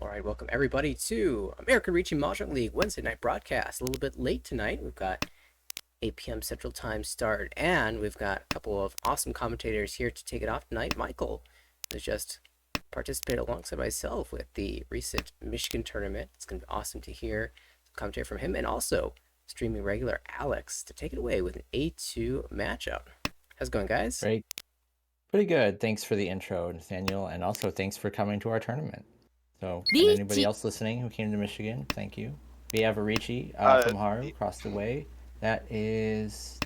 All right, welcome everybody to American Reaching Mahjong League Wednesday night broadcast. A little bit late tonight. We've got 8 p.m. Central Time start, and we've got a couple of awesome commentators here to take it off tonight. Michael has just participated alongside myself with the recent Michigan tournament. It's going to be awesome to hear some commentary from him, and also streaming regular Alex to take it away with an A2 matchup. How's it going, guys? Great. Pretty good. Thanks for the intro, Nathaniel, and also thanks for coming to our tournament. So, and anybody else listening who came to Michigan, thank you. We have Arichi from Haru across the way. That is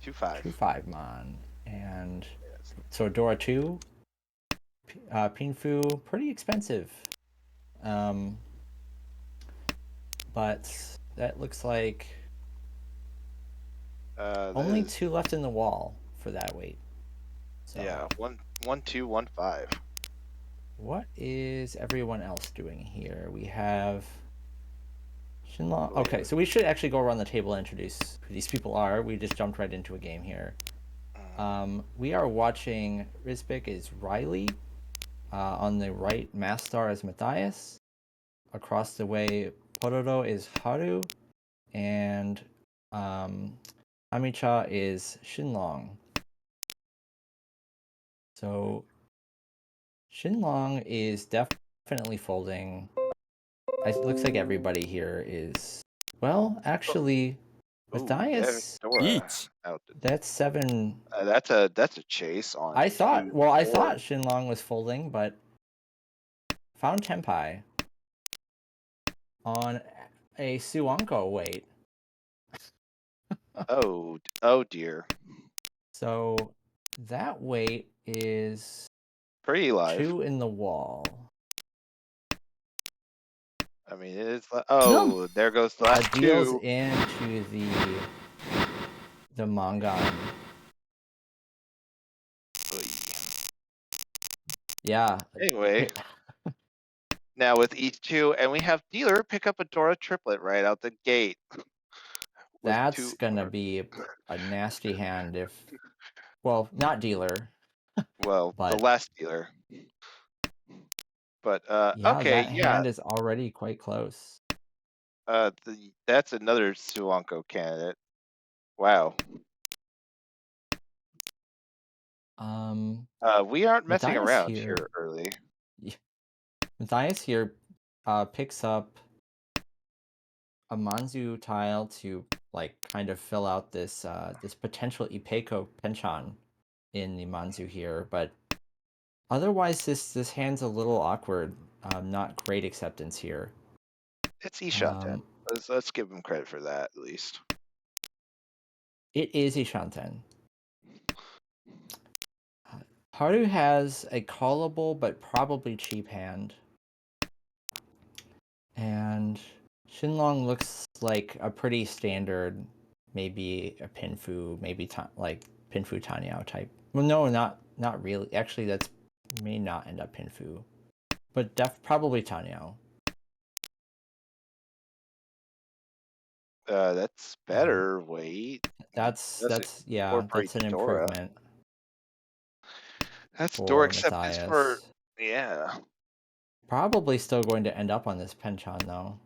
2-5. Man. And so Dora 2, Pinfu, pretty expensive. But that looks like only 2 left in the wall for that weight. So. Yeah, 1-2, 1-5. What is everyone else doing here? We have Shinlong. Okay, so we should actually go around the table and introduce who these people are. We just jumped right into a game here. We are watching Rizbek is Riley. On the right, Mastar is Matthias. Across the way, Pororo is Haru. And Amicha is Shinlong. So Shinlong is definitely folding. It looks like everybody here is. Well, actually, Matthias. That's 7. That's a chase on. I thought Shinlong was folding, but found Tenpai on a Suanko weight. Oh dear. So that weight is pretty live. 2 in the wall. I mean, it's there goes the last deals 2. Into the Mongon. Yeah. Anyway, now with E2, and we have dealer pick up a Dora triplet right out the gate. That's gonna be a nasty hand if, well, not dealer. Well, but the last dealer. But yeah, okay, that hand is already quite close. That's another Suanko candidate. Wow. We aren't messing around here early. Matthias here picks up a Manzu tile to like kind of fill out this this potential Ipeko penchant in the Manzu here, but otherwise this hand's a little awkward. Not great acceptance here. It's Ishanten. Let's give him credit for that at least. It is Ishanten. Haru has a callable but probably cheap hand. And Shinlong looks like a pretty standard, maybe a Pinfu, maybe like Pinfu Tanyao type. Well, no, not really. Actually, that's may not end up Pinfu, but probably Tanyao. That's better. Wait. That's an improvement. That's Dora acceptance for yeah. Probably still going to end up on this penchant though.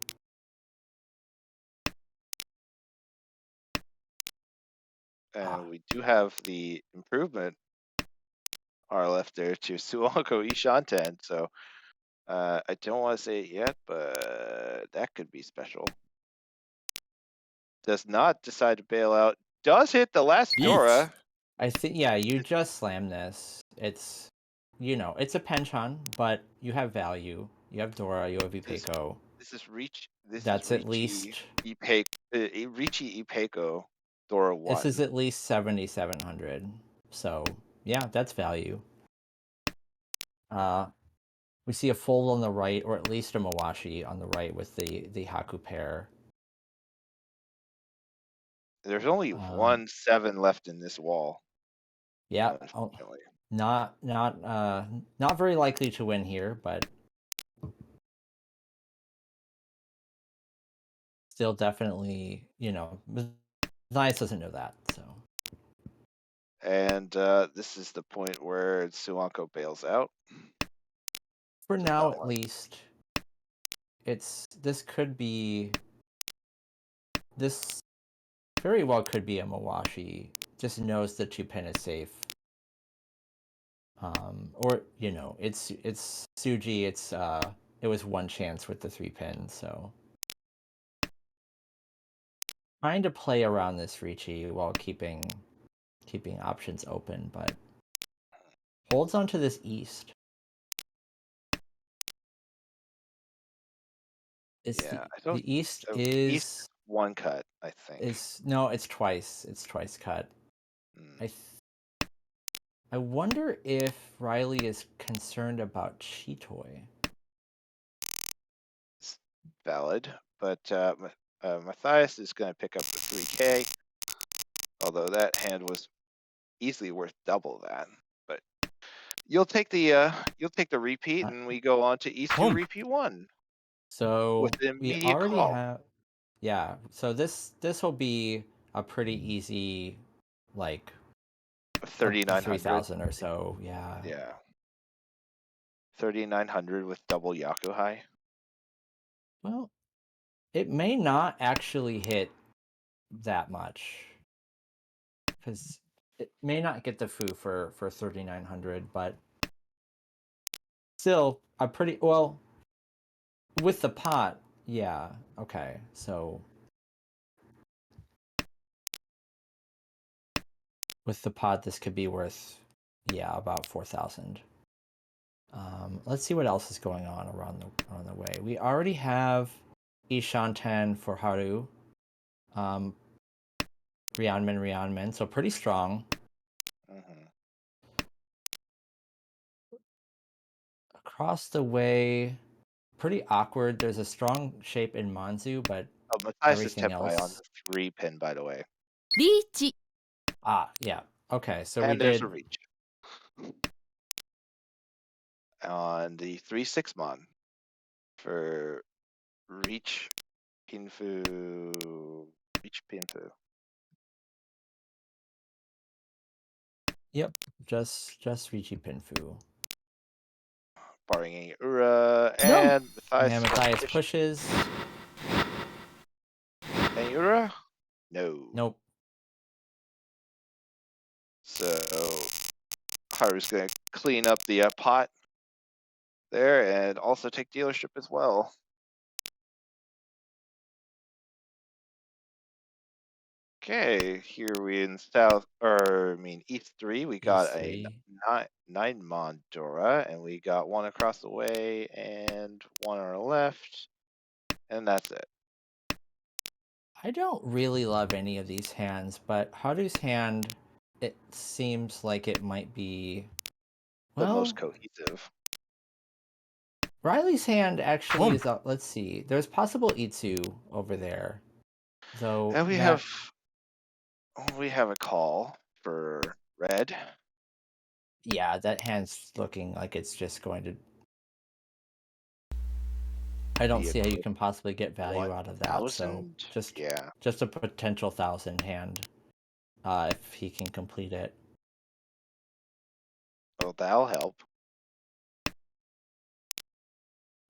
And we do have the improvement are left there to Suanko Ishanten. So I don't want to say it yet, but that could be special. Does not decide to bail out. Does hit the last Dora. I think you just slam this. It's it's a penchant, but you have value. You have Dora, you have Ipeko. This is reach. That's at least Richi Ipeko Dora 1. This is at least 7,700. So yeah, that's value. We see a fold on the right, or at least a Mawashi on the right with the Haku pair. There's only 1-7 left in this wall. Yeah, not very likely to win here, but still definitely, Matthias doesn't know that, so. And this is the point where Suanko bails out. For Does now, not at want. least, this could be this very well could be a Mawashi. Just knows the 2-pin is safe. Or it's Suji. It was one chance with the 3-pin, so trying to play around this Ricci while keeping options open, but holds on to this east. Yeah, I The don't. east So east is one cut, I think. no, it's twice. It's twice cut. Mm. I wonder if Riley is concerned about Chitoi. It's valid, but Matthias is going to pick up the 3K, although that hand was easily worth double that. But you'll take the repeat, and we go on to East 2 repeat 1 So with the we immediate already call. have, yeah. So this will be a pretty easy, like 3,900. 3,000 or so. Yeah. Yeah. 3,900 with double Yakuhai. Well, it may not actually hit that much because it may not get the foo for 3,900, but still a pretty well with the pot. Yeah. Okay. So with the pot, this could be worth, yeah, about 4,000. Let's see what else is going on around the way. We already have Ishanten for Haru. Ryanmen, so pretty strong. Mm-hmm. Across the way, pretty awkward. There's a strong shape in Manzu, but Matthias is everything 10-pie on else. the 3-pin, by the way. Yeah. Okay, so we And there's a did. reach. On the 3-6 mon for reach Pinfu. Reach Pinfu. Yep, just Richi Pinfu. Barring any Ura, No. and And Matthias pushes. Any Ura? No. Nope. So Haru's going to clean up the pot there and also take dealership as well. Okay, here we in East 3, we got East a 3. 9 Mondora, and we got one across the way and one on our left, and that's it. I don't really love any of these hands, but Haru's hand, it seems like it might be, The well, most cohesive. Riley's hand actually is up. Let's see. There's possible Itsu over there. So And we that have a call for red. yeah, that hand's looking like it's just going to. I don't Be a see how you quick can possibly get value out of that. So 1,000. just Yeah. a potential 1,000 hand, if he can complete it. Well, that'll help.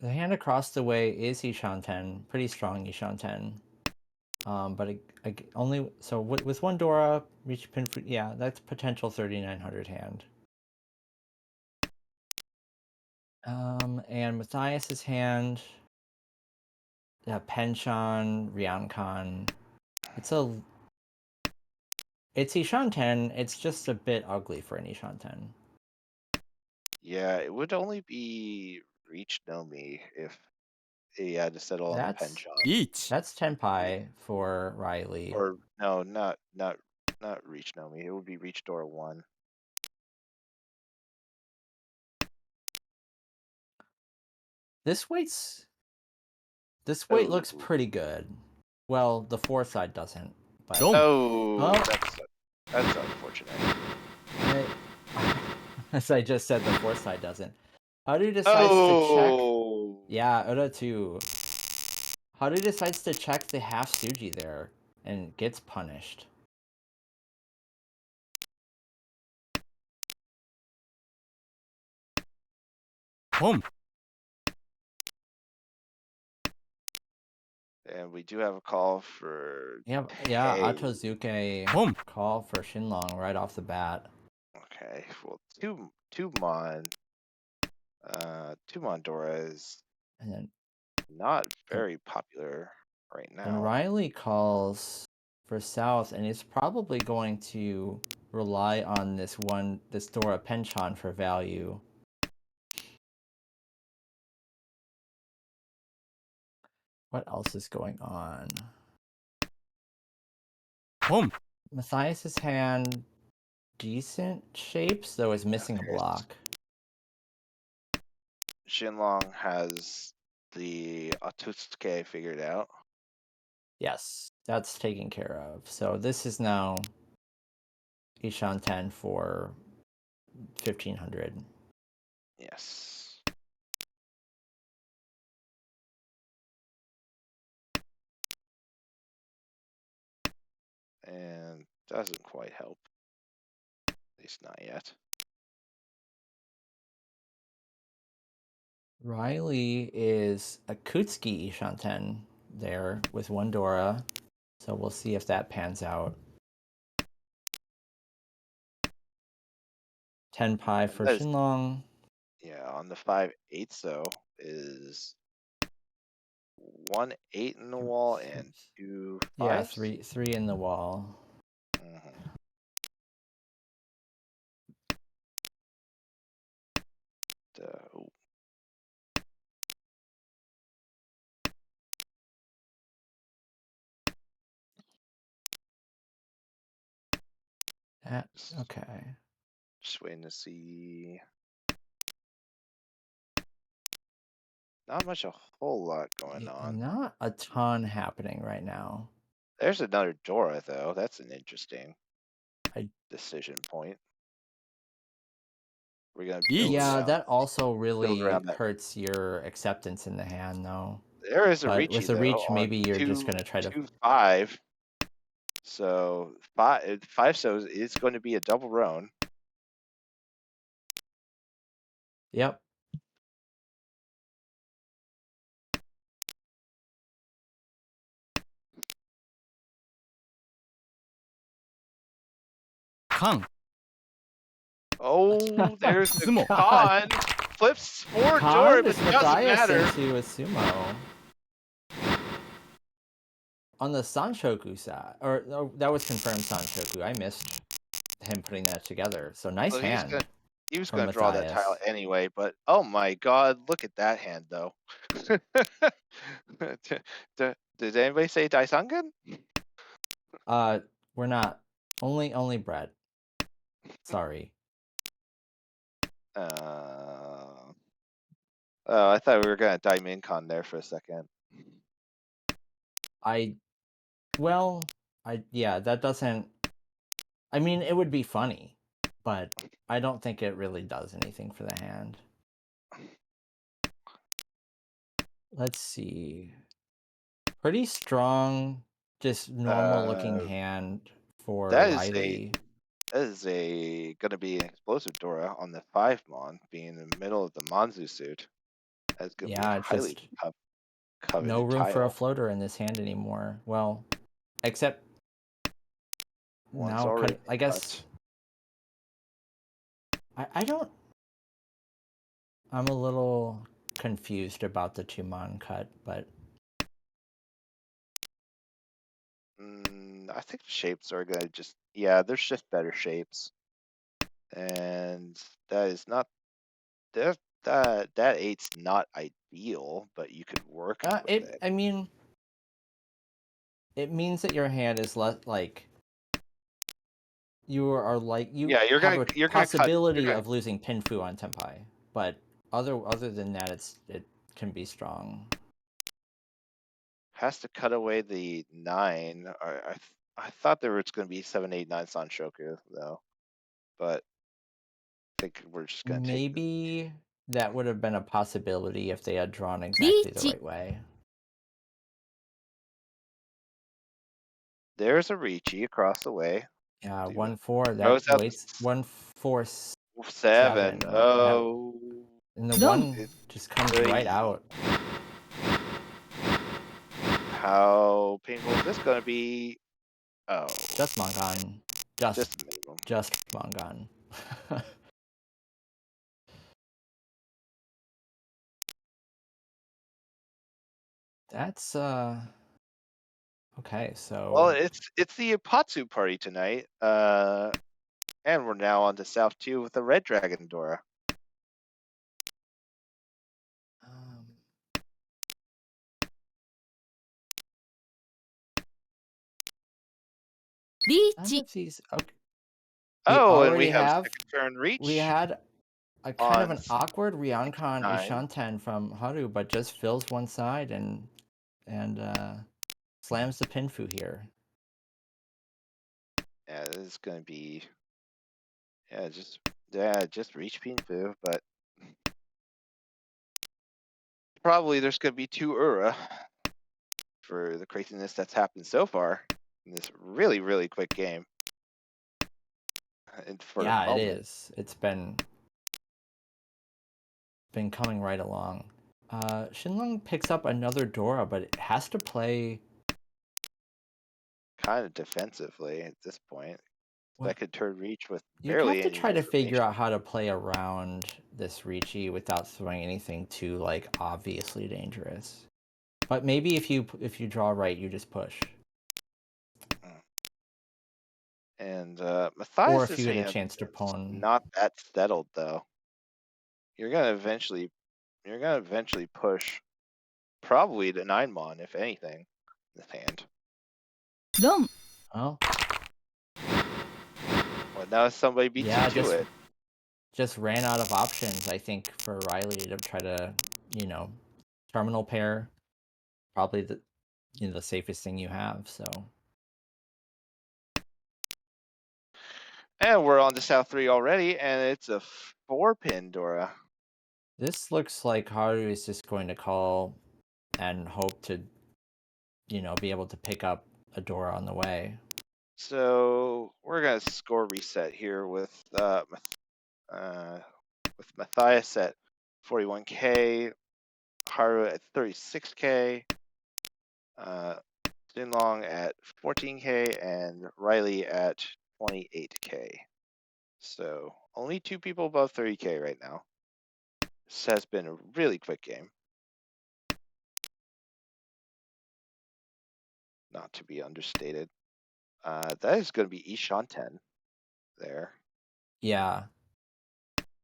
The hand across the way is Ishanten, pretty strong Ishanten. But only so with one Dora, reach pin. Yeah, that's potential 3,900 hand. And Matthias's hand, yeah, Penshan, Ryankan. It's Ishanten. It's just a bit ugly for an Ishanten. Yeah, it would only be reach Nomi if he had to settle on the penchant. That's Tenpai for Riley. Or no, not reach Nomi. It would be reach Dora 1. This weight looks Oh. pretty good. Well, the foresight doesn't. But That's unfortunate. As I just said, the foresight doesn't. Haru decides to check. Yeah, Ura too. Haru decides to check the half Suji there and gets punished. And we do have a call for. Yeah, Hey. Atozuke call for Shinlong right off the bat. Okay, well, Tumon Dora is And then not very popular right and now. Riley calls for South, and is probably going to rely on this Dora Penchant for value. What else is going on? Matthias's hand, decent shapes, though is missing a block. Shinlong has the Atutsuke figured out. Yes, that's taken care of. So this is now Ishan 10 for 1500. Yes. And doesn't quite help. At least not yet. Riley is a Kutsuki Ishan 10 there with one Dora. So we'll see if that pans out. 10 pi for Shinlong. Yeah, on the 5/8 though is 1 8 in the wall and 2 5s. Yeah, three in the wall. Oh. Okay. Just waiting to see. Not much, a whole lot going on. Not a ton happening right now. There's another Dora though. That's an interesting decision point. We're gonna build around, that also really around that. hurts your acceptance in the hand, though. There is a But Ricci with the though. reach, On maybe you're just gonna try to 2/5. So 5 so it's going to be a double roan. Yep. Kang. Oh, there's the Sumo. con. Flips forward Dora, but doesn't matter. Into a sumo. On the Sanshoku side, or no, that was confirmed Sanshoku. I missed him putting that together. So nice hand. He was gonna draw that tile anyway, but oh my god, look at that hand though. Did anybody say Daisangan? We're not. Only Brett. Sorry. Oh, I thought we were gonna Daimin-con there for a second. That doesn't. I mean, it would be funny, but I don't think it really does anything for the hand. Let's see. Pretty strong, just normal looking hand for Riley. That is gonna be an explosive Dora on the 5 Mon, being in the middle of the Manzu suit. That's gonna be a highly coveted no room tile. for a floater in this hand anymore. Well, except One's now, I guess. I don't. I'm a little confused about the 2-mon cut, but I think the shapes are gonna there's just better shapes, and that is not that 8's not ideal, but you could work with it. I mean, it means that your hand is less like you are like you have a possibility of losing Pinfu on Tenpai, but other than that, it can be strong. Has to cut away the 9. I thought there was going to be 7, 8, 9 Sanshoku though, but I think we're just going to maybe that would have been a possibility if they had drawn exactly the right way. There's a Ricci across the way. Yeah, 1/4. That waits 1/4/7. Oh, and the 1 just comes right out. How painful is this gonna be? Oh, Just Mongon. just the minimum. Just Mongon. That's okay, so Well, it's the Ipatsu party tonight. And we're now on to South 2 with the Red Dragon Dora. um, none of these okay. We Oh, and we already have have second turn reach. we had a kind of On an awkward Ryoncon 9. Ishanten from Haru, but just fills one side and slams the Pinfu here. Yeah, this is gonna be just reach Pinfu, but probably there's gonna be 2 Ura for the craziness that's happened so far in this really, really quick game. And for the Yeah, it moment, is. It's been coming right along. Shinlong picks up another Dora, but it has to play. kind of defensively at this point. Well, Second turn reach with you'd have barely to any try to figure information. out how to play around this Ricci without throwing anything too like obviously dangerous. But maybe if you draw right, you just push. And Or Matthias if is you get a chance to pawn. not that settled though. You're gonna eventually push probably to 9-mon, if anything, this hand. Oh, Well, now somebody beats yeah, you to it. just ran out of options, I think, for Riley to try to, terminal pair. Probably the safest thing you have, so. And we're on to South 3 already, and it's a 4-pin Dora. This looks like Haru is just going to call and hope to, be able to pick up a Dora on the way. So we're gonna score reset here with Matthias at 41k, Haru at 36k, Jinlong at 14k, and Riley at 28k. So only 2 people above 30k right now. This has been a really quick game. Not to be understated. That is going to be Ishanten there Yeah.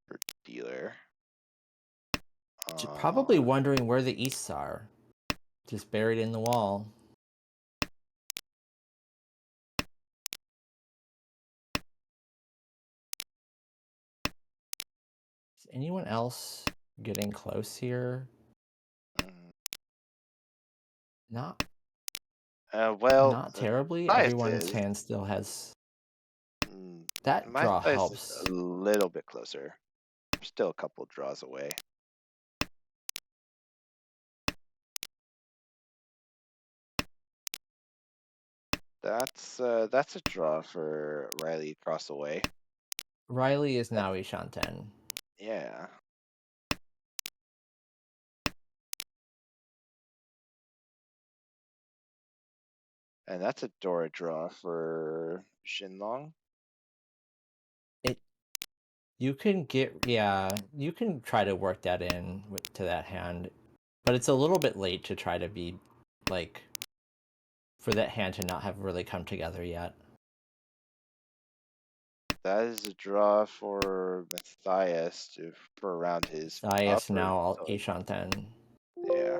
for dealer. Probably wondering where the Easts are. Just buried in the wall. Is anyone else getting close here? Not well, not terribly. Matthias Everyone's is. hand still has that draw Matthias is helps. a little bit closer. Still a couple draws away. That's a draw for Riley across the way. Riley is now Ishanten. Yeah. And that's a Dora draw for Shinlong. You can you can try to work that in to that hand, but it's a little bit late to try to be like for that hand to not have really come together yet. That is a draw for Matthias for around his Matthias upper. now Ishanten. Yeah.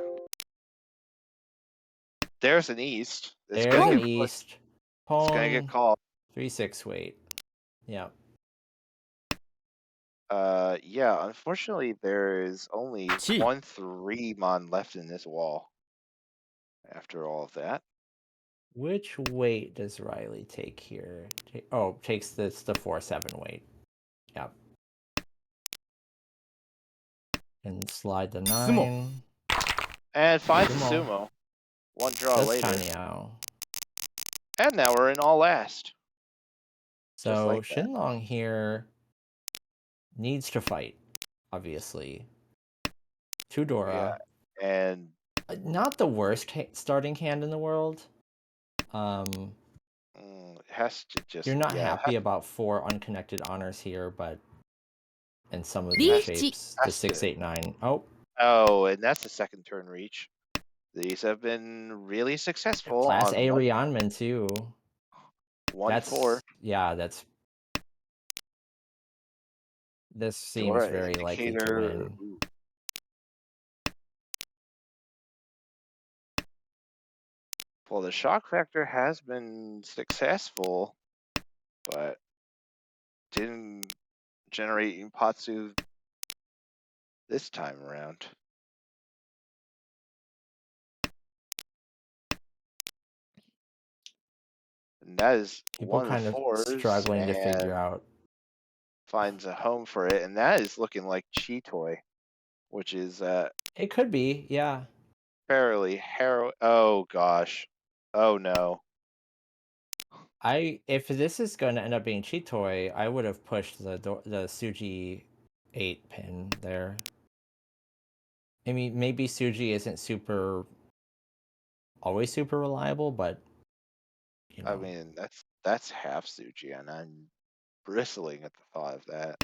There's an east. It's There's gonna an get east. It's gonna get Pawn called. 3-6 wait. Yeah. Yeah. Unfortunately, there is only 1 3-mon left in this wall. After all of that. Which weight does Riley take here? Takes the 4-7 weight. Yep. And slide the 9. And finds a Sumo. sumo. 1 draw Just later. Changyao. And now we're in all last. Just So like that. Shinlong here needs to fight, obviously. To Dora. Yeah. And not the worst starting hand in the world. It has to just, You're not yeah, happy about 4 unconnected honors here, but in some of these Has- shapes, the has 6, to. 8, 9. Oh, Oh, and that's the second turn reach. These have been really successful Class on A Rionman too. 1-4. Yeah, this seems Dora very likely to indicator. win. Ooh. Well, the shock factor has been successful, but didn't generate Impatsu this time around. And that is People one of kind the of fours struggling to figure and out. finds a home for it, and that is looking like Cheetoy, which is It could be, yeah. fairly harrow. Oh gosh, oh no. If this is going to end up being cheat toy, I would have pushed the Suji 8 pin there. I mean, maybe Suji isn't always super reliable, but you know. I mean, that's half Suji, and I'm bristling at the thought of that.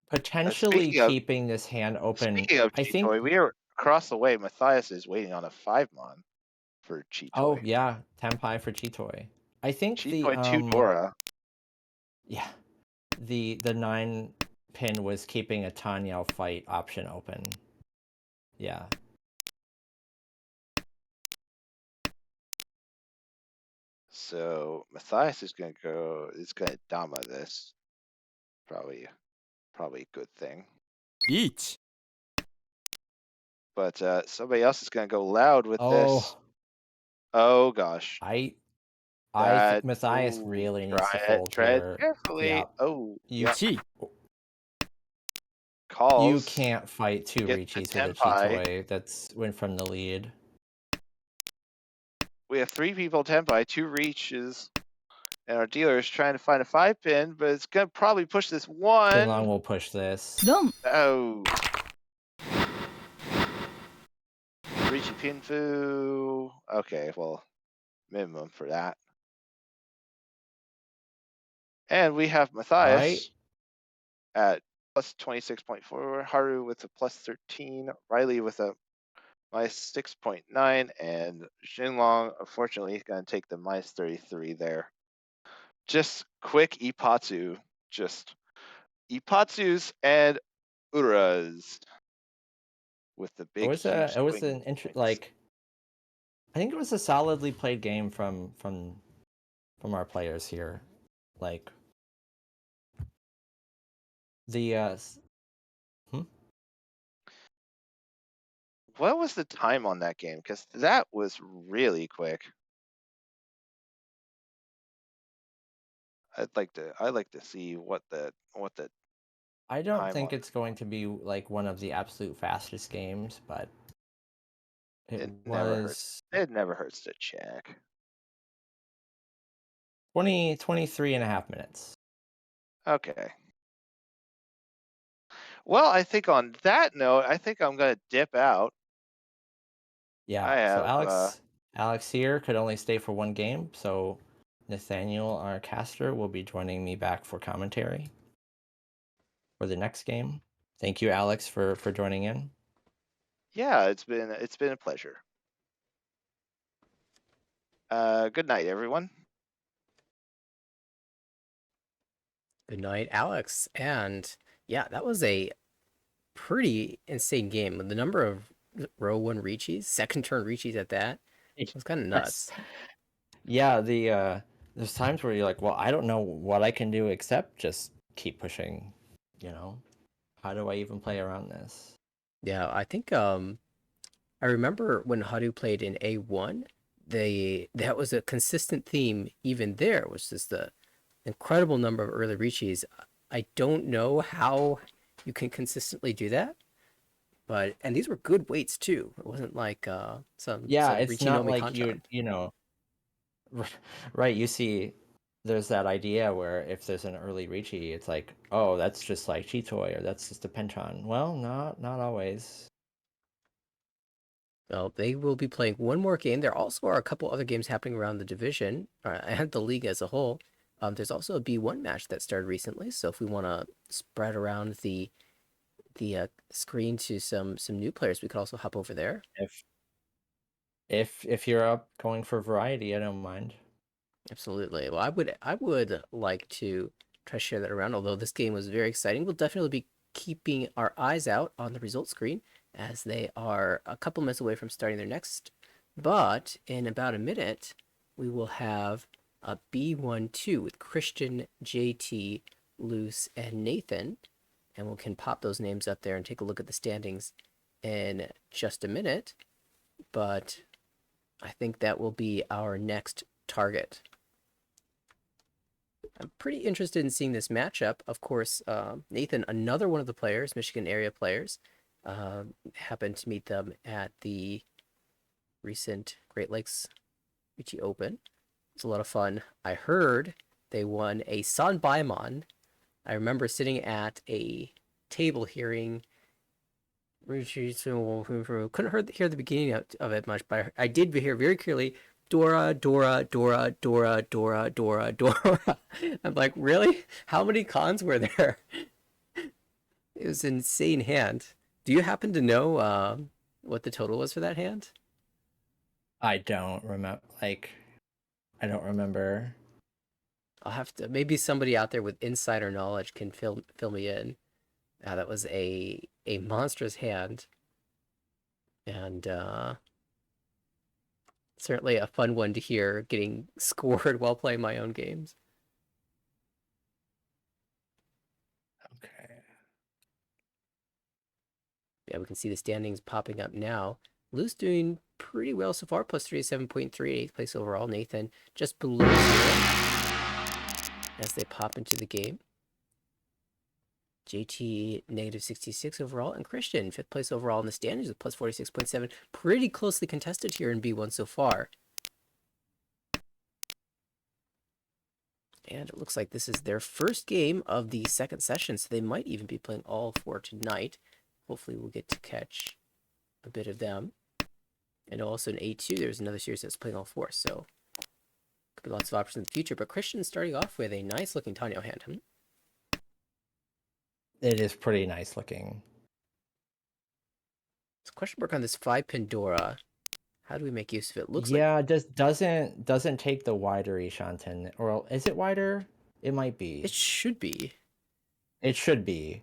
Potentially keeping this hand open. Speaking of I think. Cheetoy, we are across the way. Matthias is waiting on a 5-mon for Cheetoy. Oh yeah, Tenpai for Cheetoy. I think Cheetoy 2 Dora. Yeah, the 9 pin was keeping a Tanyao fight option open. Yeah. So Matthias is gonna Dama this. Probably a good thing. Each. But somebody else is gonna go loud with this. Oh gosh. I That, think Matthias really needs to fold tread here. carefully. Yeah. Oh, You calls. You can't fight 2 Get the Richis with a Tenpai. Cheetoy that's went from the lead. We have 3 people Tenpai, 2 reaches, and our dealer is trying to find a 5-pin, but it's gonna probably push this one. Shenlong will push this. Oh. Richie Pinfu. Okay, well, minimum for that. And we have Matthias at plus 26.4, Haru with a plus 13, Riley with a minus 6.9, and Xinlong, unfortunately, is going to take the minus 33 there. Just quick Ipatsu. Just Ipatsus and Uras with the big, huge It was swing. I think it was a solidly played game from our players here. Like the What was the time on that game? Because that was really quick. I'd like to see what the I don't time think on it's going to be like one of the absolute fastest games, but it never hurts. It never hurts to check. 23 and a half minutes. Okay. Well, I think on that note, I think I'm gonna dip out. Yeah. So Alex here could only stay for 1 game, so Nathaniel, our caster, will be joining me back for commentary for the next game. Thank you, Alex, for joining in. Yeah, it's been a pleasure. Good night, everyone. Good night, Alex. And yeah, that was a pretty insane game. The number of row 1 reaches, second turn reaches at that, it was kind of nuts. Yeah, there's times where you're like, well, I don't know what I can do except just keep pushing, you know? How do I even play around this? Yeah, I think I remember when Hadu played in A1, that was a consistent theme even there, was just the incredible number of early reaches. I don't know how you can consistently do that, and these were good weights too. It wasn't like some It's Richie not no like Kanchan. you know, right? You see, there's that idea where if there's an early Ricci, it's like, oh, that's just like Chitoy or that's just a Penchon. Well, not always. Well, they will be playing one more game. There also are a couple other games happening around the division and the league as a whole. There's also a B1 match that started recently, so if we want to spread around the screen to some new players, we could also hop over there. If you're up going for variety, I don't mind. Absolutely. Well, I would like to try to share that around. Although this game was very exciting, we'll definitely be keeping our eyes out on the result screen as they are a couple minutes away from starting their next. But in about a minute, we will have a B1-2 with Christian, JT, Luce, and Nathan, and we can pop those names up there and take a look at the standings in just a minute. But I think that will be our next target. I'm pretty interested in seeing this matchup. Of course, Nathan, another one of the players, Michigan area players, happened to meet them at the recent Great Lakes UT Open. It's a lot of fun. I heard they won a San Baimon. I remember sitting at a table hearing. Couldn't hear the beginning of it much, but I did hear very clearly Dora, Dora, Dora, Dora, Dora, Dora, Dora. I'm like, really? How many cons were there? It was an insane hand. Do you happen to know what the total was for that hand? I don't remember. I don't remember. I'll have to. Maybe somebody out there with insider knowledge can fill me in. That was a monstrous hand, and certainly a fun one to hear getting scored while playing my own games. Okay. Yeah, we can see the standings popping up now. Lou's doing pretty well so far, plus 37.3, 8th place overall. Nathan just below 0 as they pop into the game. JT negative 66 overall, and Christian 5th place overall in the standings with plus 46.7. Pretty closely contested here in B1 so far. And it looks like this is their first game of the second session, so they might even be playing all four tonight. Hopefully we'll get to catch a bit of them. And also in A2, there's another series that's playing all four, so could be lots of options in the future. But Christian's starting off with a nice looking Tanyo hand. It is pretty nice looking. So question mark on this 5-pin Dora. How do we make use of it? Looks like Yeah, just doesn't take the wider Ishanten. Or is it wider? It might be. it should be. It should be.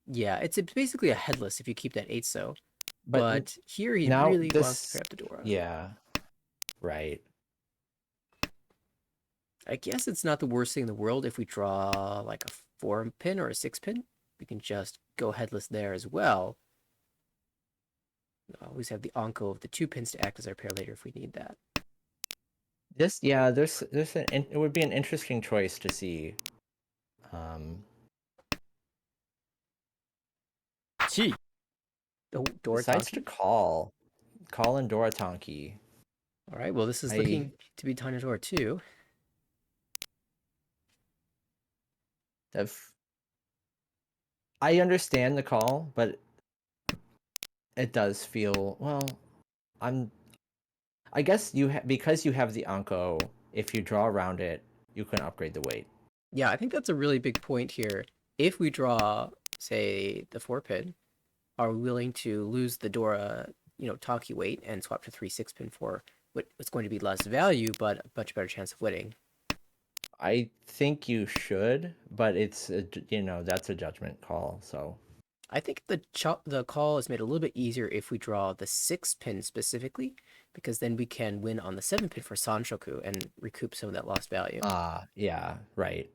Yeah, it's basically a headless if you keep that 8 so. But But here he now really this, wants to pair up the Dora. yeah, right. I guess it's not the worst thing in the world if we draw like a 4-pin or a 6-pin. We can just go headless there as well. We always have the Onko of the 2 pins to act as our pair later if we need that. Yeah, it would be an interesting choice to see. Gee. Oh, Dora Decides to Tonki. call in Dora Tonki. All right, well, this is looking to be Tanya Dora too. I understand the call, but it does feel, well, I guess because you have the Anko, if you draw around it, you can upgrade the weight. Yeah, I think that's a really big point here. If we draw, say, the 4-pin, are we willing to lose the Dora, Tonki weight and swap to 3-6-pin for what's going to be less value, but a much better chance of winning? I think you should, but it's that's a judgment call. So I think the call is made a little bit easier if we draw the 6-pin specifically, because then we can win on the 7-pin for Sanshoku and recoup some of that lost value. Yeah, right.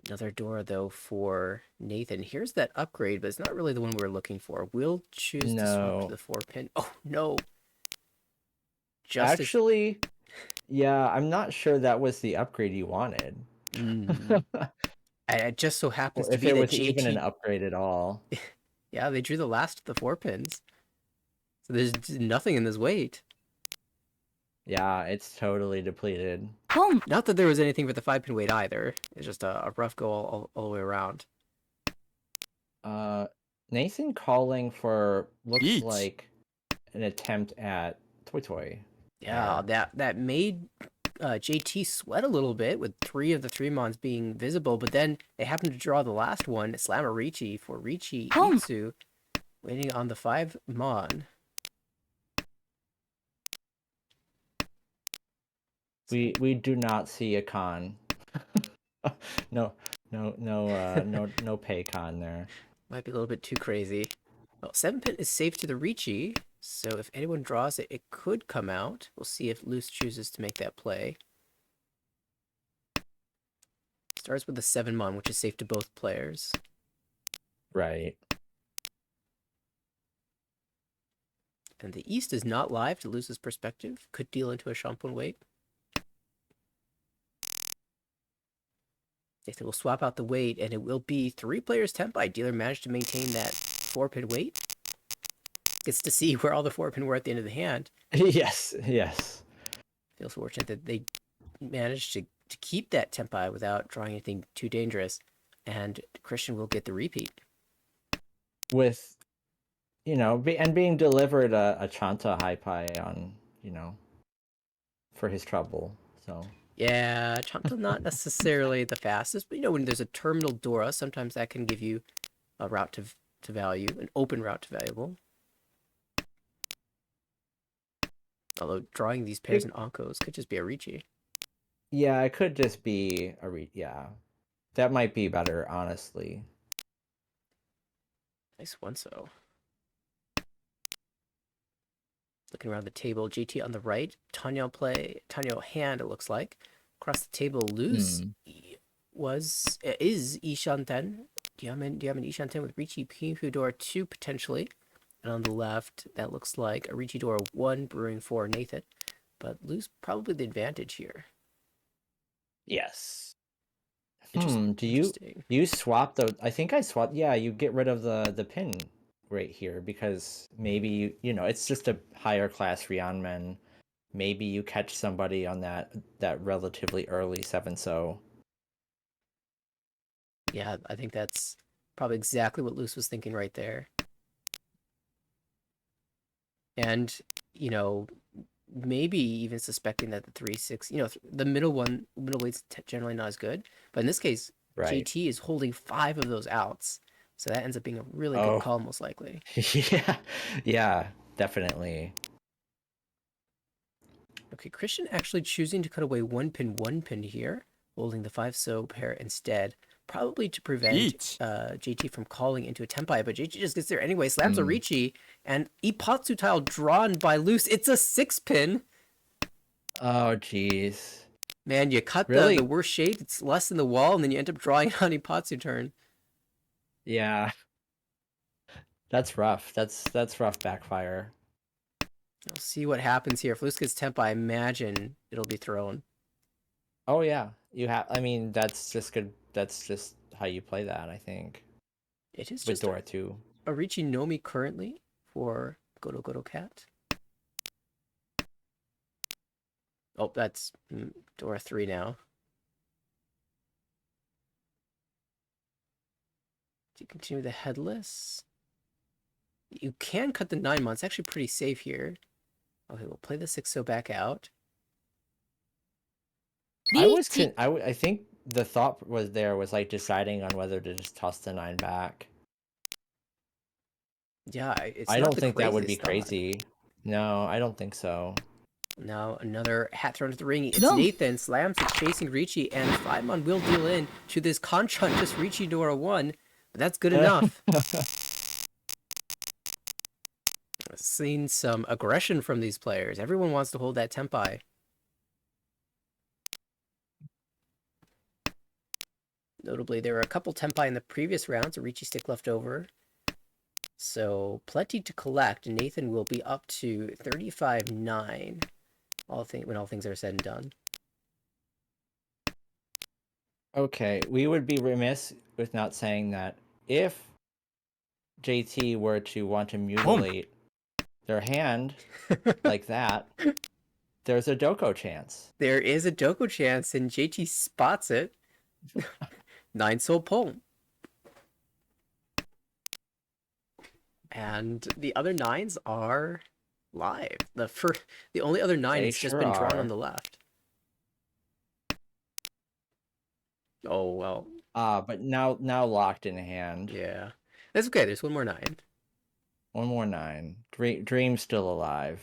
Another Dora, though, for Nathan. Here's that upgrade, but it's not really the one we're looking for. We'll choose to swap to the 4-pin. Oh, no. Actually, yeah, I'm not sure that was the upgrade you wanted. It just so happens to if be it that was JT... even an upgrade at all. Yeah, they drew the last of the 4-pins. So there's nothing in this weight. Yeah, it's totally depleted. Not that there was anything for the 5-pin weight either. It's just a rough go all the way around. Nathan calling for looks Yeet. like an attempt at Toy Toy. Yeah, there. that made JT sweat a little bit with 3 of the 3 mons being visible, but then they happened to draw the last one, Slamorichi for Richi Itsu, waiting on the 5 mon. We do not see a con. No pay con there. Might be a little bit too crazy. Well, 7 pin is safe to the Richi, so if anyone draws it, it could come out. We'll see if Loose chooses to make that play. Starts with a 7 mon, which is safe to both players. Right. And the East is not live to Loose's perspective. Could deal into a Shampoo wait. They will swap out the weight, and it will be 3 players Tempai. Dealer managed to maintain that 4-pin weight. Gets to see where all the 4-pin were at the end of the hand. Yes. Feels fortunate that they managed to keep that Tempai without drawing anything too dangerous. And Christian will get the repeat. With, and being delivered a Chanta high pie on, for his trouble. So. Yeah, Chanta not necessarily the fastest, but when there's a terminal Dora, sometimes that can give you a route to value, an open route to valuable. Although drawing these pairs and Ankos could just be a Ricci. Yeah, it could just be yeah. That might be better, honestly. Nice one, so. Looking around the table, JT on the right, Tanyo hand, it looks like. Across the table, Luz is Ishanten. Do you have an Ishanten with Ricci Pihudor 2 potentially? And on the left, that looks like a Ricci Dora 1 brewing for Nathan. But Luz probably the advantage here. Yes. Do you swap the? I think I swapped. Yeah, you get rid of the pin right here because maybe it's just a higher class Rionmen. Maybe you catch somebody on that relatively early 7-so. Yeah, I think that's probably exactly what Luce was thinking right there. And, maybe even suspecting that the 3-6, the middle weight's generally not as good. But in this case, right. JT is holding 5 of those outs. So that ends up being a really good call, most likely. Yeah, definitely. Okay, Christian actually choosing to cut away 1 pin here, holding the 5-so pair instead. Probably to prevent JT from calling into a Tempai, but JT just gets there anyway, slams a Ricci, and Ipatsu tile drawn by Loose. It's a 6-pin. Oh, jeez. Man, you cut really? the worst shade, it's less than the wall, and then you end up drawing on Ipatsu turn. Yeah. That's rough. That's rough backfire. I'll see what happens here. If Loose gets Tempai, I imagine it'll be thrown. Oh, yeah. That's just good. That's just how you play that, I think. It is with just Dora 2. A Ricci Nomi currently for Godo Cat. Oh, that's Dora 3 now. Do you continue the headless? You can cut the 9 months. Actually pretty safe here. Okay, we'll play the 6-so back out. I think the thought was like deciding on whether to just toss the 9 back. Yeah, I don't think that would be crazy. No, I don't think so. Now another hat thrown to the ring. It's Nathan slams it, chasing Ricci, and 5-mon will deal in to this Conchon, just Ricci Dora 1, but that's good enough. I've seen some aggression from these players. Everyone wants to hold that Tempai. Notably, there were a couple Tempai in the previous rounds, a Ricci stick left over. So, plenty to collect. Nathan will be up to 35-9 when all things are said and done. Okay, we would be remiss with not saying that if JT were to want to mutilate their hand like that, there's a Doko chance. There is a Doko chance, and JT spots it. 9-so pull. And the other 9s are live. The only other 9 They has just sure been drawn on are. the left. Oh well, But now locked in hand. yeah. That's okay. There's one more 9. One more 9. Dream's still alive.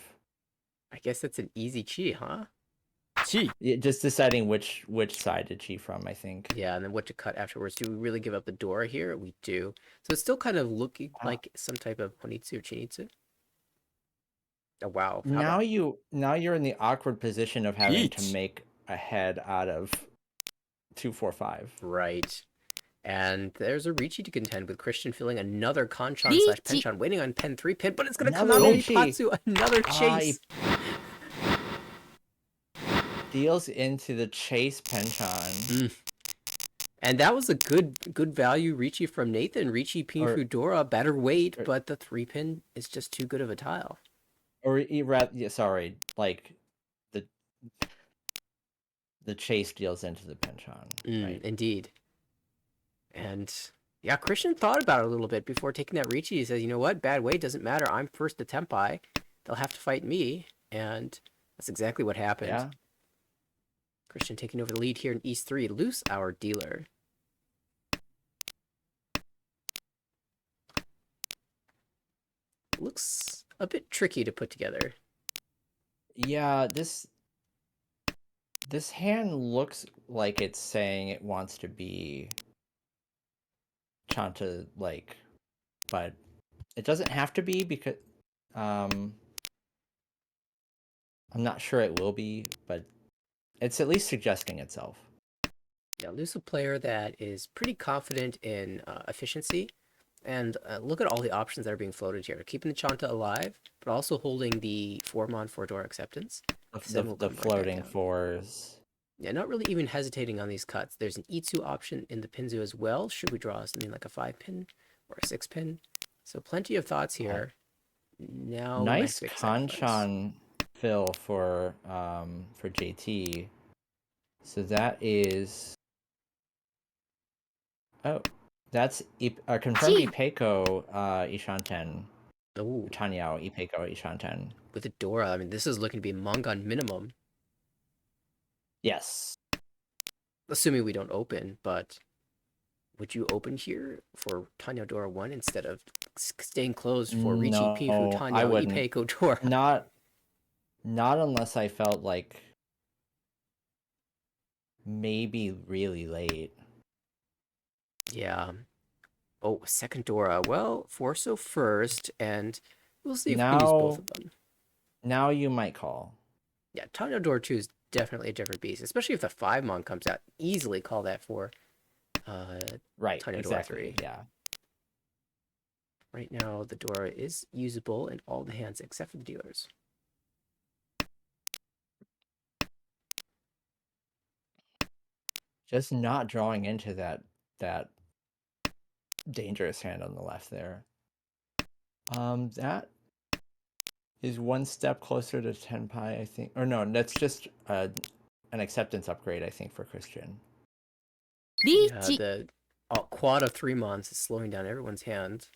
I guess that's an easy cheat, huh? Just deciding which side to cheat from, I think. Yeah, and then what to cut afterwards. Do we really give up the Dora here? We do. So it's still kind of looking Uh, like some type of Honitsu or Chinitsu. Oh wow. How now about you're in the awkward position of having to make a head out of 245. right? And there's a Ricci to contend with. Christian filling another Kanchan slash Penchon, waiting on pen 3 pin, but it's gonna come Another out Ricci. Patsu, another chase. Deals into the chase Penchon. And that was a good value Ricci from Nathan. Ricci Pin Fudora, better weight, but the 3 pin is just too good of a tile. Sorry, like the chase deals into the Penchon. Right? Indeed. And yeah, Christian thought about it a little bit before taking that Ricci. He says, you know what? Bad weight doesn't matter. I'm first to Tempai. They'll have to fight me. And that's exactly what happened. Yeah. Christian taking over the lead here in East 3. Loose our dealer. Looks a bit tricky to put together. Yeah, this hand looks like it's saying it wants to be Chanta like, but it doesn't have to be because I'm not sure it will be, but it's at least suggesting itself. Yeah, loose a player that is pretty confident in efficiency. And look at all the options that are being floated here. Keeping the Chanta alive, but also holding the 4-mon 4-door acceptance. The floating fours. Yeah, not really even hesitating on these cuts. There's an Itsu option in the Pinzu as well. Should we draw something like a 5-pin or a 6-pin? So plenty of thoughts here. Now nice Kanchan fill for JT. So that is that's confirmed Ipeko Ishanten. Oh, Tanyao Ipeko Ishanten. With a Dora, I mean, this is looking to be Mongon minimum. Yes. Assuming we don't open, but would you open here for Tanya Dora 1 instead of staying closed for Ricci Pifu Tanya Ipeko Dora? Not unless I felt like maybe really late. Yeah. Oh, second Dora. Well, Forso first, and we'll see if we can use both of them. Now you might call. Yeah, Tanya Dora 2 is definitely a different beast, especially if the 5-mon comes out. Easily call that for right, Tanya exactly, Dora 3. Yeah. Right now, the Dora is usable in all the hands except for the dealers. Just not drawing into that dangerous hand on the left there. That is one step closer to Tenpai, I think. Or no, that's just an acceptance upgrade, I think, for Christian. Yeah, the quad of 3-mons is slowing down everyone's hand.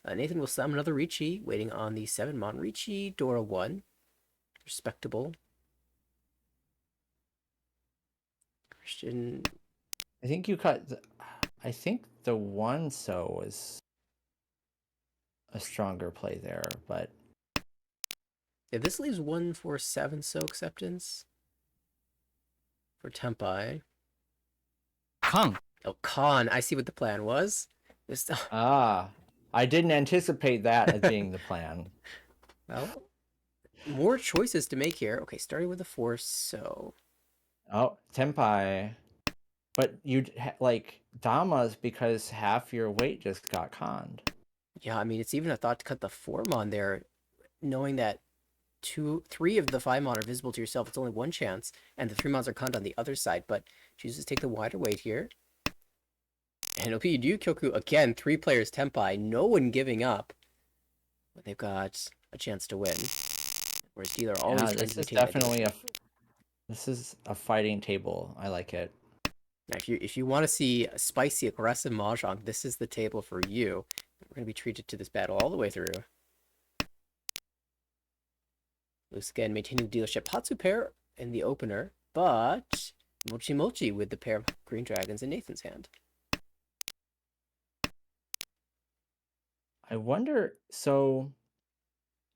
Nathan will summon another Ricci, waiting on the 7-mon Ricci, Dora 1. Respectable. Christian. I think you cut. I think the 1 so was a stronger play there, but. Yeah, this leaves 1 for 7 so acceptance. For Tempai. Khan. Oh, Khan. I see what the plan was. I didn't anticipate that as being the plan. Well, more choices to make here. Okay, starting with the 4 so. Oh, Tenpai. But you'd like Damas because half your weight just got conned. Yeah, I mean, it's even a thought to cut the 4-mon there, knowing that 3 of the 5-mon are visible to yourself. It's only one chance, and the 3-mons are conned on the other side, but chooses to take the wider weight here. And OP Ryu Kyoku, again, 3 players Tempai, no one giving up. But they've got a chance to win. Whereas dealer always trying to maintain definitely this is a fighting table. I like it. Now, if you want to see a spicy, aggressive mahjong, this is the table for you. We're going to be treated to this battle all the way through. Loose again maintaining the dealership. Hatsu pair in the opener, but Mochi Mochi with the pair of green dragons in Nathan's hand. I wonder. So,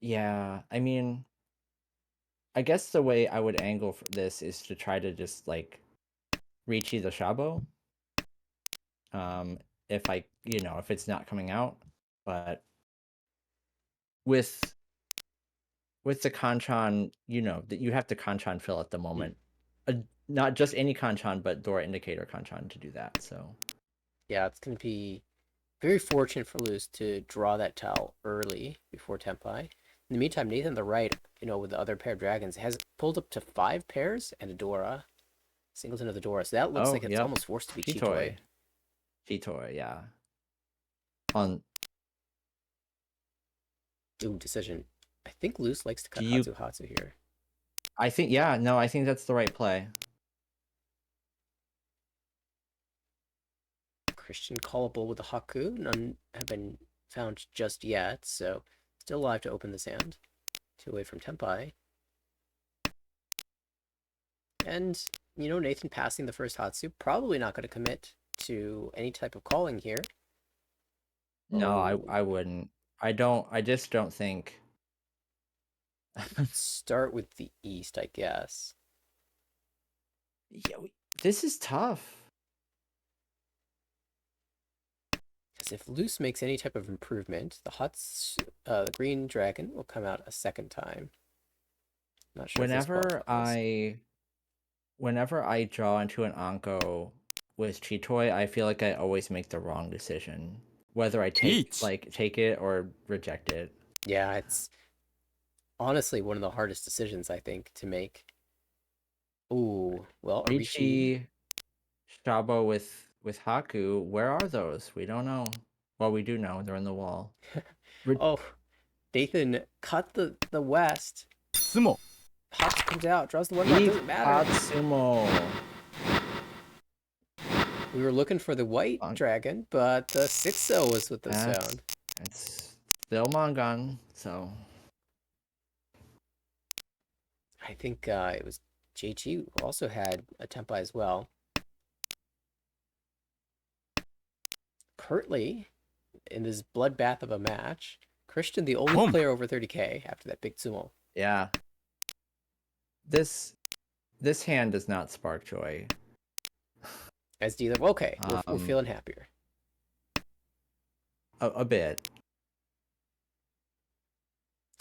yeah, I mean, I guess the way I would angle for this is to try to just like Richi the Shabo. If I, if it's not coming out, but with the Kanchan, that you have to Kanchan fill at the moment. Not just any Kanchan, but Dora Indicator Kanchan to do that. So Yeah, it's going to be very fortunate for Luz to draw that tile early before Tempai. In the meantime, Nathan on the right, with the other pair of dragons, has pulled up to 5 pairs and a Dora. Singleton of the Dora. So that looks like it's yep. almost forced to be Chitoy. Chitoy. Chitoy, yeah. On Ooh, decision. I think Luz likes to cut you- Hatsu here. I think, yeah, no, I think that's the right play. Christian callable with the Haku. None have been found just yet, so still alive to open this hand. 2 away from Tempai. And, Nathan passing the first Hatsu, probably not going to commit to any type of calling here. No, Oh. I wouldn't. I just don't think. Start with the East, I guess. Yeah, this is tough. Because if Luce makes any type of improvement, the green dragon will come out a second time. Not sure Whenever I draw into an Anko with Chitoy, I feel like I always make the wrong decision. Whether I take it or reject it. Yeah, it's honestly one of the hardest decisions, I think, to make. Ooh, well, Richi, Shabo with Haku, where are those? We don't know. Well, we do know. They're in the wall. Oh, Nathan cut the west. Sumo. Hatsu comes out, draws the 1/1, doesn't matter. Sumo. We were looking for the white dragon, but the 6-0 was what this found. It's still Mangan, so. I think it was JG who also had a Tempai as well. Curtly, in this bloodbath of a match, Christian the only player over 30k after that big sumo. Yeah. This hand does not spark joy. As dealer, okay, we're feeling happier. A bit.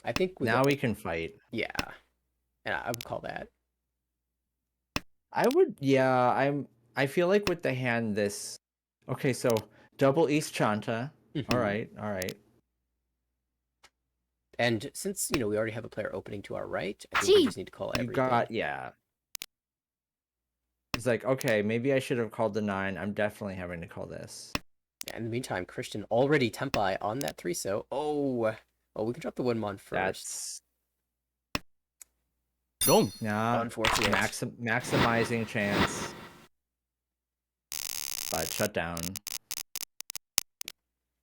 I think now we can fight. Yeah, and I would call that. I would, yeah. I feel like with the hand this. Okay, so double East Chanta. Mm-hmm. All right. And since we already have a player opening to our right, I think we just need to call everything. Yeah. It's like, okay, maybe I should have called the 9. I'm definitely having to call this. Yeah, in the meantime, Christian already Tempai on that 3-so. Oh, we can drop the 1-mon first. Wrong. Nah, unfortunate. Maximizing chance. But shut down.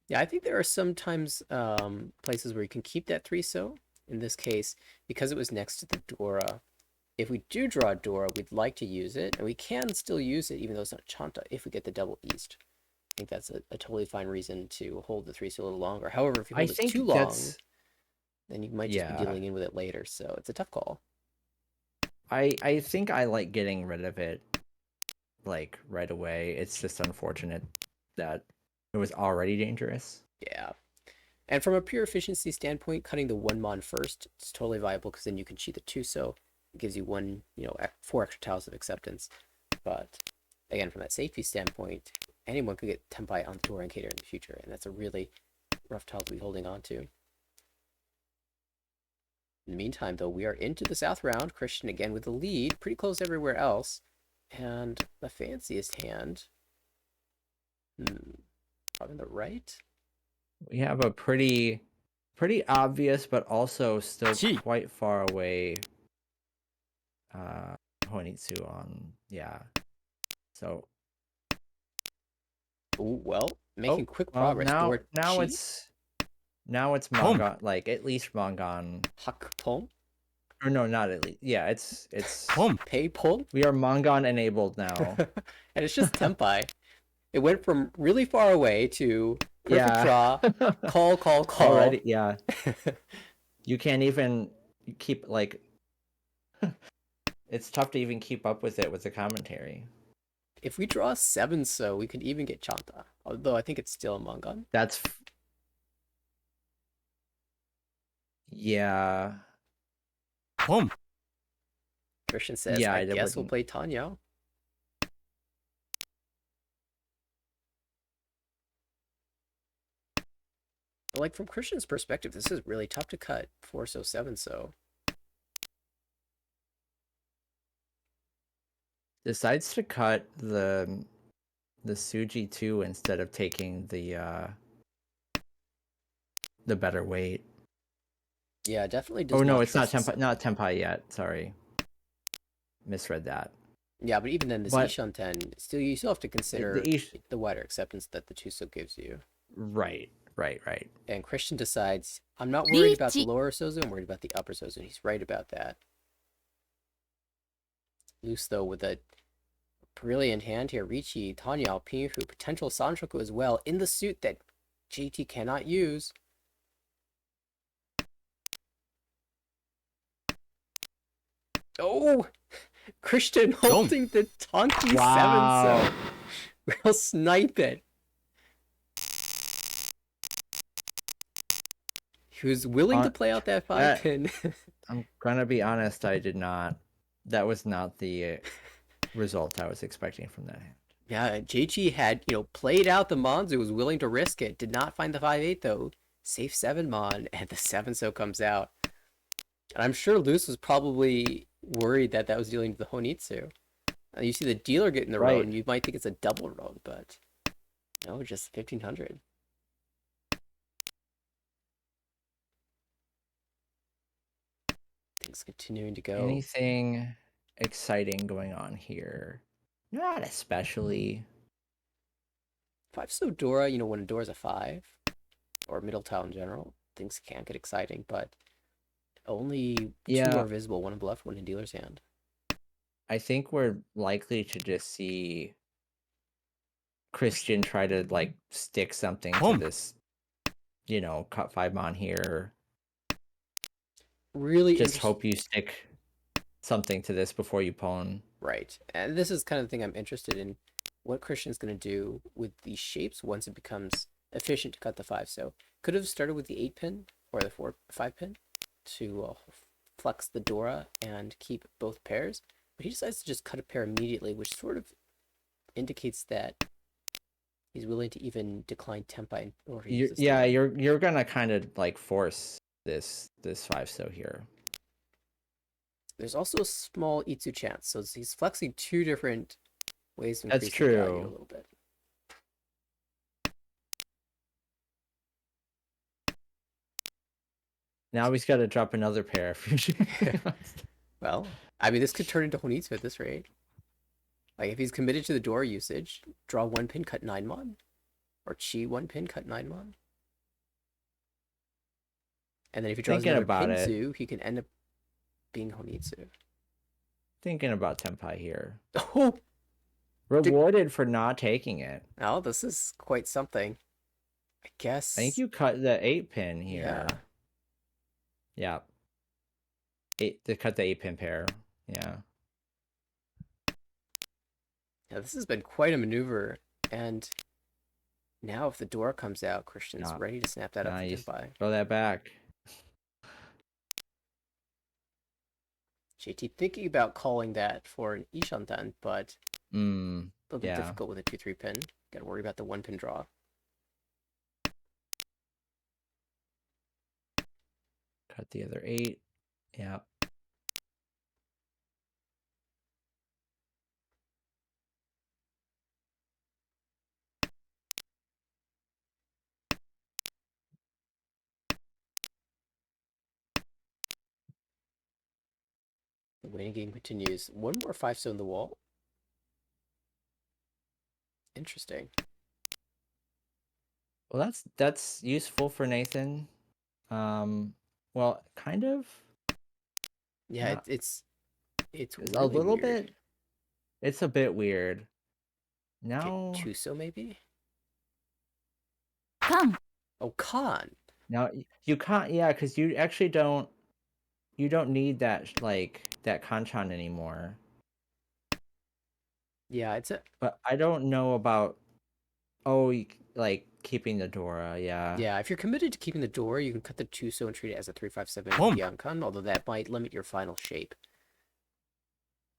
Yeah, I think there are sometimes places where you can keep that 3-so. In this case, because it was next to the Dora, if we do draw a Dora, we'd like to use it, and we can still use it even though it's not Chanta if we get the double East. I think that's a totally fine reason to hold the 3-so a little longer. However, if you hold it too long, then you might just be dealing in with it later, so it's a tough call. I think I like getting rid of it like right away. It's just unfortunate that it was already dangerous. Yeah. And from a pure efficiency standpoint, cutting the 1-mon first is totally viable because then you can cheat the 2-so. It gives you 4 extra tiles of acceptance. But again, from that safety standpoint, anyone could get Tempai on the Dora Indicator in the future, and that's a really rough tile to be holding on to. In the meantime, though, we are into the South round. Christian again with the lead, pretty close everywhere else. And the fanciest hand, probably on the right. We have a pretty obvious, but also still quite far away. Honitsu on, yeah. So Ooh, well, making quick well, progress. now Door now chi. it's now it's Home. Mongon, like at least Mongon. Hak pong. Or no, not at least. Yeah, it's Home. Pei pong. we are Mongon enabled now. And it's just tempai. It went from really far away to perfect Yeah. draw, call, call, call. Already, yeah. You can't even keep like. It's tough to even keep up with it with the commentary. If we draw 7 so, we could even get Chanta. Although I think it's still a Mongon. That's yeah. Home. Christian says, Yeah, I I guess we'll wouldn't. play Tanya. But like from Christian's perspective, this is really tough to cut 4 so 7 so. Decides to cut the Suji 2 instead of taking the better weight. Yeah, definitely does Oh no, not it's not trust Tempai, not Tempai yet. Sorry, misread that. Yeah, but even then, this But Ishan 10, still you still have to consider the the wider acceptance that the Tuso gives you. right. And Christian decides, I'm not worried about the lower Sozu, I'm worried about the upper Sozu. He's right about that. Loose, though, with a brilliant hand here. Ricci, Tanya, Pinfu, potential Sanchoku as well, in the suit that JT cannot use. Oh! Christian holding the Tonki 7 so. Real snipe it. He was willing to play out that 5 pin. I'm gonna be honest, I did not. That was not the result I was expecting from that hand. Yeah, JT had, played out the Monzu, was willing to risk it. Did not find the 5-8 though. Safe 7 Mon, and the 7 so comes out. And I'm sure Luce was probably worried that that was dealing to the Honitsu. You see the dealer get in the road, and you might think it's a double road, but no, just 1500. Things continuing to go. Anything exciting going on here? Not especially. 5 so Dora, when a Dora's a 5, or middle tile in general, things can get exciting, but only 2 are visible, one in bluff, one in dealer's hand. I think we're likely to just see Christian try to like stick something to this, cut 5 Mon here. Really just hope you stick something to this before you pawn. Right. And this is kind of the thing I'm interested in. What Christian's going to do with these shapes once it becomes efficient to cut the 5. So could have started with the 8 pin or the 5 pin to flex the Dora and keep both pairs. But he decides to just cut a pair immediately, which sort of indicates that he's willing to even decline tempai. You're gonna kind of like force this 5 so here. There's also a small Itsu chance, so he's flexing 2 different ways of increasing value a little bit. Now he's got to drop another pair. Well, I mean, this could turn into Honitsu at this rate. Like, if he's committed to the Dora usage, draw 1 pin, cut 9 Mon. Or Chi 1 pin, cut 9 Mon. And then if he draws another Pinzu, he can end up being Honitsu. Thinking about Tempai here. Oh! Rewarded for not taking it. Oh, this is quite something. I guess. I think you cut the 8 pin here. Yeah. To cut the 8 pin pair. Yeah. Yeah, this has been quite a maneuver. And now if the Dora comes out, Christian's ready to snap that up for Tempai. Throw that back. JT thinking about calling that for an Ishantan, but a little bit difficult with a 2-3 pin. Gotta worry about the 1 pin draw. Cut the other 8. Yeah. The waiting game continues. One more 5 so in the wall. Interesting. Well, that's useful for Nathan. Well, kind of. Yeah, Not it's a really little weird. bit. It's a bit weird. Okay, Now, Chuso maybe? Come. Oh, Khan. now you can't. Yeah, because you actually don't. You don't need that that kanchan anymore. Yeah, it's a But I don't know about. Oh, like keeping the Dora. Yeah. yeah. If you're committed to keeping the door, you can cut the Chuso and treat it as a 357 Boom. Biancan, although that might limit your final shape.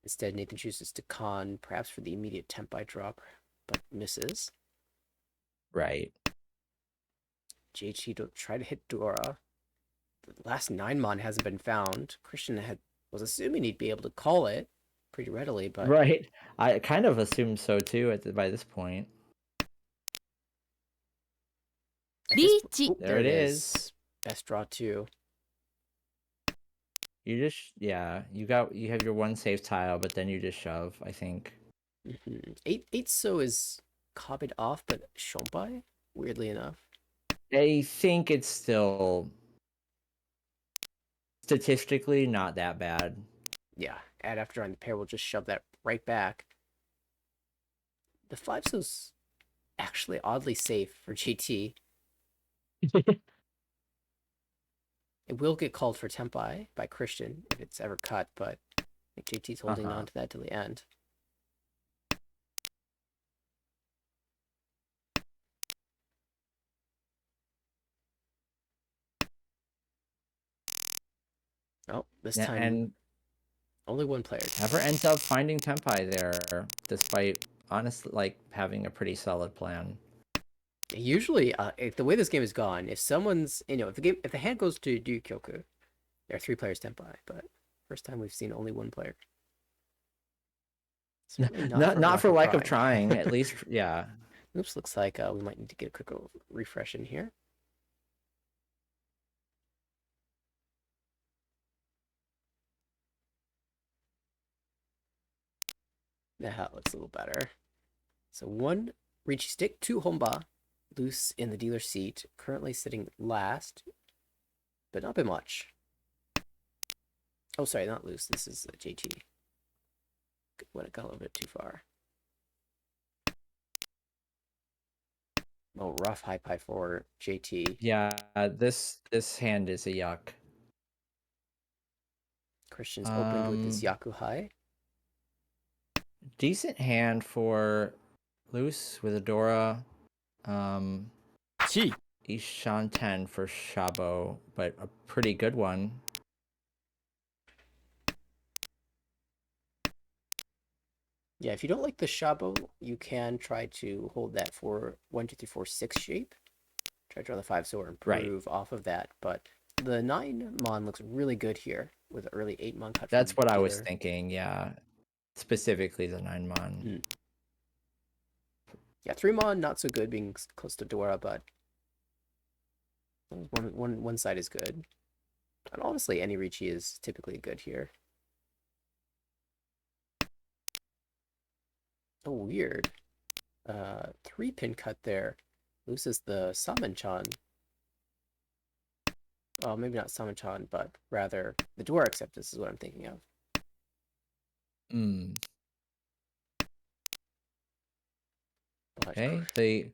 Instead, Nathan chooses to con, perhaps for the immediate Tempai drop, but misses. Right. JT to try to hit Dora. The last 9 mon hasn't been found. Christian was assuming he'd be able to call it pretty readily, but Right. I kind of assumed so too by this point. Reach. Oh, There there it it is. is. Best draw 2. You just you have your one safe tile, but then you just shove, I think. Mm-hmm. Eight so is copied off, but Shompai, weirdly enough. I think it's still statistically not that bad. Yeah, add after on the pair will just shove that right back. The 5 so's actually oddly safe for GT. It will get called for Tempai by Christian if it's ever cut, but I think JT's holding on to that till the end. Oh, this time And only one player. never ends up finding Tempai there, despite honestly having a pretty solid plan. Usually, if the way this game is gone, if someone's if the hand goes to Ryukyoku, there are 3 players Tempai, but first time we've seen only one player. Certainly Not for lack of trying. trying, at least yeah. Oops, looks like we might need to get a quick refresh in here. That looks a little better. So 1 Ricci stick, 2 Homba, loose in the dealer seat, currently sitting last, but not by much. Oh, sorry, not loose. This is JT. When it got a little bit too far. Oh, rough high pie for JT. Yeah, this hand is a yuck. Christian's opened with this Yaku high. Decent hand for loose with Adora. Chi. Ishan 10 for Shabo, but a pretty good one. Yeah, if you don't like the Shabo, you can try to hold that for 1, 2, 3, 4, 6 shape. Try to draw the 5 so or improve off of that. But the 9 mon looks really good here with the early 8 mon cut. That's from what I was dealer. thinking, yeah. Specifically the 9 mon. Mm. Yeah, 3 mon not so good being close to Dora, but one side is good. And honestly, any Ricci is typically good here. Oh, weird. 3-pin cut there. Loses the Samenchan. Well, maybe not Samenchan, but rather the Dora acceptance is what I'm thinking of. Mm. But Okay, the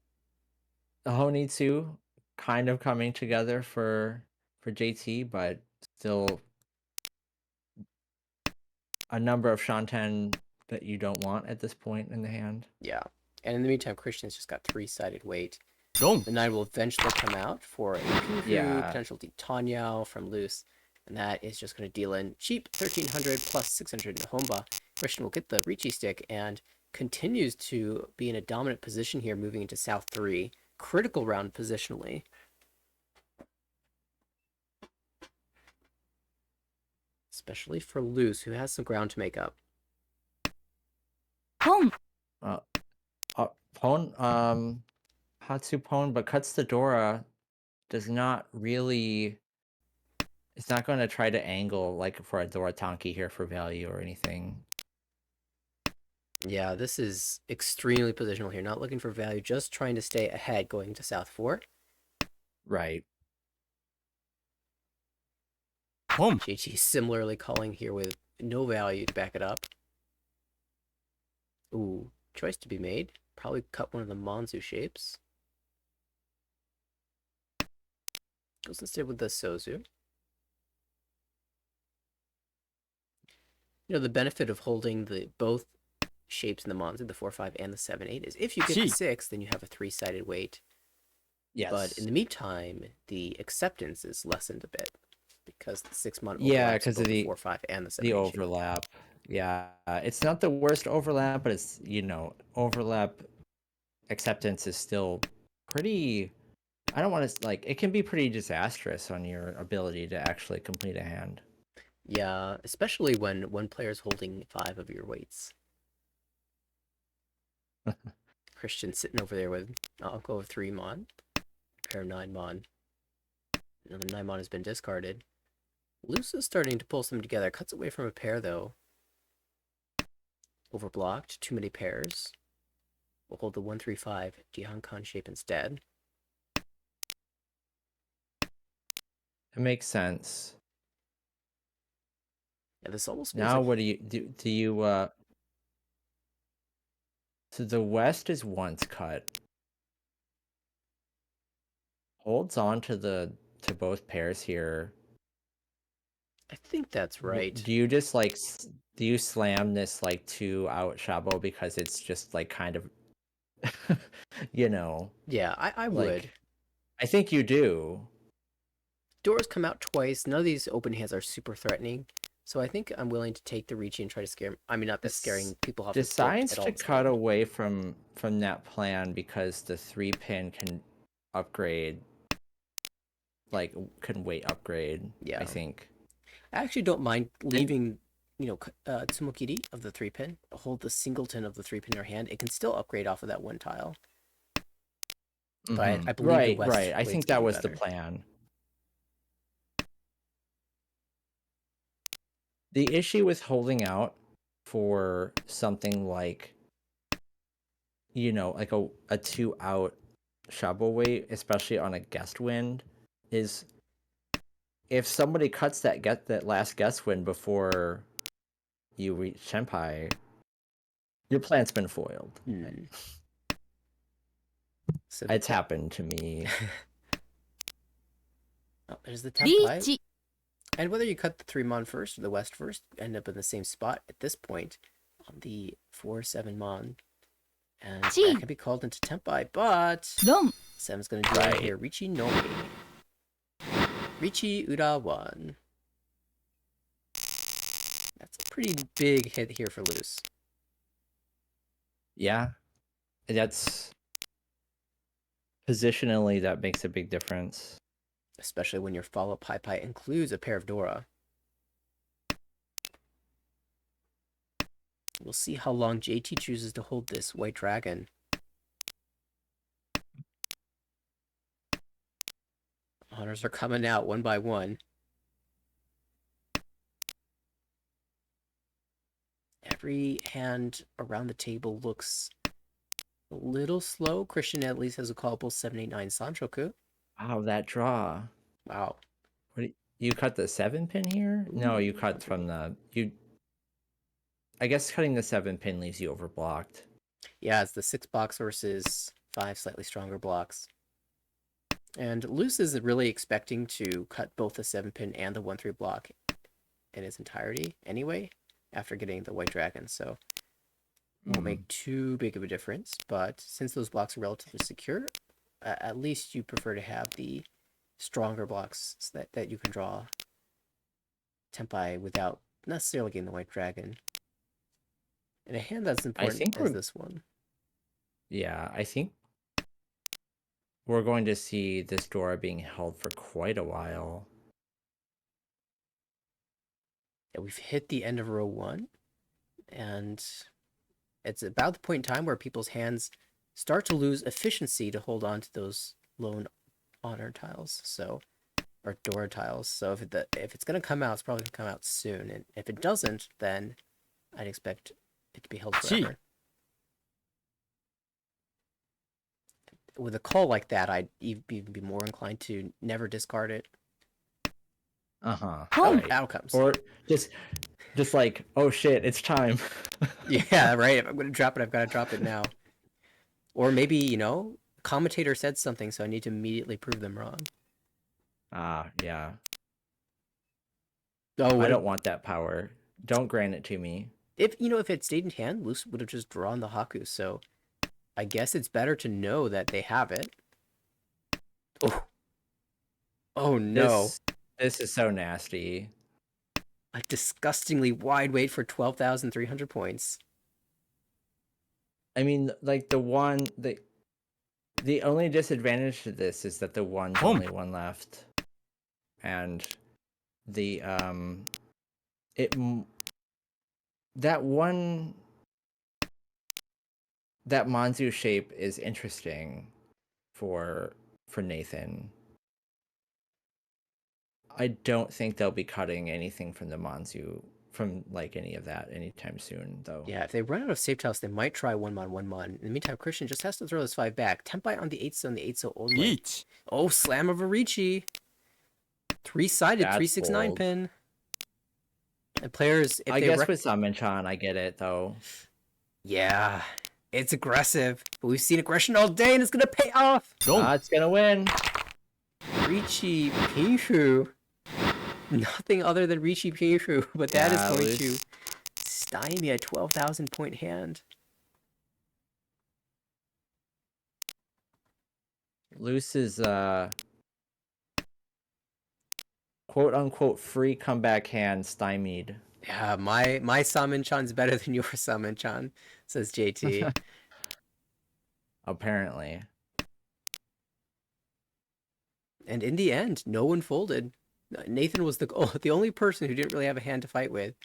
Honitsu kind of coming together for JT, but still a number of Shanten that you don't want at this point in the hand. yeah. And in the meantime, Christian's just got 3-sided weight. Dong. The 9 will eventually come out for a Kufu, Yeah. potential Tanyao from loose. And that is just going to deal in cheap 1300 plus 600 in Homba. Christian will get the Ricci stick and continues to be in a dominant position here, moving into South 3. Critical round positionally. Especially for loose, who has some ground to make up. Home. Pon, Hatsu Pon, but cuts the Dora does not really. It's not going to try to angle like for a Dora Tanki here for value or anything. Yeah, this is extremely positional here. Not looking for value, just trying to stay ahead going to South 4. Right. Boom. JT similarly calling here with no value to back it up. Ooh, choice to be made. Probably cut one of the Monzu shapes. Goes instead with the Sozu. The benefit of holding the both shapes in the Monzu, the 4-5 and the 7-8, is if you get the Gee. 6, then you have a 3-sided weight. Yes. But in the meantime, the acceptance is lessened a bit because the 6-mon Yeah, overlaps because both of the 4-5 and the 7-8 the shape. overlap. Yeah, it's not the worst overlap, but it's overlap acceptance is still pretty. I don't want to it can be pretty disastrous on your ability to actually complete a hand. Yeah, especially when one player's holding 5 of your weights. Christian sitting over there with I'll go with 3-mon, pair of 9-mon. Another 9-mon has been discarded. Loose is starting to pull some together. Cuts away from a pair though. Overblocked. Too many pairs. We'll hold the 1-3-5 Dihankan shape instead. It makes sense. Yeah, this almost feels Now, like... what do you do? So the West is once cut. Holds on to both pairs here. I think that's right. Do you just do you slam this 2 out Shabo because it's just kind of Yeah, I would. I think you do. Doors come out twice. None of these open hands are super threatening. So I think I'm willing to take the Ricci and try to scare... I mean, not the scaring people off the foot Decides at all. to cut away from that plan because the 3-pin can upgrade, can weight upgrade. Yeah. I think. I actually don't mind leaving, Tsumokiri of the 3-pin. Hold the singleton of the 3-pin in your hand. It can still upgrade off of that one tile. But I believe the West right. I think that was the better. plan. The issue with holding out for something like a 2 out Shabo weight, especially on a guest wind, is if somebody cuts that last guest wind before you reach Senpai, your plan's been foiled. So It's happened to me. Oh, there's the Tenpai. And whether you cut the 3-mon first or the West first, end up in the same spot at this point on the 4-7-mon. And that can be called into Tenpai, but 7's going to do it here. Ricci no Mi. Ricci Ura 1. That's a pretty big hit here for loose. Yeah. That's positionally that makes a big difference. Especially when your follow-up Pai includes a pair of Dora. We'll see how long JT chooses to hold this White Dragon. Honors are coming out one by one. Every hand around the table looks a little slow. Christian at least has a callable 7-8-9 Sanchoku. Wow, that draw. Wow. You cut the 7-pin here? No, you cut from I guess cutting the 7-pin leaves you overblocked. Yeah, it's the 6 blocks versus 5 slightly stronger blocks. And Loose is really expecting to cut both the 7-pin and the 1-3 block in its entirety anyway, after getting the White Dragon, so won't make too big of a difference. But since those blocks are relatively secure, at least you prefer to have the stronger blocks so that you can draw Tenpai without necessarily getting the White Dragon. In a hand that's important as this one. Yeah, I think we're going to see this Dora being held for quite a while. Yeah, we've hit the end of row 1, and it's about the point in time where people's hands start to lose efficiency to hold on to those lone honor tiles, or Dora tiles. So if it's gonna come out, it's probably gonna come out soon, and if it doesn't, then I'd expect it to be held forever. with a call like that, I'd even be more inclined to never discard it. Uh-huh. Oh, Right. battle comes. Or just like, oh shit, it's time. Yeah, right. If I'm gonna drop it, I've got to drop it now. Or maybe, commentator said something, so I need to immediately prove them wrong. Yeah. Oh, I don't want that power. Don't grant it to me. if it stayed in hand, Luce would have just drawn the Haku. So I guess it's better to know that they have it. Oh no! This is so nasty. A disgustingly wide wait for 12,300 points. I mean, like the only disadvantage to this is that the one's only one left, and the that Manzu shape is interesting for Nathan. I don't think they'll be cutting anything from the Manzu from like any of that anytime soon, though. Yeah, if they run out of safe tiles, they might try 1-1. In the meantime, Christian just has to throw this 5 back. Tempai on the 8 zone, the 8 zone only. リーチ Oh, slam of a Ricci. 3-sided, That's 369 bold. pin. And players, if I they guess with Samenchan, I get it though. Yeah, it's aggressive, but we've seen aggression all day, and it's gonna pay off. It's gonna win. Ricci Pinshu. Nothing other than Ricci Pinshu, but that is going to stymie a 12,000 point hand. Luce's quote unquote free comeback hand stymied. Yeah, my Samenchan's better than your Samenchan, says JT. Apparently. And in the end, no one folded. Nathan was the only person who didn't really have a hand to fight with.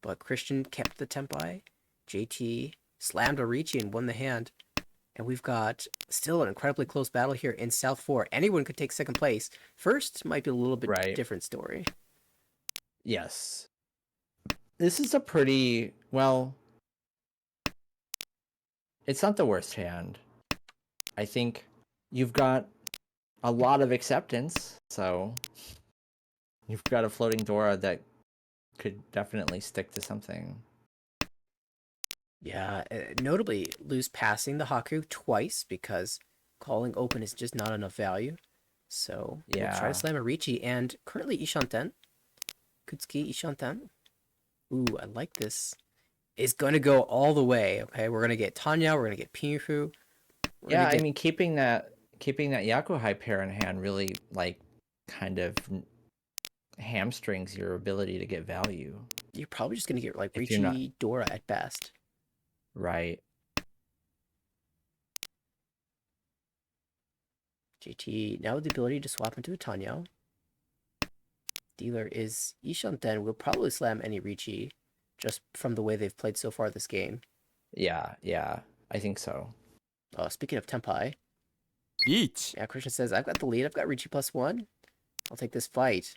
But Christian kept the tempai. JT slammed a Ricci and won the hand. And we've got still an incredibly close battle here in South 4. Anyone could take second place. First might be a little bit different story. Yes. This is a pretty, well, it's not the worst hand. I think you've got a lot of acceptance, so you've got a floating Dora that could definitely stick to something. Yeah, notably, Luce passing the Haku twice because calling open is just not enough value. So we'll try to slam a Ricci, and currently Ishanten, Kutsuki Ishanten. Ooh, I like this. Is going to go all the way. Okay, we're going to get Tanya, we're going to get Pinfu. Yeah, I mean, keeping that Yakuhai pair in hand really, like, kind of hamstrings your ability to get value. You're probably just going to get, like, Ricci Dora at best. Right. JT now with the ability to swap into a Tanya. Dealer is Ishanten. We'll probably slam any Ricci just from the way they've played so far this game. Yeah, I think so. Speaking of Tempai. リーチ Yeah, Christian says, I've got the lead. I've got Ricci +1. I'll take this fight.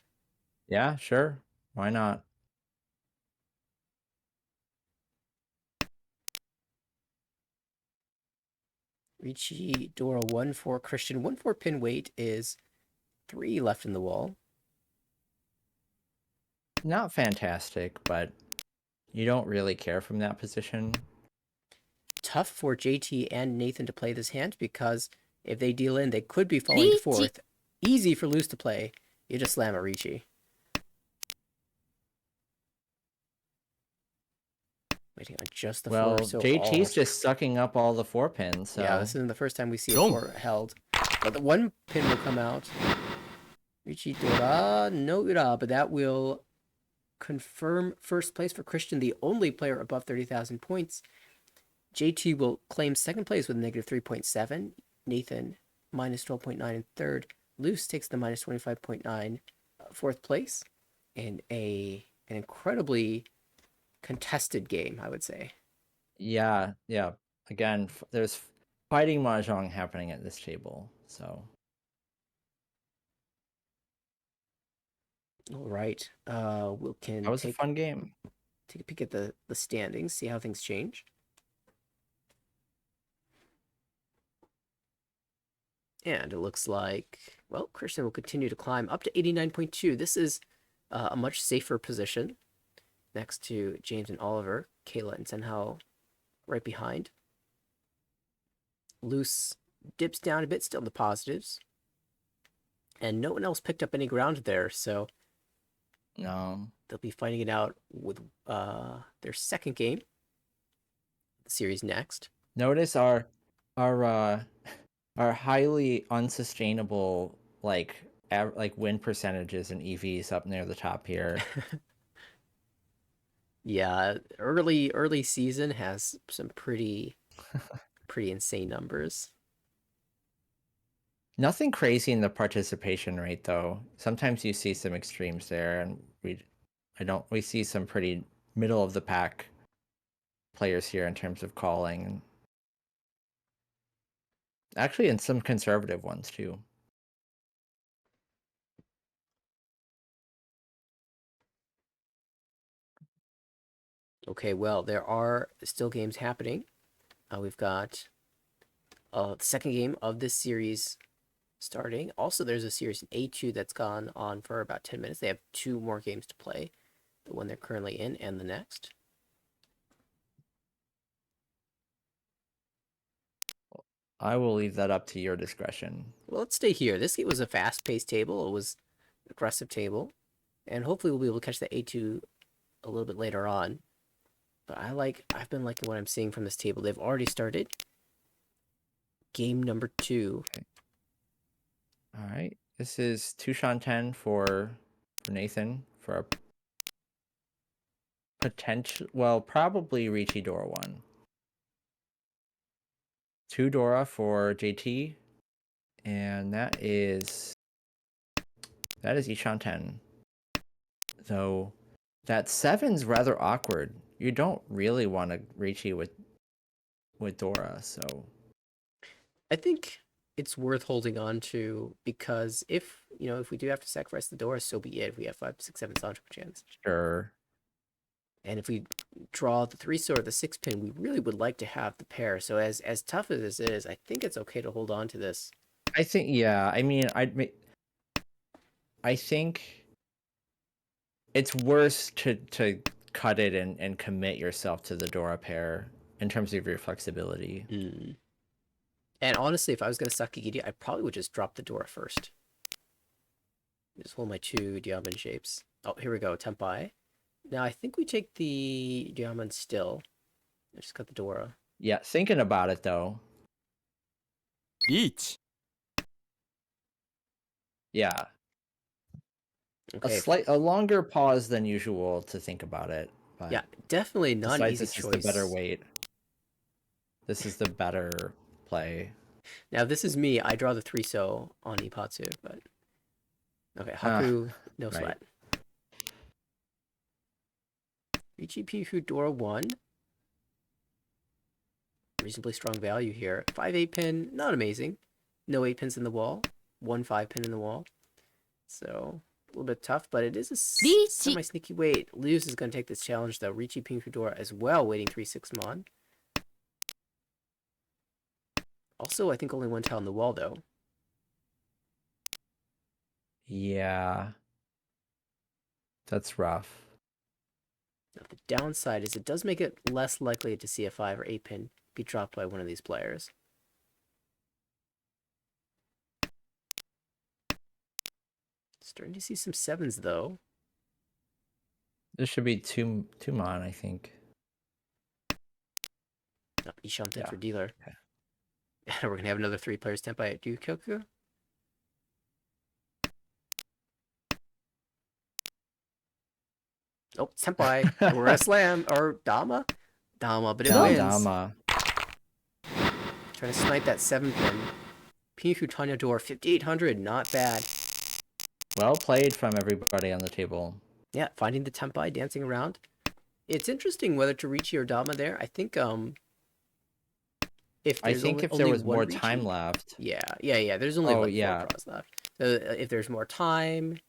Yeah, sure. Why not? Ricci, Dora 1-4. Christian 1-4 pin weight is 3 left in the wall. Not fantastic, but you don't really care from that position. Tough for JT and Nathan to play this hand because if they deal in, they could be falling to fourth. Easy for Luce to play. You just slam a Ricci. Waiting on just the 4. So JT's just sucking up all the 4 pins. So. Yeah, this isn't the first time we see a 4 held. But the 1 pin will come out. Ricci, Dora, no Ura, but that will confirm first place for Christian, the only player above 30,000 points. JT will claim second place with -3.7. Nathan, -12.9 in third. Luce takes the -25.9 fourth place in an incredibly contested game, I would say. Yeah. Again, there's fighting mahjong happening at this table, so. All right. We can that was a fun game. Take a peek at the standings, see how things change. And it looks like, well, Christian will continue to climb up to 89.2. This is a much safer position next to James and Oliver. Kayla and Senhao right behind. Loose dips down a bit, still in the positives. And no one else picked up any ground there, so No. they'll be fighting it out with their second game. The series next. Notice our our highly unsustainable like win percentages and EVs up near the top here. Yeah, early season has some pretty insane numbers. Nothing crazy in the participation rate though. Sometimes you see some extremes there, and we see some pretty middle of the pack players here in terms of calling. Actually, and some conservative ones too. Okay, well, there are still games happening. We've got the second game of this series starting. Also, there's a series in A2 that's gone on for about 10 minutes. They have 2 more games to play, the one they're currently in and the next. I will leave that up to your discretion. Well, let's stay here. This was a fast-paced table. It was an aggressive table. And hopefully we'll be able to catch the A2 a little bit later on. But I've been liking what I'm seeing from this table. They've already started game number 2. Okay. All right. This is Tushan 10 for Nathan for a potential, well, probably Ricci Dora 1. 2 Dora for JT, and that is Ishan 10. Though that 7's rather awkward. You don't really want to Ricci with Dora, so I think it's worth holding on to because if we do have to sacrifice the door, so be it. If we have 5, 6, 7 Sancho chance, sure. and if we draw the 3 sword or the 6 pin, we really would like to have the pair. So as tough as this is, I think it's okay to hold on to this. I think, yeah. I mean, I think it's worse to cut it and commit yourself to the Dora pair in terms of your flexibility. And honestly, if I was going to suck Gigiti, I probably would just drop the Dora first. Just hold my 2 diamond shapes. Oh, here we go, Tempai. Now I think we take the diamond still. I just cut the Dora. Yeah, thinking about it though. リーチ Yeah. Okay. A longer pause than usual to think about it. But yeah, definitely not an easy this choice. is the better weight. This is the better play. Now, if this is me, I draw the 3 so on Ipatsu, but okay, Haku, no right. sweat. Ricci Pihu Dora 1. Reasonably strong value here. 5 8 pin, not amazing. No 8 pins in the wall. 1 5 pin in the wall. So a little bit tough, but it is a semi-sneaky weight. Luz is going to take this challenge though. Ricci Pihu Dora as well, waiting 3 6 mon. Also, I think only 1 tile in the wall though. Yeah. That's rough. Now, the downside is it does make it less likely to see a 5 or 8 pin be dropped by one of these players. Starting to see some 7s though. This should be two mon, I think. Oh, Ishamten for dealer. Okay. We're going to have another 3 players tempai at Ryukyoku. Oh, Senpai. We're a slam. Or Dama? Dama, but it wins. Dama. Trying to snipe that 7 pin. Pihu Tanya Door, 5,800. Not bad. Well played from everybody on the table. Yeah, finding the Tempai, dancing around. It's interesting whether to Ricci or Dama there. I think if there was more Ricci, time left. Yeah. There's only 4 draws left. So if there's more time,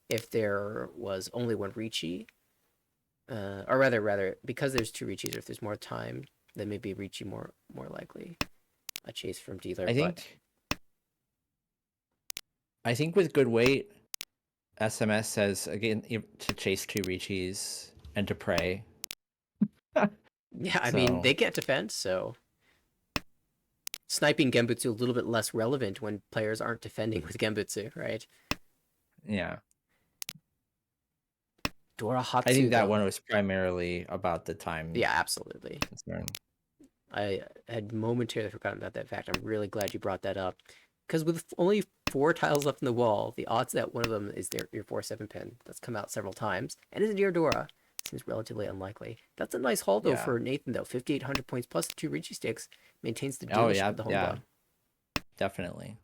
if there was only 1 Ricci, or rather, because there's 2 Ricci's, or if there's more time, then maybe Ricci more likely a chase from dealer. I think I think with good weight, SMS says again to chase 2 Richis and to pray. Yeah, I mean, So- they can't defend, so sniping Genbutsu a little bit less relevant when players aren't defending with Genbutsu, right? Yeah. Dora Hatsu, I think that though. one was primarily about the time Yeah, absolutely. concern. I had momentarily forgotten about that fact. I'm really glad you brought that up. Because with only 4 tiles left in the wall, the odds that one of them is your 4-7 pin that's come out several times, and is near Dora, seems relatively unlikely. That's a nice haul, though, Yeah. for Nathan, though. 5,800 points plus the 2 Ricci sticks maintains the Oh, dealership yeah, with the home yeah. bot. Definitely.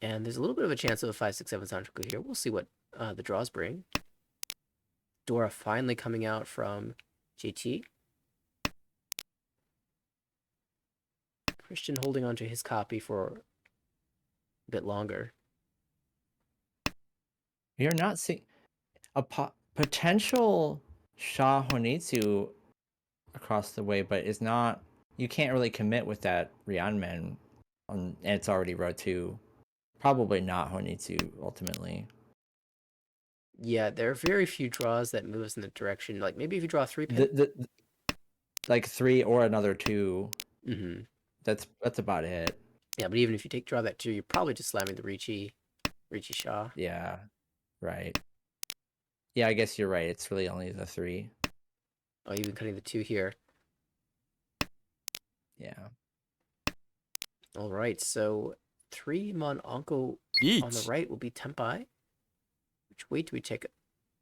And there's a little bit of a chance of a 5-6-7 Sanchoku here. We'll see what the draws bring. Dora finally coming out from JT. Christian holding on to his copy for a bit longer. You're not seeing a potential Sha Honitsu across the way, but is not. You can't really commit with that Ryanman, and it's already row 2. Probably not Honitsu ultimately. Yeah, there are very few draws that move us in the direction. Like maybe if you draw a 3 pin. Like 3 or another 2. Mm-hmm. That's about it. Yeah, but even if you draw that 2, you're probably just slamming the Ricci Shaw. Yeah. Right. Yeah, I guess you're right. It's really only the 3. Oh, even cutting the 2 here. Yeah. All right, so 3 Mon Onko on the 1 right will be Tempai. Which way do we take?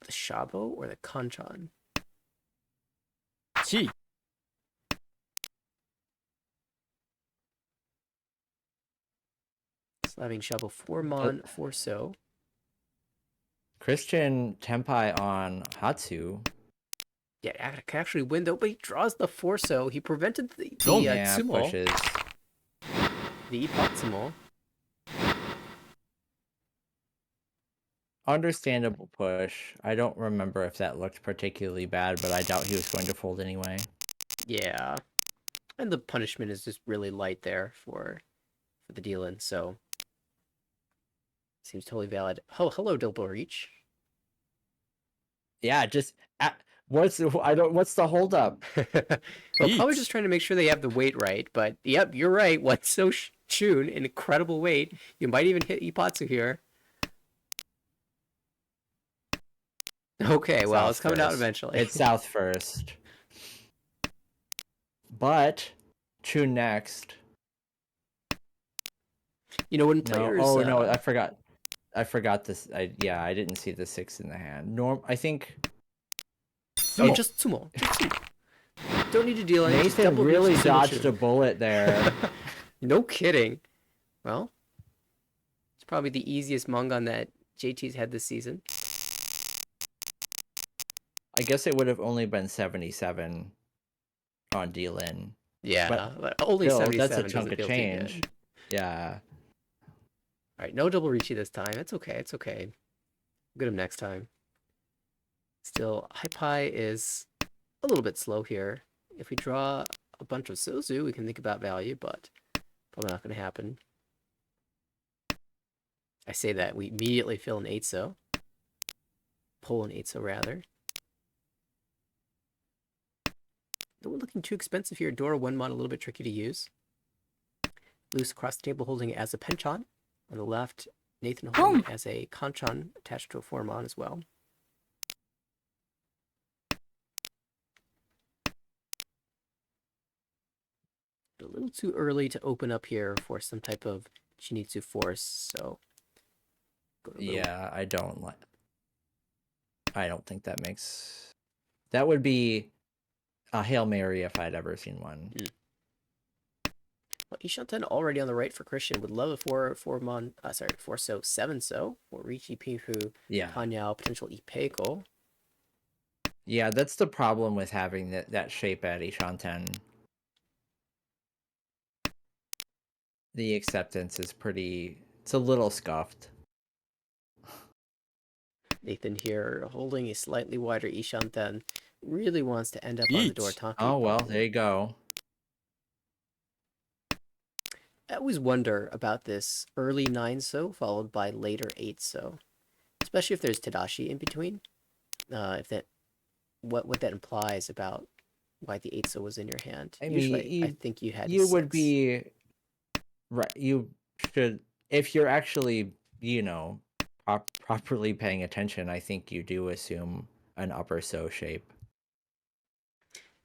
The Shabo or the Kanchan? 2 Slamming Shabo 4 Mon, 4 So. Christian Tempai on Hatsu. Yeah, I can actually win though, but he draws the 4 So. He prevented the Yeah, Tsumo, pushes. the Ipatsumo. Understandable push. I don't remember if that looked particularly bad, but I doubt he was going to fold anyway. Yeah. And the punishment is just really light there for the deal-in, so seems totally valid. Oh, hello, Dilbo Reach. Yeah, just what's the holdup? Well, probably Eats. just trying to make sure they have the weight right, but yep, you're right. What's so Shun, an incredible weight. You might even hit Ipatsu here. Okay, well, South it's coming out first. eventually. It's south first. But Chun next. You know, when No. players... Oh no, I forgot. I forgot this. I didn't see the 6 in the hand. I think. Oh, just Tsumo. Just Tsumo. Don't need to deal anything. Just Nathan double really reach the Tsumo dodged Shun. a bullet there. No kidding. Well, it's probably the easiest Mongon that JT's had this season. I guess it would have only been 77 on deal-in. Yeah, but only Still, 77 that's a doesn't chunk of feel too change. good. Yeah. All right, no double reachy this time. It's okay. It's okay. We'll get him next time. Still, Hypai is a little bit slow here. If we draw a bunch of Sozu, we can think about value, but probably not going to happen. I say that. We immediately fill an 8-so. Pull an 8-so, rather. No one looking too expensive here. Dora 1 Mon, a little bit tricky to use. Loose across the table, holding it as a Penchon. On the left, Nathan holding it as a Kanchan attached to a 4 Mon as well. A little too early to open up here for some type of Shinitsu force, so Yeah, I don't think that makes... That would be a Hail Mary if I'd ever seen one. Well, Ishanten already on the right for Christian. Would love a 4 So 7 So or Richi Pihu Yeah. Hanyao potential Ipeiko. Yeah, that's the problem with having that shape at Ishanten. The acceptance is it's a little scuffed. Nathan here holding a slightly wider Ishanten. Really wants to end up on the door Eat. Tanki. Oh well, there you go. I always wonder about this early 9-so followed by later 8-so, especially if there's Tadashi in between. If that what that implies about why the 8-so was in your hand. I mean, Usually, I think you had a you would 6. be right. You should, if you're actually, properly paying attention. I think you do assume an upper so shape.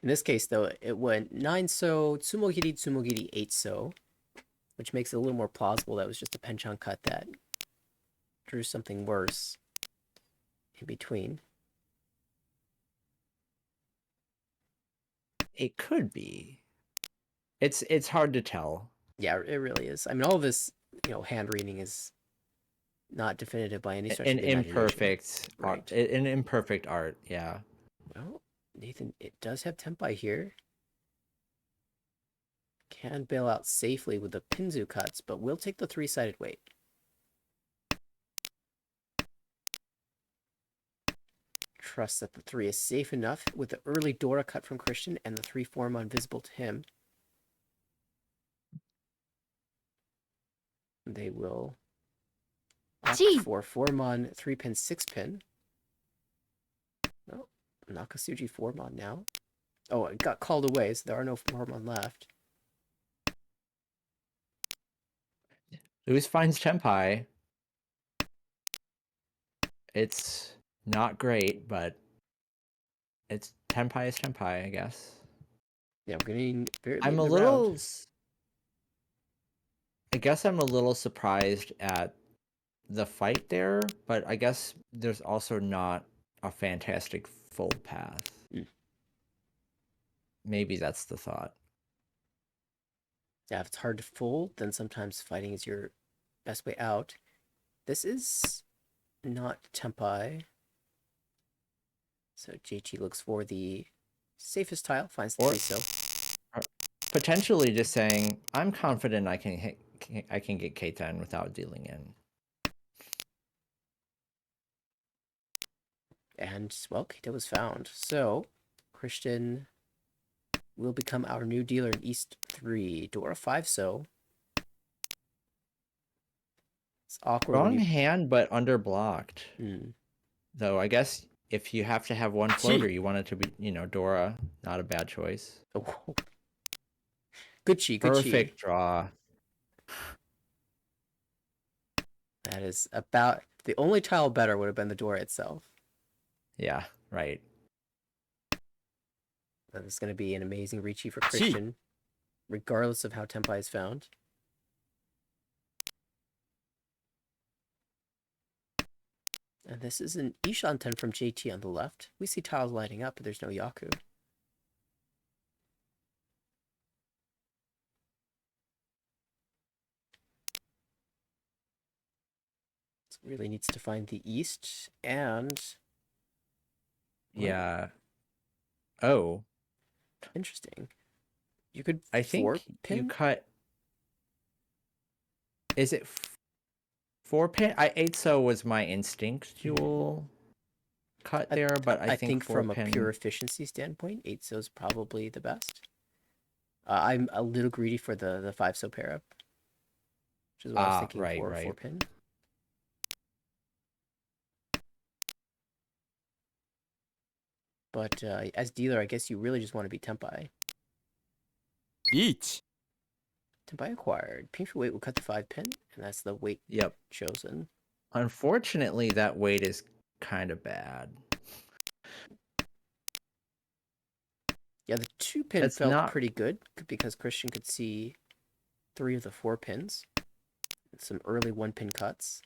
In this case, though, it went 9-so, tsumogiri, tsumogiri, 8-so, which makes it a little more plausible that it was just a penchant cut that drew something worse in between. It could be. It's hard to tell. Yeah, it really is. I mean, all of this, hand reading is not definitive by any stretch An of the imagination. imperfect art. Right. An imperfect art. Yeah. Well, Nathan, it does have Tempai here. Can bail out safely with the Pinzu cuts, but will take the 3-sided weight. Trust that the 3 is safe enough with the early Dora cut from Christian and the 3-4 visible to him. They will opt Gee. for 4-mon, 3-pin, 6-pin. No, Nakasuji 4-mon now. Oh, it got called away, so there are no 4-mon left. Lewis finds Tempai. It's not great, but it's Tempai is Tempai, I guess. Yeah, we're getting very late I'm a in the little. round. I guess I'm a little surprised at the fight there, but I guess there's also not a fantastic full path. Mm. Maybe that's the thought. Yeah, if it's hard to fold, then sometimes fighting is your best way out. This is not Tempai. So JT looks for the safest tile, finds the Or- 3-so. Potentially just saying, I'm confident I can get K10 without dealing in. And, well, Keita was found. So, Christian will become our new dealer in East 3. Dora 5-so. It's awkward Wrong when you... hand, but underblocked. Mm. Though I guess if you have to have one floater, you want it to be, Dora. Not a bad choice. Oh. Good chi, good Perfect chi. draw. That is about... The only tile better would have been the Dora itself. Yeah, right. That is going to be an amazing Richi for Christian, regardless of how Tempai is found. And this is an Ishan 10 from JT on the left. We see tiles lighting up, but there's no Yaku. So it really needs to find the east and... Well, Yeah. Oh, interesting. You could I think 4-pin? you cut. Is it 4-pin? 8-so was my instinctual cut there, but I think from a 4-pin. pure efficiency standpoint, 8-so is probably the best. I'm a little greedy for the 5-so pair up, which is what I was thinking right, for right. 4-pin. But as dealer, I guess you really just want to be Tempai. 1 Tempai acquired. Pink for weight will cut the 5-pin, and that's the weight Yep. chosen. Unfortunately, that weight is kind of bad. Yeah, the 2-pin It's felt not- pretty good because Christian could see 3 of the 4 pins. And some early 1-pin cuts.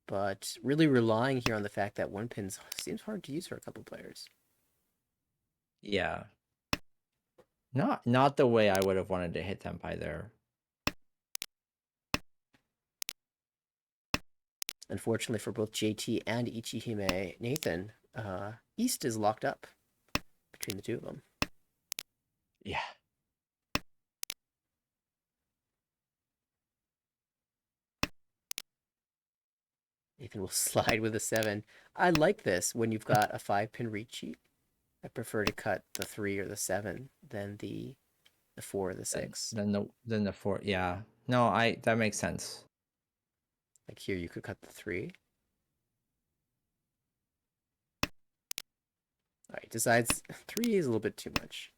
But really relying here on the fact that 1-pin seems hard to use for a couple players. Yeah. Not the way I would have wanted to hit Tempai there. Unfortunately for both JT and Ichihime Nathan, East is locked up between the two of them. Yeah. Nathan will slide with a 7. I like this when you've got a 5-pin Richi. I prefer to cut the 3 or the 7 than the 4 or the 6. Then the 4. Yeah. No, that makes sense. Like here, you could cut the 3. All right, decides 3 is a little bit too much.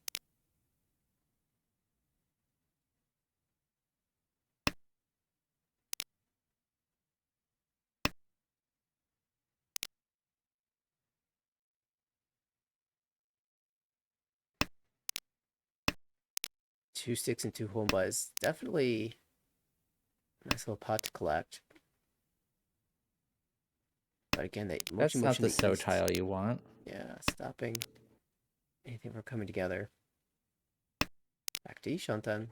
Two sticks and 2 homba is definitely a nice little pot to collect. But again, that That's mochi not the in the so east. tile you want. Yeah, stopping anything from coming together. Back to Ishantan.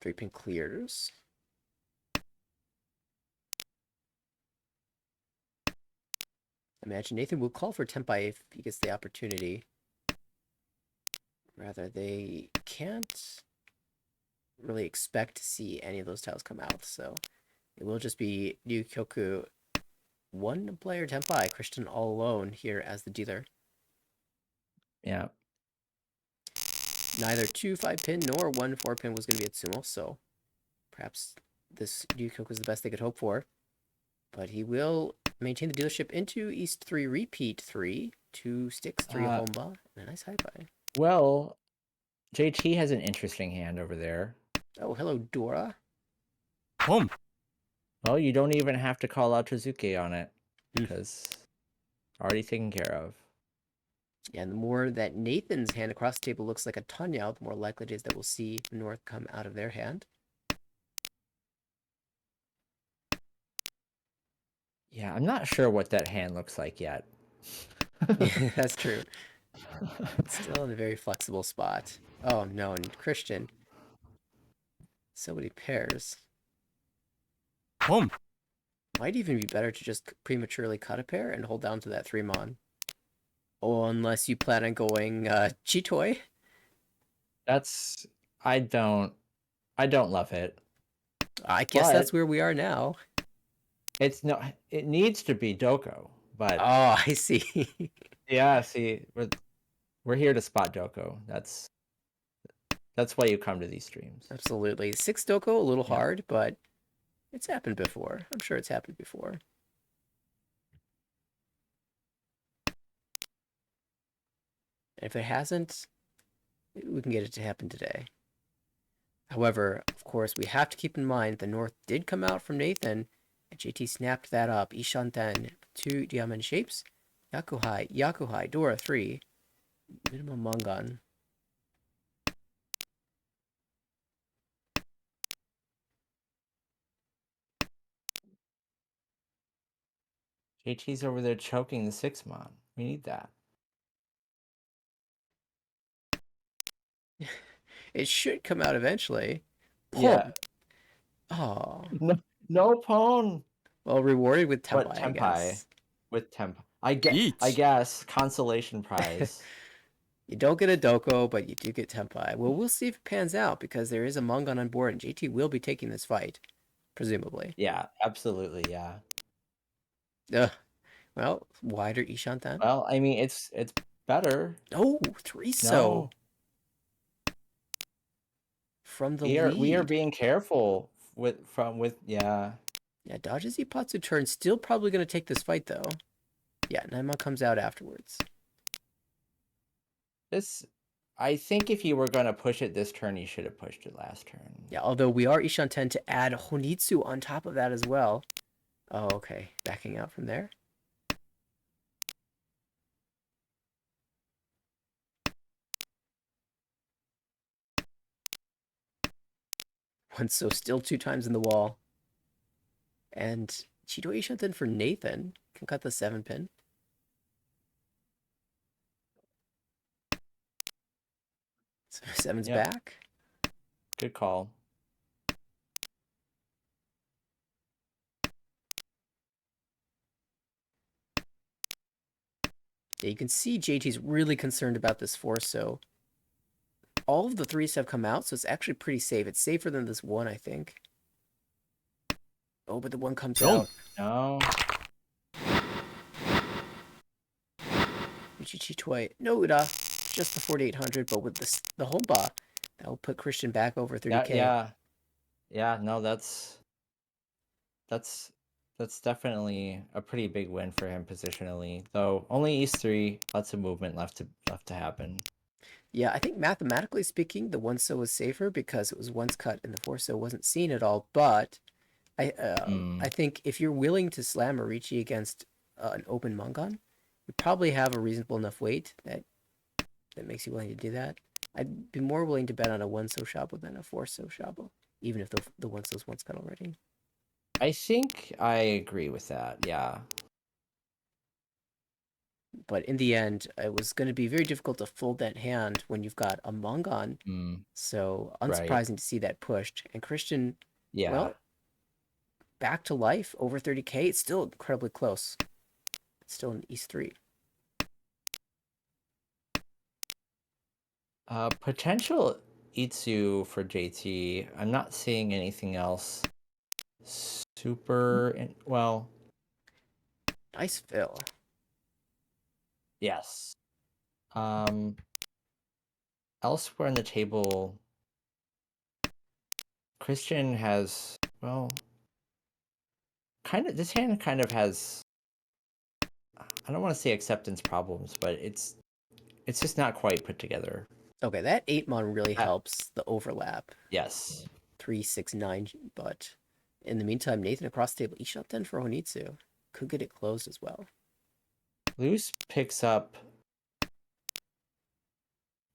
3-pin clears. Imagine Nathan will call for Tenpai if he gets the opportunity. Rather, they can't really expect to see any of those tiles come out, so it will just be Ryukyoku, 1-player Tenpai, Christian all alone here as the dealer. Yeah. Neither 2 5-pin nor 1 4-pin was going to be at Sumo, so perhaps this Ryukyoku was the best they could hope for. But he will maintain the dealership into East 3 repeat 3, 2 sticks, 3 homba, and a nice high five. Well, JT has an interesting hand over there. Oh, hello, Dora. Home. Well, you don't even have to call out Tozuki on it, because already taken care of. Yeah, and the more that Nathan's hand across the table looks like a Tanya, the more likely it is that we'll see North come out of their hand. Yeah, I'm not sure what that hand looks like yet. Yeah, that's true. It's still in a very flexible spot. Oh no, and Christian. So many pairs. Home. Might even be better to just prematurely cut a pair and hold down to that 3-mon. Oh, unless you plan on going Chitoi. I don't love it. I guess But that's where we are now. it needs to be Doko, but Oh, I see. yeah, see, we're here to spot Doko. That's why you come to these streams. Absolutely. 6 Doko, a little Yeah. hard, but it's happened before. I'm sure it's happened before. And if it hasn't, we can get it to happen today. However, of course, we have to keep in mind the North did come out from Nathan, and JT snapped that up. Ishanten, 2 diamond shapes. Yakuhai, Dora, 3. Minimum Mangan. JT's over there choking the 6-mon. We need that. It should come out eventually. Yeah. Oh. No pwn. Well, rewarded with What Tenpai, I Tenpai? guess. With Tenpai. Each. I guess consolation prize. You don't get a Doko, but you do get Tenpai. Well, we'll see if it pans out, because there is a Mangan on board, and JT will be taking this fight, presumably. Yeah, absolutely, yeah. Well, wider Ishantan. Well, I mean, it's better. Oh, 3 so. No. From the We lead. are being careful yeah. Yeah, dodges Ipatsu turn. Still probably going to take this fight, though. Yeah, Naima comes out afterwards. I think if you were going to push it this turn, you should have pushed it last turn. Yeah, although we are Ishanten to add Honitsu on top of that as well. Oh, okay. Backing out from there. Once so still 2 times in the wall. And Chido Ishanten for Nathan can cut the 7-pin. So 7's Yep. back. Good call. Yeah, you can see JT's really concerned about this 4, so all of the 3s have come out, so it's actually pretty safe. It's safer than this 1, I think. Oh, but the 1 comes out. No. Uchichi Toy. No Ura. Just the 4800, but with the Homba, That will put Christian back over 30k. Yeah. No, that's definitely a pretty big win for him positionally. Though only e3, lots of movement left to happen. Yeah, I think mathematically speaking, the one so was safer because it was once cut and the four so wasn't seen at all. But I think if you're willing to slam Marichi against an open Mongon, you probably have a reasonable enough weight that makes you willing to do that. I'd be more willing to bet on a one so Shabo than a four so Shabo, even if the one so's once cut already. I think I agree with that. Yeah. But in the end, it was going to be very difficult to fold that hand when you've got a Mongon. So unsurprising Right. to see that pushed. And Christian, Yeah. well, back to life over 30k. It's still incredibly close. It's still an East 3. Potential Itsu for JT. I'm not seeing anything else super well. Nice fill. Yes. Elsewhere in the table, Christian has, well, this hand kind of has, I don't want to say acceptance problems, but it's just not quite put together. Okay, that 8-mon really helps the overlap. Yes. 3, 6, 9, but in the meantime, Nathan across the table, he shot 10 for Honitsu. Could get it closed as well. Loose picks up,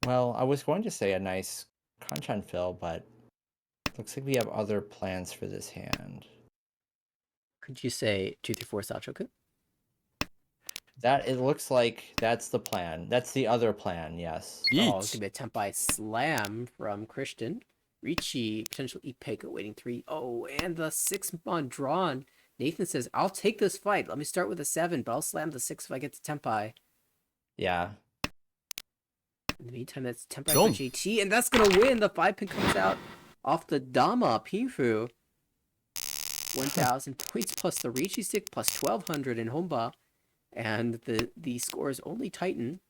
well, I was going to say a nice Kanchan fill, but looks like we have other plans for this hand. Could you say 2 through 4 Sachoku? That, it looks like that's the plan. That's the other plan, yes. Oh, it's gonna be a Tenpai slam from Christian. Ricci, potential Ipeka waiting 3. Oh, and the 6-mon drawn. Nathan says, I'll take this fight. Let me start with a 7, but I'll slam the 6 if I get to Tenpai. Yeah. In the meantime, that's Tenpai for JT, and that's gonna win. The 5-pin comes out off the Dama Pifu. 1,000 points plus the Ricci stick plus 1,200 in Homba. And the scores only tighten.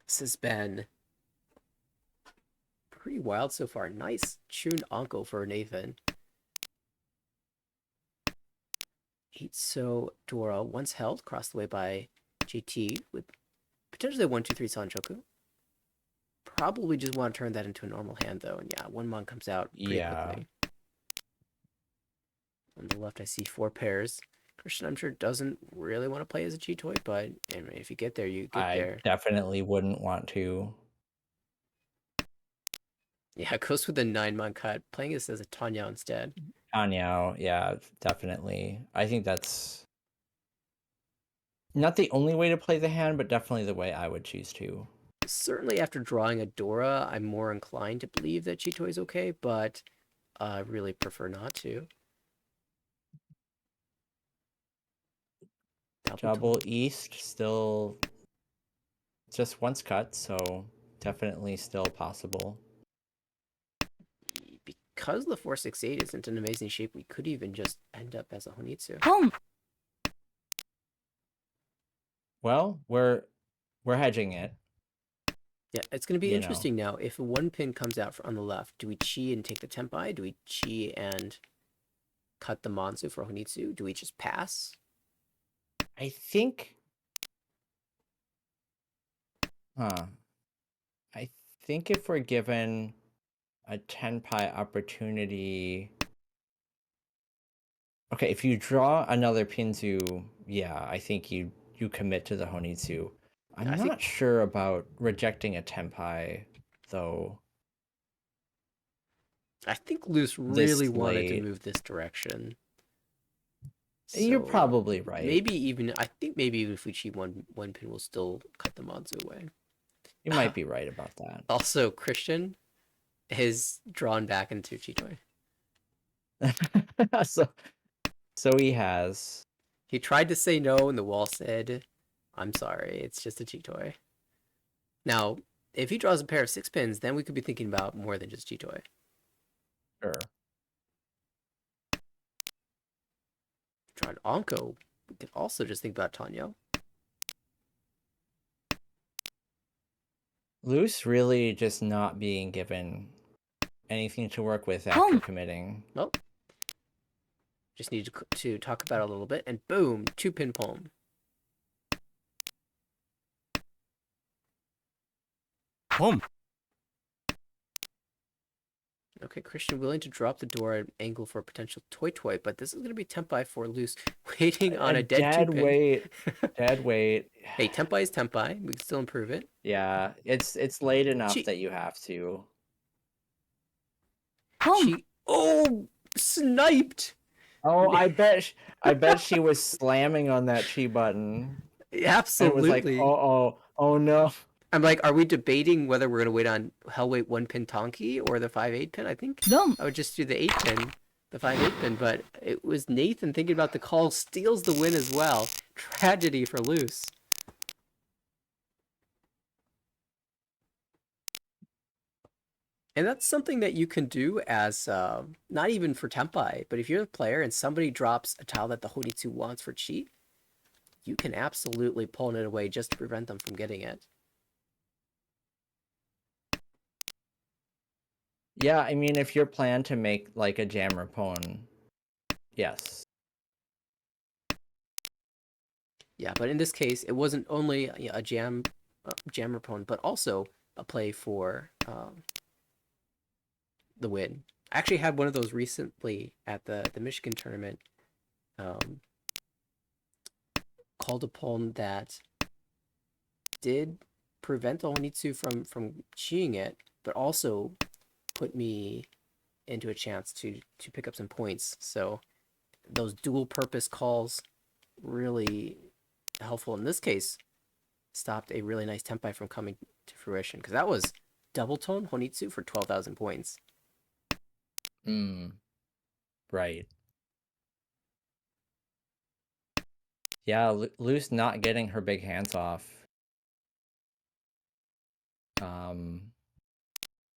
This has been pretty wild so far. Nice tuned uncle for Nathan. 8 so Dora once held, crossed the way by JT with potentially a 1, 2, 3 Sanchoku. Probably just want to turn that into a normal hand though, and yeah, 1-mon comes out pretty quickly. On the left, I see 4 pairs. Christian, I'm sure, doesn't really want to play as a G-Toy, but I mean, if you get there, you get there. I definitely wouldn't want to. Yeah, it goes with a 9-mon cut. Playing this as a Tanyao instead. Tanyao, yeah, definitely. I think that's not the only way to play the hand, but definitely the way I would choose to. Certainly after drawing a Dora, I'm more inclined to believe that G-Toy is okay, but I really prefer not to. Double East, still just once cut, so definitely still possible. Because the 468 isn't an amazing shape, we could even just end up as a Honitsu. Well, we're hedging it. Yeah, it's going to be interesting now. If a 1-pin comes out on the left, do we chi and take the Tenpai? Do we chi and cut the Monsu for Honitsu? Do we just pass? I think... I think if we're given a Tenpai opportunity... Okay, if you draw another Pinzu, yeah, I think you commit to the Honitsu. I'm not sure about rejecting a Tenpai, though. I think Luce really wanted to move this direction. So you're probably right. Maybe even, I think maybe even if we cheat one pin, we'll still cut the Monzu away. You might be right about that. Also, Christian is drawn back into Chitoy. So he has. He tried to say no, and the wall said, I'm sorry, it's just a Chitoy. Now, if he draws a pair of 6 pins, then we could be thinking about more than just Chitoy. Sure. drawn Onko. We could also just think about Tonyo. Loose really just not being given anything to work with after committing. Well, just need to talk about it a little bit, and boom, 2-pin palm. Pom. Okay, Christian willing to drop the door at an angle for a potential toy, but this is going to be Tempai for loose, waiting on a dead 2-pin. Weight. Dead weight. Hey, Tempai is Tempai. We can still improve it. Yeah, it's late enough that you have to. Oh, sniped! Oh, I bet she was slamming on that chi button. Absolutely. And it was like, oh no. I'm like, are we debating whether we're going to wait on Hellweight 1-pin Tonki or the 5/8-pin? I think I would just do the 8-pin, the 5/8-pin, but it was Nathan thinking about the call, steals the win as well. Tragedy for loose. And that's something that you can do as, not even for Tempai, but if you're the player and somebody drops a tile that the Hoditsu wants for cheat, you can absolutely pull it away just to prevent them from getting it. Yeah, I mean, if your plan to make like a jammer pwn, yes. Yeah, but in this case, it wasn't only a jammer pwn, but also a play for the win. I actually had one of those recently at the Michigan tournament. Called a pwn that did prevent the Honitsu from cheating it, but also put me into a chance to pick up some points. So those dual purpose calls really helpful in this case. Stopped a really nice Tempai from coming to fruition, because that was double tone Honitsu for 12,000 points. Right. Yeah, Luce not getting her big hands off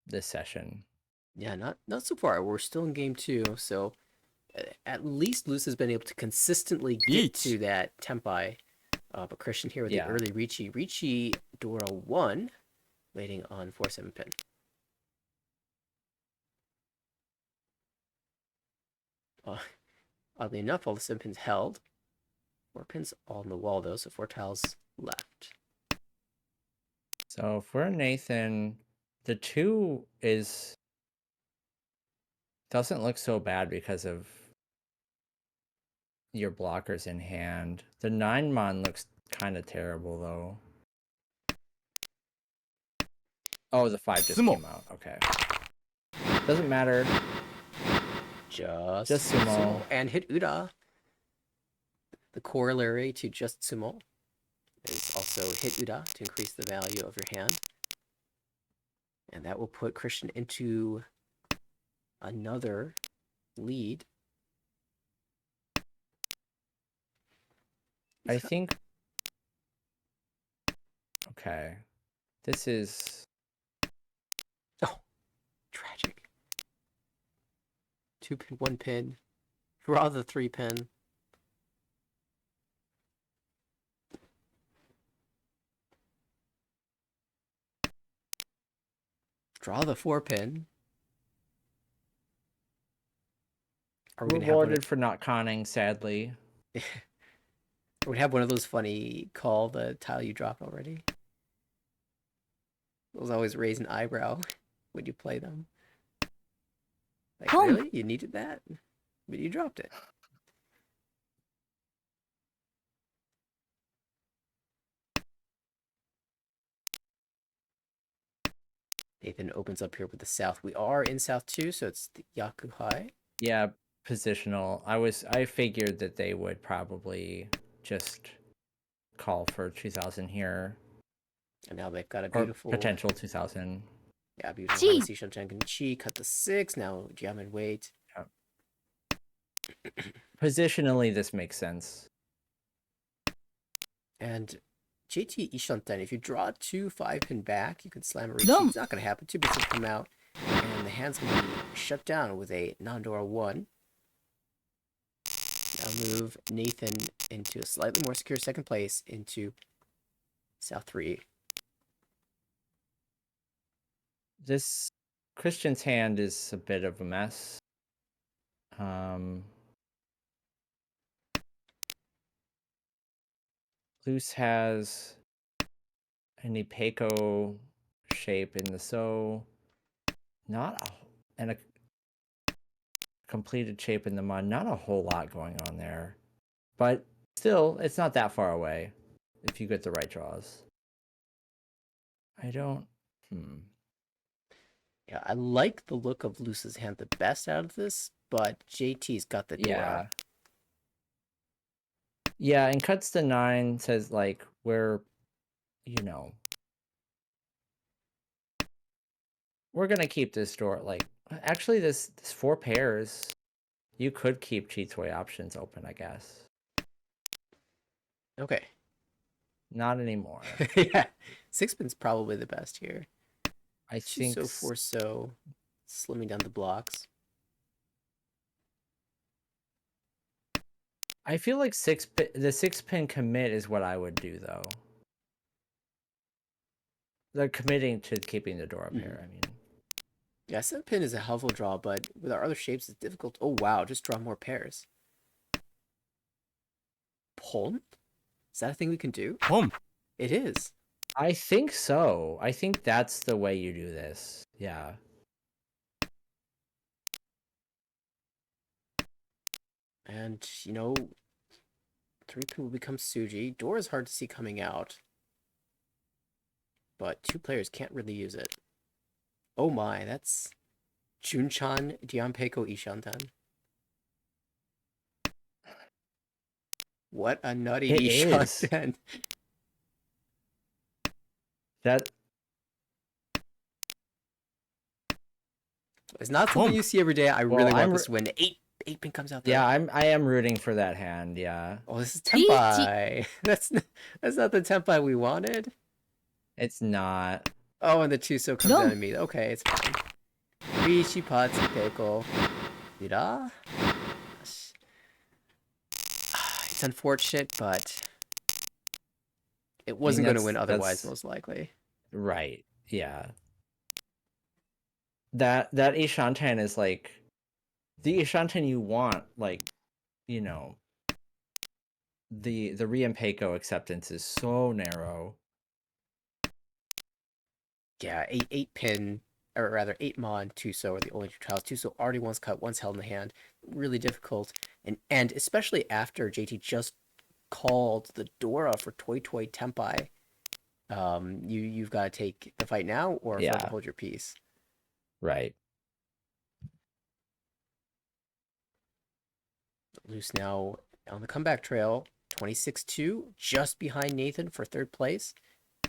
this session. Yeah, not so far. We're still in game 2, so at least Luce has been able to consistently get to that Tempai. But Christian here with the early Ricci Dora 1, waiting on 4-7 pin. Oddly enough, all the 7 pins held. 4 pins all on the wall though, so 4 tiles left. So for Nathan, the 2 doesn't look so bad because of your blockers in hand. The 9-mon looks kind of terrible though. Oh, the 5 just came out. Okay. Doesn't matter. Just sumo. And hit Uda. The corollary to just sumo is also hit Uda to increase the value of your hand. And that will put Christian into another lead. I think... Okay. This is... Oh, tragic. 2-pin, 1-pin. Draw the 3-pin. Draw the 4-pin. Are we rewarded for not conning, sadly. We'd have one of those funny call the tile you dropped already. Those always raise an eyebrow when you play them. Like, really? You needed that? But you dropped it. Nathan opens up here with the south. We are in south too, so it's the Yaku High. Yeah, positional. I figured that they would probably just call for 2000 here. And now they've got a beautiful... Or potential 2000. Yeah, beautiful Hamasisha Tengen Chi. Cut the 6. Now Jiamen wait. Yeah. Positionally, this makes sense. And JT Ishanten, if you draw 2 5-pin back, you can slam a Ricci. It's not going to happen. 2 bits will come out. And the hand's going to be shut down with a non-Dora 1. Now move Nathan into a slightly more secure second place into South 3. This Christian's hand is a bit of a mess. Luce has an Ipeco shape in the so, and a completed shape in the mud. Not a whole lot going on there, but still, it's not that far away if you get the right draws. I don't. Yeah, I like the look of Luce's hand the best out of this, but JT's got the Dora. Yeah, and cuts to 9 says like we're gonna keep this door like actually this 4 pairs. You could keep cheat toy options open, I guess. Okay. Not anymore. Yeah, 6-pin's probably the best here. I think 2 so 4 so, slimming down the blocks. I feel like the 6-pin commit is what I would do though. They're committing to keeping the door pair. I mean, yeah, 7-pin is a helpful draw, but with our other shapes, it's difficult. Oh wow, just draw more pairs. Pawn? Is that a thing we can do? Pawn. It is. I think so. I think that's the way you do this. Yeah. And, 3-pin will become Suji. Door is hard to see coming out. But 2 players can't really use it. Oh my, that's Junchan Dianpeiko Ishantan. What a nutty It Ishantan. That It's not something you see every day. I really want this to win. 8-pin comes out there. Yeah, I am rooting for that hand, yeah. Oh, this is Tenpai. That's not the Tenpai we wanted. It's not. Oh, and the 2 so comes out of me. Okay, it's fine. Rishi Patsu Peiko. Dira? It's unfortunate, but it wasn't going to win otherwise, most likely. Right, yeah. That Ishantan is like the Ishantan you want, like, the Rienpeiko acceptance is so narrow. Yeah, 8-pin, or rather 8-mon, 2-so are the only 2 tiles. 2-so already once cut, once held in the hand. Really difficult. And especially after JT just called the Dora for Toy Toy Tenpai, you've got to take the fight now or fucking hold your peace. Right. Luce now on the comeback trail, 26-2, just behind Nathan for 3rd place.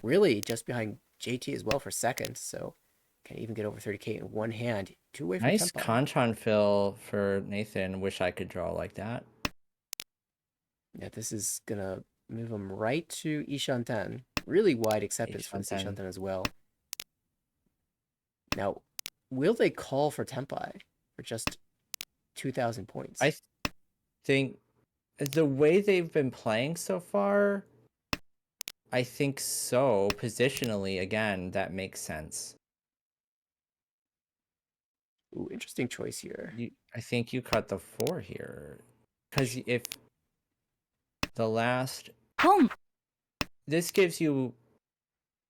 Really, just behind JT as well for 2nd, so can even get over 30k in one hand. 2 away from Nice Tenpai. Conchan fill for Nathan. Wish I could draw like that. Yeah, this is gonna move him right to Ishanten. Really wide acceptance for this Ishanten as well. Now, will they call for Tenpai for just 2,000 points? I think the way they've been playing so far, I think so. Positionally, again, that makes sense. Ooh, interesting choice here. I think you cut the 4 here. Because if the last... This gives you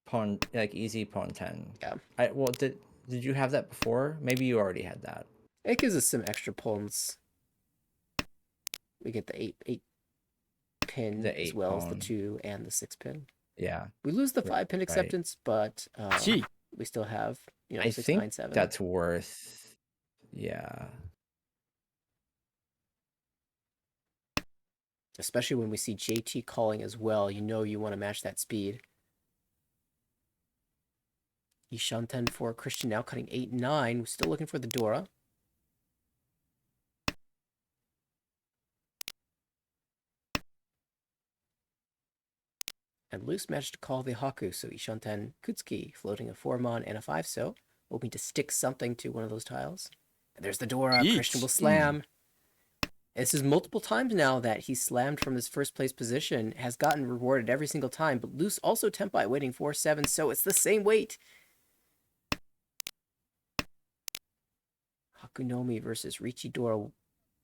pawn, like, easy pawn 10. Yeah. Well, did you have that before? Maybe you already had that. It gives us some extra pawns. We get the 8-pin as well as the 2 and the 6-pin. Yeah. We lose the 5-pin acceptance, but we still have, 6, 9, 7. That's worth... Yeah. Especially when we see JT calling as well, you want to match that speed. Ishanten for Christian now cutting 8-9. We're still looking for the Dora. And Luce managed to call the Haku, so Ishanten Kutsuki floating a 4-mon and a 5-so, hoping to stick something to one of those tiles. And there's the Dora. Christian will slam. This is multiple times now that he slammed from his first place position, has gotten rewarded every single time, but Loose also Tempai waiting 4-7, so it's the same weight. Hakunomi versus Richidora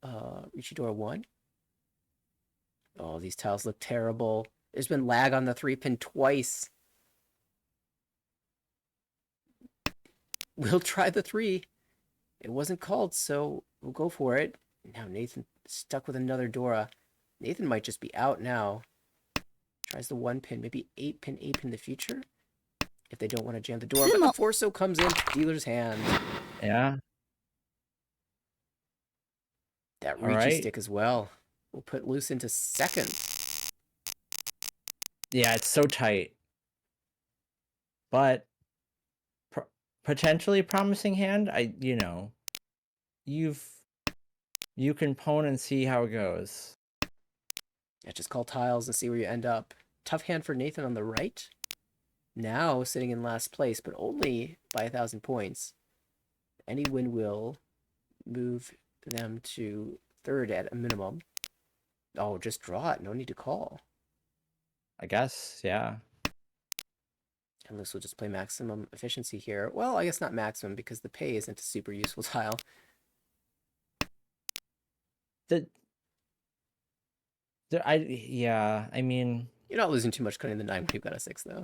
1. Oh, these tiles look terrible. There's been lag on the 3-pin twice. We'll try the 3. It wasn't called, so we'll go for it. Now Nathan stuck with another Dora. Nathan might just be out now. Tries the 1-pin, maybe 8-pin in the future. If they don't want to jam the door, but the Forso comes in, dealer's hand. Yeah. That All Ricci right. stick as well. We'll put Loose into second. Yeah, it's so tight. But potentially promising hand. You can pwn and see how it goes. Yeah, just call tiles and see where you end up. Tough hand for Nathan on the right. Now sitting in last place, but only by 1,000 points. Any win will move them to third at a minimum. Oh, just draw it. No need to call. I guess, yeah. And this will just play maximum efficiency here. Well, I guess not maximum because the pay isn't a super useful tile. I mean, you're not losing too much cutting the 9 when you've got a 6, though.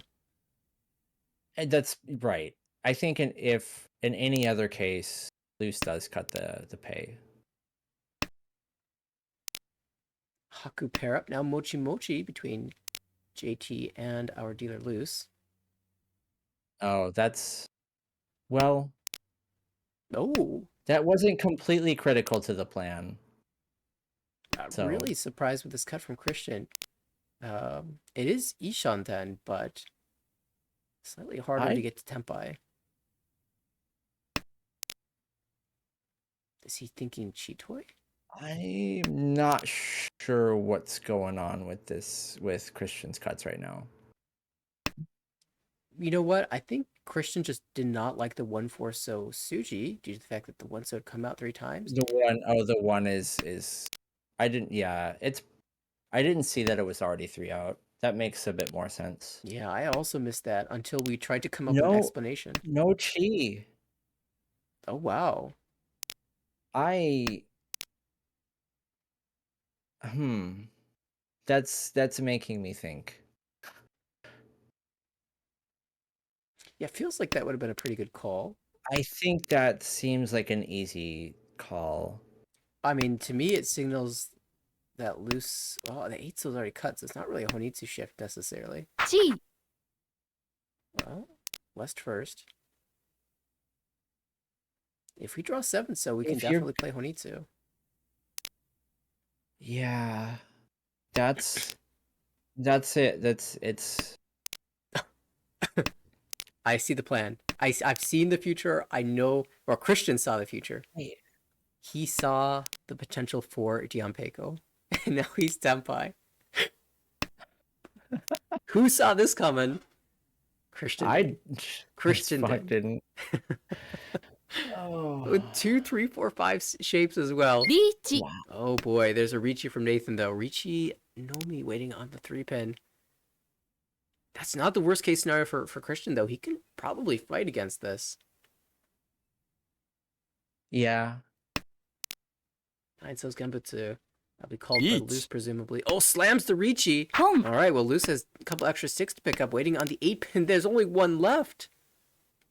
That's right. I think if in any other case, Loose does cut the pay. Haku pair up. Now Mochi Mochi between JT and our dealer Loose. Oh, that's... Well... Oh! That wasn't completely critical to the plan. I'm really surprised with this cut from Christian. It is Ishan then, but slightly harder to get to Tempai. Is he thinking Chitoi? I'm not sure what's going on with Christian's cuts right now. You know what? I think Christian just did not like the 1-4 Suji due to the fact that the 1 would come out 3 times. The one is I didn't see that it was already 3 out. That makes a bit more sense. Yeah, I also missed that until we tried to come up with an explanation. No chi. Oh wow. That's making me think. Yeah, it feels like that would have been a pretty good call. I think that seems like an easy call. I mean, to me, it signals that Loose... Oh, the 8's already cut, so it's not really a Honitsu shift necessarily. G. Well, West first. If we draw 7, so we can definitely play Honitsu. Yeah. That's it. It's... I see the plan. I've seen the future. I know... Or Christian saw the future. Yeah. He saw the potential for Gianpeko. And now he's Tempai. Who saw this coming? Christian. Christian didn't. Oh. With 2, 3, 4, 5 shapes as well. Ricci. Wow. Oh boy, there's a Ricci from Nathan though. Ricci Nomi waiting on the 3-pin. That's not the worst case scenario for Christian though. He can probably fight against this. Yeah. 9 So's Genbutsu. That'll be called by Loose presumably. Oh, slams the Ricci. Home. All right, well Loose has a couple extra 6 to pick up waiting on the 8-pin. There's only 1 left.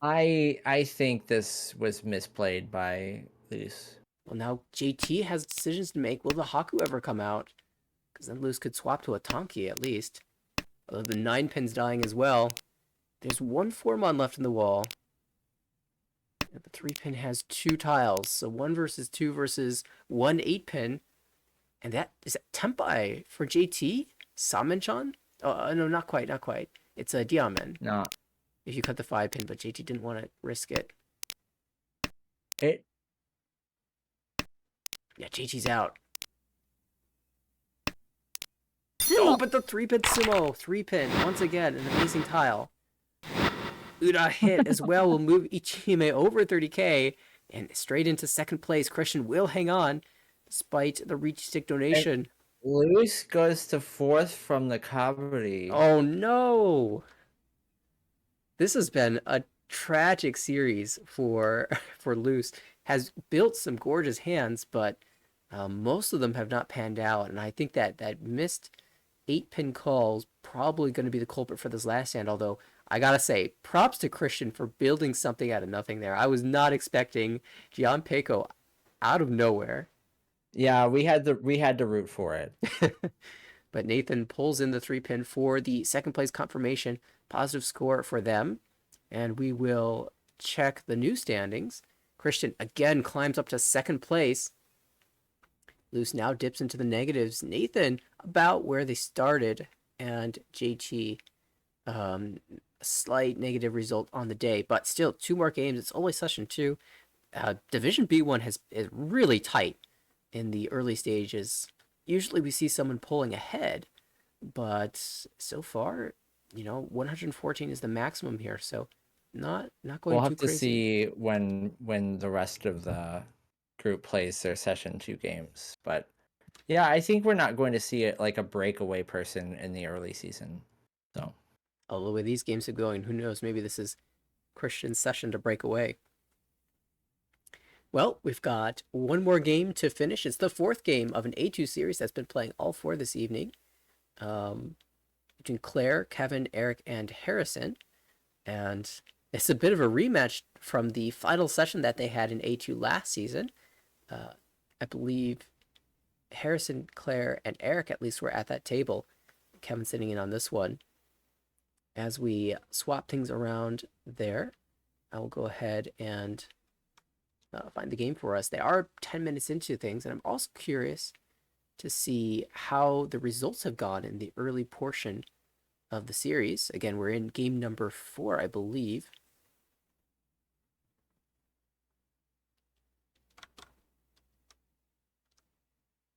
I think this was misplayed by Loose. Well, now JT has decisions to make. Will the Haku ever come out? Because then Loose could swap to a Tonki at least. Although the 9-pin's dying as well. There's 1 4-mon left in the wall. And the 3-pin has 2 tiles. So 1 versus 2 versus 1 8-pin. And that is that Tempai for JT? Samenchan? Oh, no, not quite. It's a Diamen. No. If you cut the 5-pin, but JT didn't want to risk it. Yeah, JT's out. Oh, but the 3-pin Sumo. 3-pin, once again, an amazing tile. Uda hit as well will move Ichihime over 30k and straight into second place. Christian will hang on. despite the reach stick donation. Luis goes to 4th from the Kabari. Oh no! This has been a tragic series for Luce. Has built some gorgeous hands, but most of them have not panned out, and I think that missed 8-pin call is probably going to be the culprit for this last hand. Although I gotta say, props to Christian for building something out of nothing there. I was not expecting Gian Peiko out of nowhere. Yeah, we had to root for it. But Nathan pulls in the 3-pin for the second place confirmation. Positive score for them. And we will check the new standings. Christian again climbs up to second place. Luce now dips into the negatives. Nathan about where they started. And JT, a slight negative result on the day. But still, 2 more games. It's only session 2. Division B1 is really tight in the early stages. Usually we see someone pulling ahead, but so far, 114 is the maximum here, so not going We'll too have to crazy. see when the rest of the group plays their session 2 games. But yeah, I think we're not going to see it like a breakaway person in the early season. So Although the way these games are going, who knows? Maybe this is Christian's session to break away. Well, we've got one more game to finish. It's the 4th game of an A2 series that's been playing all 4 this evening. Between Claire, Kevin, Eric, and Harrison. And it's a bit of a rematch from the final session that they had in A2 last season. I believe Harrison, Claire, and Eric at least were at that table. Kevin sitting in on this one. As we swap things around there, I will go ahead and find the game for us. They are 10 minutes into things, and I'm also curious to see how the results have gone in the early portion of the series. Again, we're in game number 4, I believe.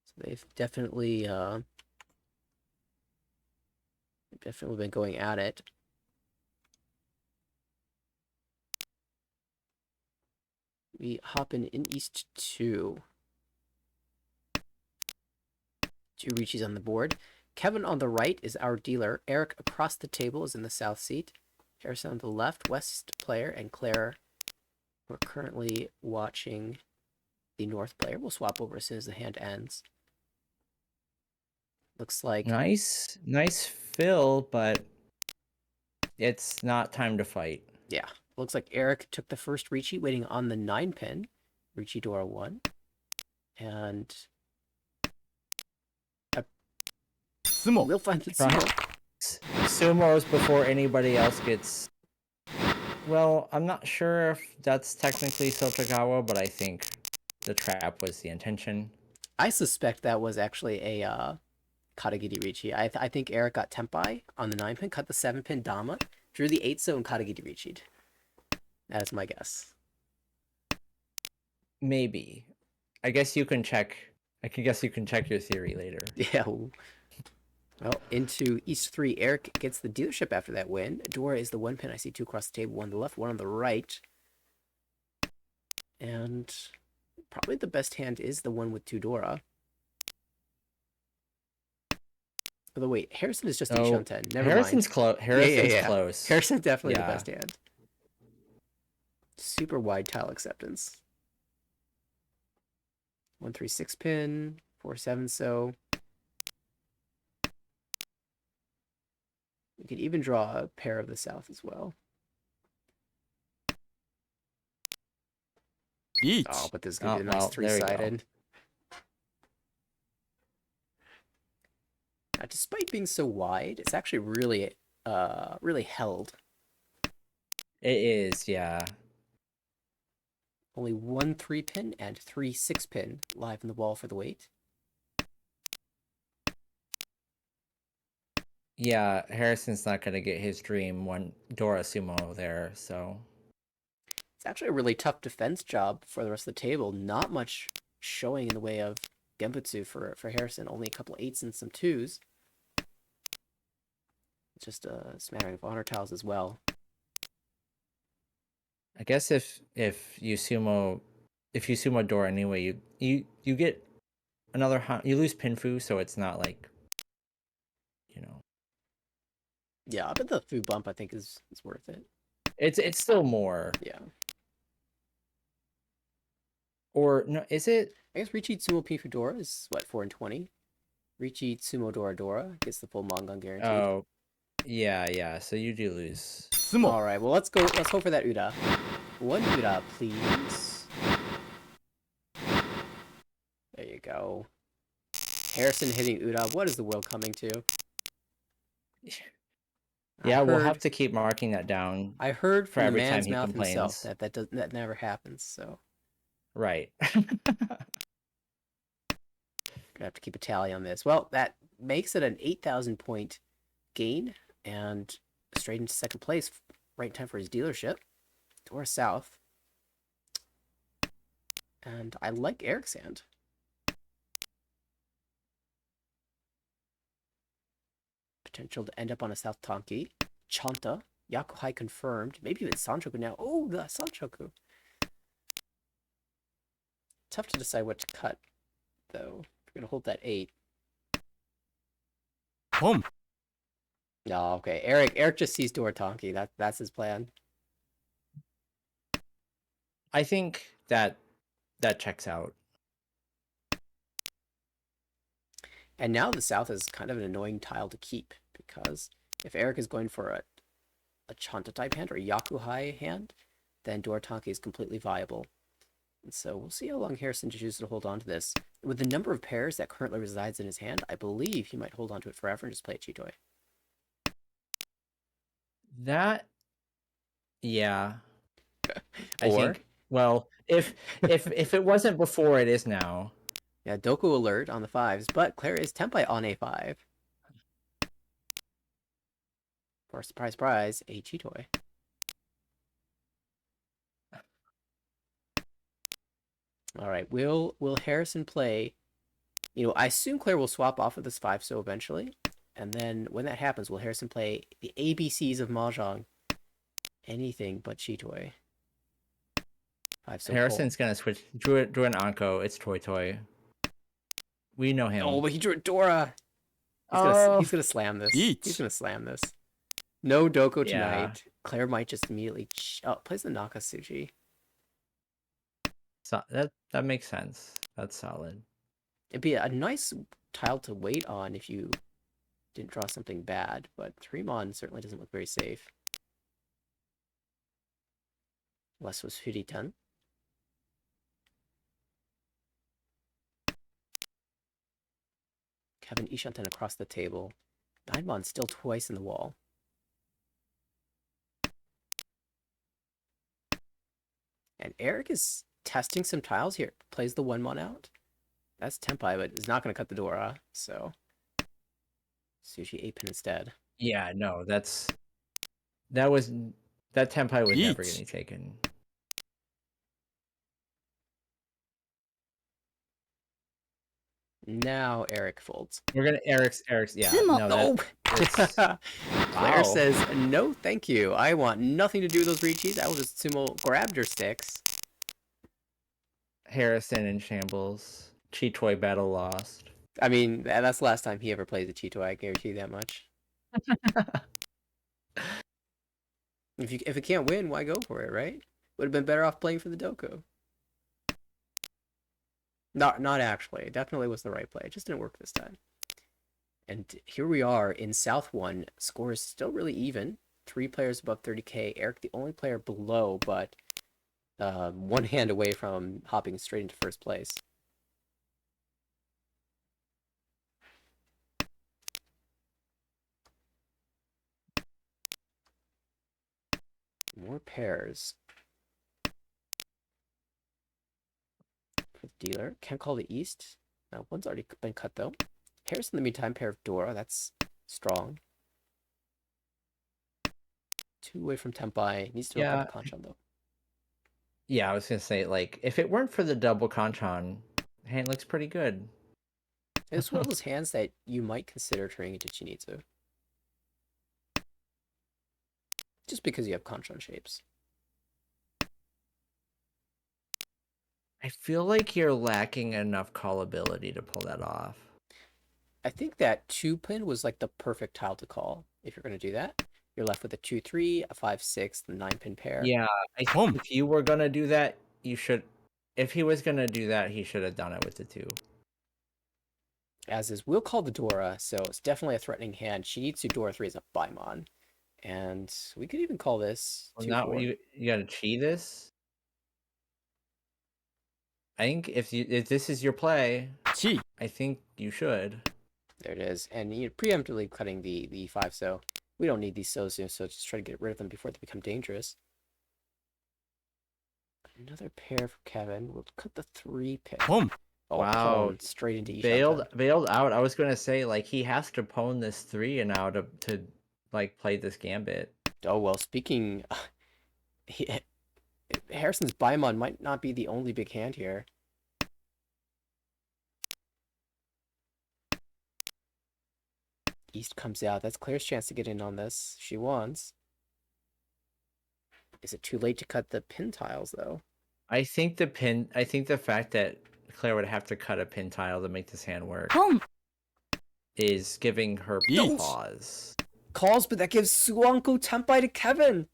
So they've definitely been going at it. We hop in East 2. 2 Richis on the board. Kevin on the right is our dealer. Eric across the table is in the south seat. Harrison on the left, west player, and Claire, we're currently watching the north player. We'll swap over as soon as the hand ends. Looks like nice fill, but it's not time to fight. Yeah, looks like Eric took the first Ricci, waiting on the 9-pin. Ricci Dora 1. And Sumo. we'll find the sumo. Sumos before anybody else gets. Well, I'm not sure if that's technically Sotogawa, but I think the trap was the intention. I suspect that was actually a Katagiri Ricci. I think Eric got Tempai on the 9-pin, cut the 7-pin Dama, drew the 8-so, and Katagiri Ricci'd. That is my guess. Maybe. I guess you can check. I can guess you can check your theory later. Yeah. Well, into East 3, Eric gets the dealership after that win. Dora is the 1-pin. I see 2 across the table, 1 on the left, 1 on the right. And probably the best hand is the one with 2 Dora. Although wait, Harrison is just Ishanten. Never Harrison's mind. close. Harrison's Yeah. close. Harrison's definitely Yeah. the best hand. Super wide tile acceptance. 1-3-6 pin, 4-7 so. We could even draw a pair of the south as well. Each. Oh, but this is gonna be a nice well, there we go. 3-sided. Despite being so wide, it's actually really held. It is, yeah. Only 1 3-pin and 3 6-pin live in the wall for the weight. Yeah, Harrison's not gonna get his dream one Dora Sumo there, so It's actually a really tough defense job for the rest of the table. Not much showing in the way of Genbutsu for Harrison. Only a couple 8s and some 2s. Just a smattering of honor tiles as well. I guess if you sumo Dora anyway, you get another you lose Pinfu, so it's not like, Yeah, but the food bump I think is worth it. it's still more. Yeah. Or no, is it? I guess Reach Eat Sumo Pifudora is what, 4 and 20. Reach Eat Sumo Dora Dora gets the full Mongon guaranteed. Oh, yeah. So you do lose. 相撲 All right, well let's go. Let's hope for that Uda. One Uda, please. There you go. Harrison hitting Uda. What is the world coming to? Yeah, we'll have to keep marking that down I heard for from the every time man's he mouth himself complains. that never happens. So Right. gonna have to keep a tally on this. Well, that makes it an 8,000 point gain and straight into second place. Right in time for his dealership. Dora South. And I like Eric's hand. Potential to end up on a South Tonki. Chanta. Yakuhai confirmed. Maybe even Sanchoku now. Oh, the Sanchoku. Tough to decide what to cut, though. We're going to hold that 8. ポン No, okay. Eric just sees Dora Tonki. That's his plan. I think that checks out. And now the South is kind of an annoying tile to keep, because if Eric is going for a Chanta type hand or a Yakuhai hand, then Dora Tonki is completely viable. And so we'll see how long Harrison chooses to hold on to this. With the number of pairs that currently resides in his hand, I believe he might hold on to it forever and just play a Chitoy. That, yeah. I Or- think. Well, if it wasn't before, it is now. Yeah, Doku alert on the 5s, but Claire is Tempai on a 5. For surprise, surprise, a Chitoy. All right, will Harrison play? You know, I assume Claire will swap off of this 5 so eventually, and then when that happens, will Harrison play the ABCs of Mahjong? Anything but Chitoy. 5 so Harrison's gonna switch. Drew an Anko. It's Toy Toy. We know him. Oh, but he drew a Dora. He's gonna slam this. Eat. He's gonna slam this. No Doko Yeah. tonight. Claire might just immediately plays the Nakatsuchi. So that makes sense. That's solid. It'd be a nice tile to wait on if you didn't draw something bad, but 3-mon certainly doesn't look very safe. West was 50-10. Kevin Ishanten across the table. 9-mon still twice in the wall. And Eric is testing some tiles here. Plays the 1-mon out. That's Tempai, but is not going to cut the Dora, so Sushi 8-pin instead. Yeah, no, that Tempai was never Eat. getting taken. Now Eric folds. We're gonna Eric's yeah. Sumo. No, No! it's- Claire Wow. says, no thank you. I want nothing to do with those Riichis. I will just sumo grabbed your sticks. Harrison in shambles. Cheetoy battle lost. I mean, that's the last time he ever plays a Cheeto, I guarantee you that much. If it can't win, why go for it, right? Would have been better off playing for the Doko. Not actually. It definitely was the right play. It just didn't work this time. And here we are in South 1. Score is still really even. 3 players above 30k. Eric, the only player below, but 1 hand away from hopping straight into first place. More pairs. For the dealer. Can't call the East. No, one's already been cut though. Harris in the meantime, pair of Dora. That's strong. 2 away from Tempai. Needs to Yeah. open Kanchan though. Yeah, I was gonna say, like, if it weren't for the double Kanchan, hand looks pretty good. It's one of those hands that you might consider turning into Chinitsu. Just because you have Kanchan shapes. I feel like you're lacking enough callability to pull that off. I think that 2-pin was like the perfect tile to call if you're going to do that. You're left with a 2-3, a 5-6, the 9-pin pair. Yeah, I think if you were gonna do that, you should. If he was gonna do that, he should have done it with the 2. As is, we'll call the Dora, so it's definitely a threatening hand. She needs to Dora 3 as a Paimon. And we could even call this Well, 2 not 4. you gotta cheat this. I think if this is your play, I think you should. There it is. And you're preemptively cutting the E5, so we don't need these so soon, so just try to get rid of them before they become dangerous. Another pair for Kevin. We'll cut the 3-pin. Oh, Wow. pwn straight into Bailed Ishanten. out. I was gonna say, like, he has to pwn this 3 now to like play this gambit. Oh, well, speaking... Harrison's Paimon might not be the only big hand here. East comes out. That's Claire's chance to get in on this. She wants. Is it too late to cut the pin tiles, though? I think the fact that Claire would have to cut a pin tile to make this hand work is giving her pause. Calls, but that gives Suanko Tempai to Kevin.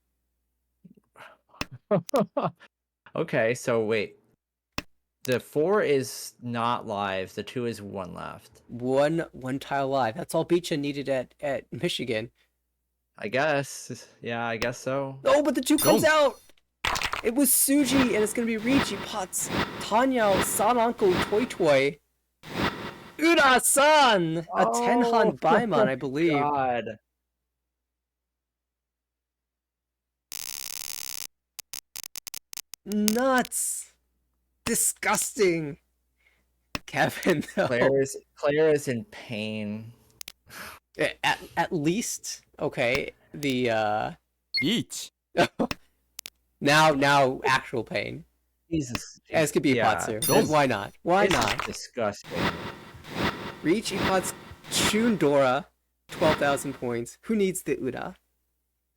Okay, so wait. The 4 is not live. The 2 is 1 left. One tile live. That's all Beecha needed at Michigan. I guess. Yeah, I guess so. Oh, but the 2 comes out. It was Suji, and it's gonna be Ricci Potts, Tanya, Sananko, Toy Toy, Ura-san, a Tenhan Paimon, I believe. God. Nuts. Disgusting. Kevin, though. Claire is in pain. At least, okay, the now actual pain. Jesus. As could be Yeah, Patsu. Why not? Why not? Disgusting. Reach Ipot's Chundora, 12,000 points. Who needs the Uda?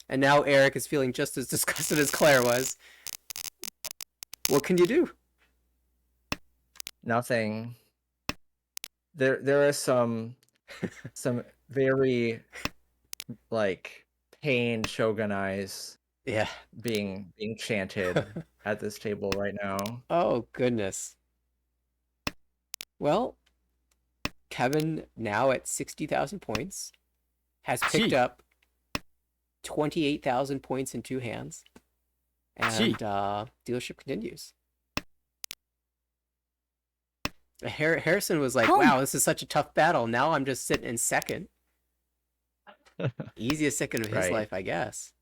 And now Eric is feeling just as disgusted as Claire was. What can you do? Nothing. There are some very like pained Shogun eyes Yeah. being chanted at this table right now. Oh, goodness. Well, Kevin, now at 60,000 points, has picked up 28,000 points in 2 hands. And dealership continues. Harrison was like, wow, this is such a tough battle. Now I'm just sitting in second. Easiest second of his life, I guess.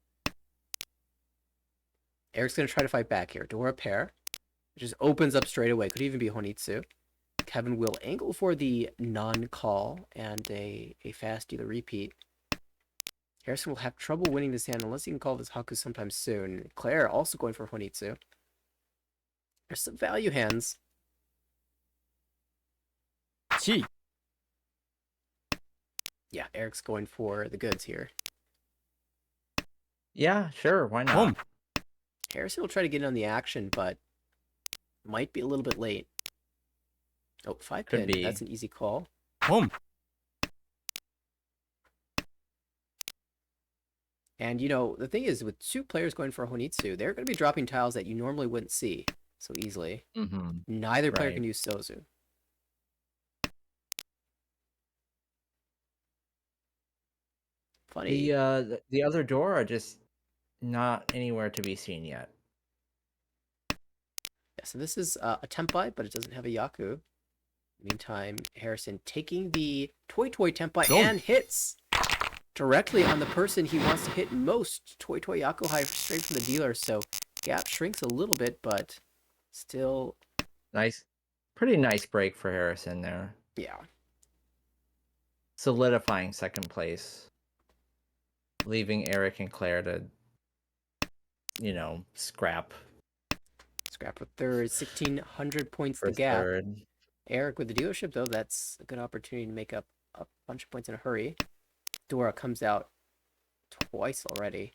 Eric's going to try to fight back here. Dora pair. It just opens up straight away. Could even be Honitsu. Kevin will angle for the non-call and a fast dealer repeat. Harrison will have trouble winning this hand unless he can call this Haku sometime soon. Claire also going for Honitsu. There's some value hands. Yeah, Eric's going for the goods here. Yeah, sure, why not? Harrison will try to get in on the action, but might be a little bit late. Oh, 5-pin. That's an easy call. And, you know, the thing is, with 2 players going for Honitsu, they're going to be dropping tiles that you normally wouldn't see so easily. Neither player can use Sozu. Funny. The other door are just not anywhere to be seen yet. Yeah, so this is a Tempai, but it doesn't have a Yaku. Meantime, Harrison taking the Toy Tempai and hits directly on the person he wants to hit most. Toy Yaku High straight from the dealer, so gap shrinks a little bit, but still... Nice. Pretty nice break for Harrison there. Yeah. Solidifying second place. Leaving Eric and Claire to, you know, scrap. Scrap for third, 1,600 points For the gap. third. Eric with the dealership, though, that's a good opportunity to make up a bunch of points in a hurry. Dora comes out twice already.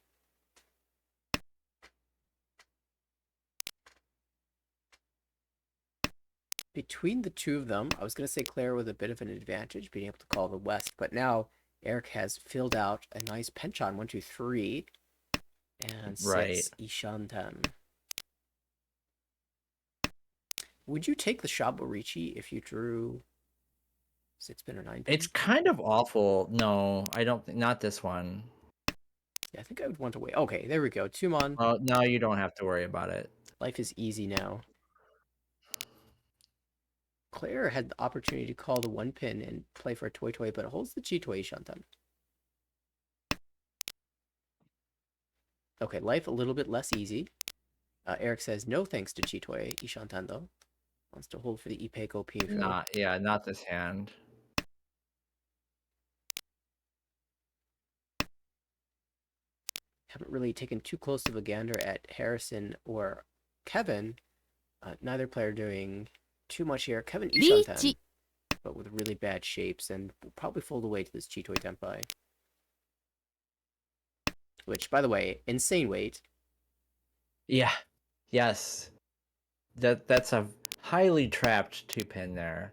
between the two of them, I was going to say Claire with a bit of an advantage, being able to call the West, but now Eric has filled out a nice penchant, 1, 2, 3, and Right. 6 Ishanten. Would you take the Shaborichi if you drew 6 pin or 9 pin? It's kind of awful. No, I don't think, not this one. Yeah, I think I would want to wait. Okay, there we go. Tumon. Oh, no, you don't have to worry about it. Life is easy now. Claire had the opportunity to call the 1 pin and play for a Toy Toy, but it holds the Chi Toy Ishanten. Okay, life a little bit less easy. Eric says no thanks to Chi Toy Ishanten, though. Wants to hold for the Ipeiko Pifu. Not this hand. Haven't really taken too close of a gander at Harrison or Kevin. Neither player doing too much here. Kevin Ishanten, リーチ but with really bad shapes, and will probably fold away to this Chitoi Tenpai. Which, by the way, insane weight. Yeah. Yes. That's a highly trapped 2-pin there.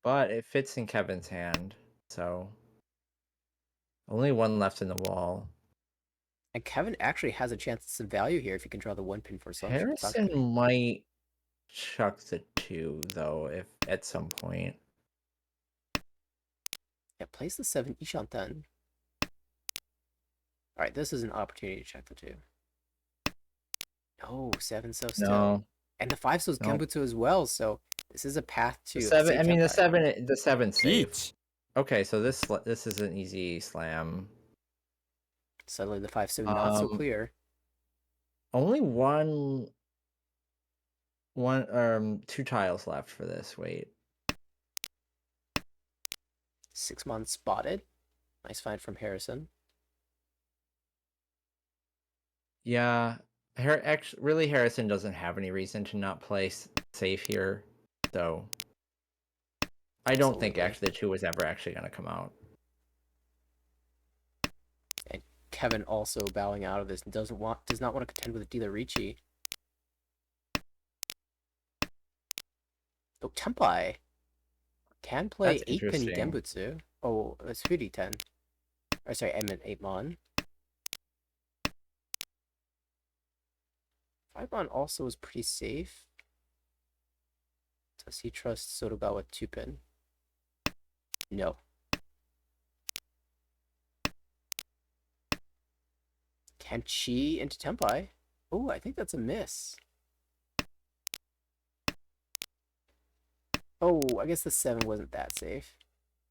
But it fits in Kevin's hand, so only one left in the wall. And Kevin actually has a chance at some value here if he can draw the 1 pin for some. Harrison might chuck the 2 though, if at some point. Yeah, place the 7 Ishanten. Alright, this is an opportunity to check the 2. No, 7 so still. No. And the 5 so's Nope. Genbutsu as well, so this is a path to The 7, I mean, the Tenpai. 7's safe. 1 Okay, so this is an easy slam. Suddenly the 5 so not so clear. Only two tiles left for this. Wait. 6 months spotted. Nice find from Harrison. Yeah, really Harrison doesn't have any reason to not play safe here, so I don't think Absolutely. actually the 2 was ever actually going to come out. And Kevin also bowing out of this and does not want to contend with Dealer Ricci. Oh, Tenpai can play That's 8 pin interesting. Genbutsu. Oh, it's Hudi 10. Or sorry, I meant 8 mon. 5 mon also is pretty safe. Does he trust Sotogawa 2 pin? No. Can Chi into Tenpai? Oh, I think that's a miss. Oh, I guess the 7 wasn't that safe.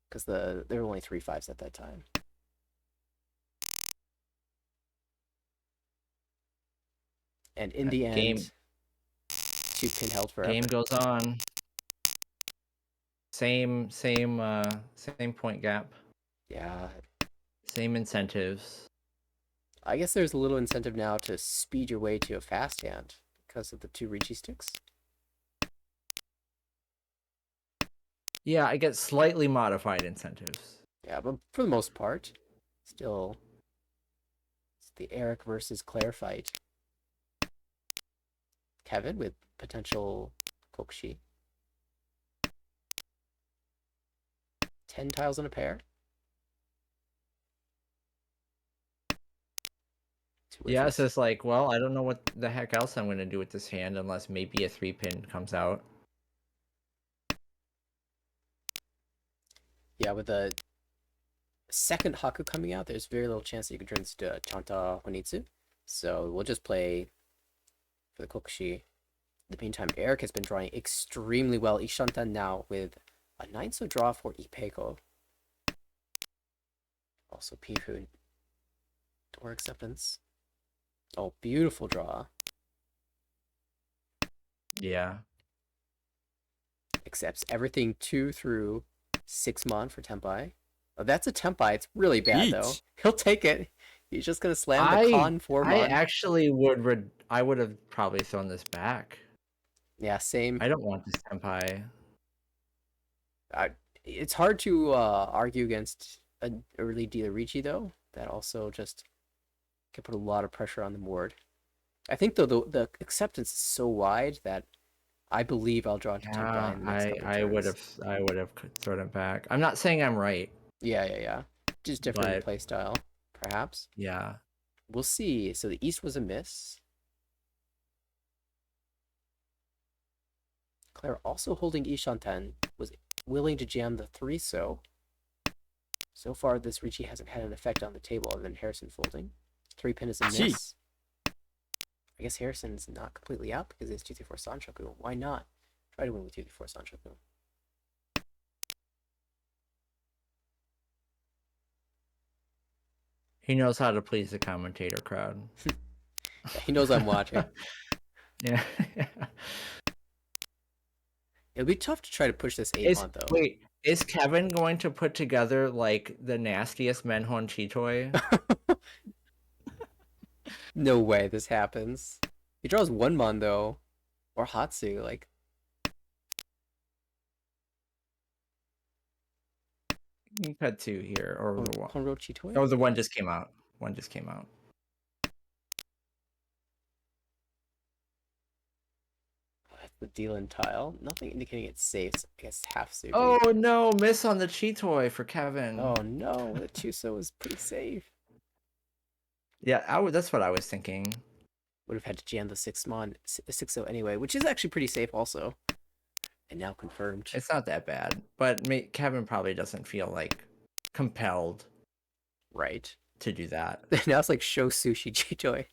Because there were only 3 5s at that time. And in the end, 2 pin held forever. Game goes on. Same point gap. Yeah. Same incentives. I guess there's a little incentive now to speed your way to a fast hand because of the 2 Ricci sticks. Yeah, I get slightly modified incentives. Yeah, but for the most part, still, it's the Eric versus Claire fight. Kevin with potential Kokushi. 10 tiles in a pair. Yeah, it's just like, well, I don't know what the heck else I'm going to do with this hand unless maybe a 3-pin comes out. Yeah, with a second Haku coming out, there's very little chance that you can turn this to Chanta Honitsu. So we'll just play for the Kokushi. In the meantime, Eric has been drawing extremely well. Ishanten now with a 9-so draw for Ipeiko. Also Pifu. Door acceptance. Oh, beautiful draw. Yeah. Accepts everything 2 through 6 mon for Tenpai. Oh, that's a Tenpai. It's really bad, though. He'll take it. He's just going to slam the con 4 mon. I actually I would have probably thrown this back. Yeah, same. I don't want this Tenpai. It's hard to argue against an early Dealer Ricci, though. That also just can put a lot of pressure on the board. I think though the acceptance is so wide that I believe I'll draw into Tenpai Yeah, in the next couple I would turns. have thrown it back. I'm not saying I'm right, Yeah. Just different but play style, perhaps. yeah. We'll see. So the East was a miss. Claire also holding Ishanten was willing to jam the 3-so. So far, this Ricci hasn't had an effect on the table other than Harrison folding. 3-pin is a Gee. miss. I guess Harrison's not completely out because it's 2-3-4 Sanchoku. Why not try to win with 2-3-4 Sanchoku? He knows how to please the commentator crowd. Yeah, he knows I'm watching. Yeah. It'll be tough to try to push this 8-pawn, though. Wait, is Kevin going to put together like the nastiest Menhon Chitoy? No way this happens. He draws 1-mon, though. Or Hatsu, like... You cut 2 here, or the one. Honro Chitoy? Oh, the one just came out. One just came out. That's the Dylan tile. Nothing indicating it's safe. So I guess half suit. Oh no, miss on the Chitoy for Kevin. Oh no, the Chuso was pretty safe. Yeah, that's what I was thinking. Would have had to jam the 6-0 anyway, which is actually pretty safe also. And now confirmed. It's not that bad, but Kevin probably doesn't feel like compelled Right. to do that. Now it's like show sushi Chitoy.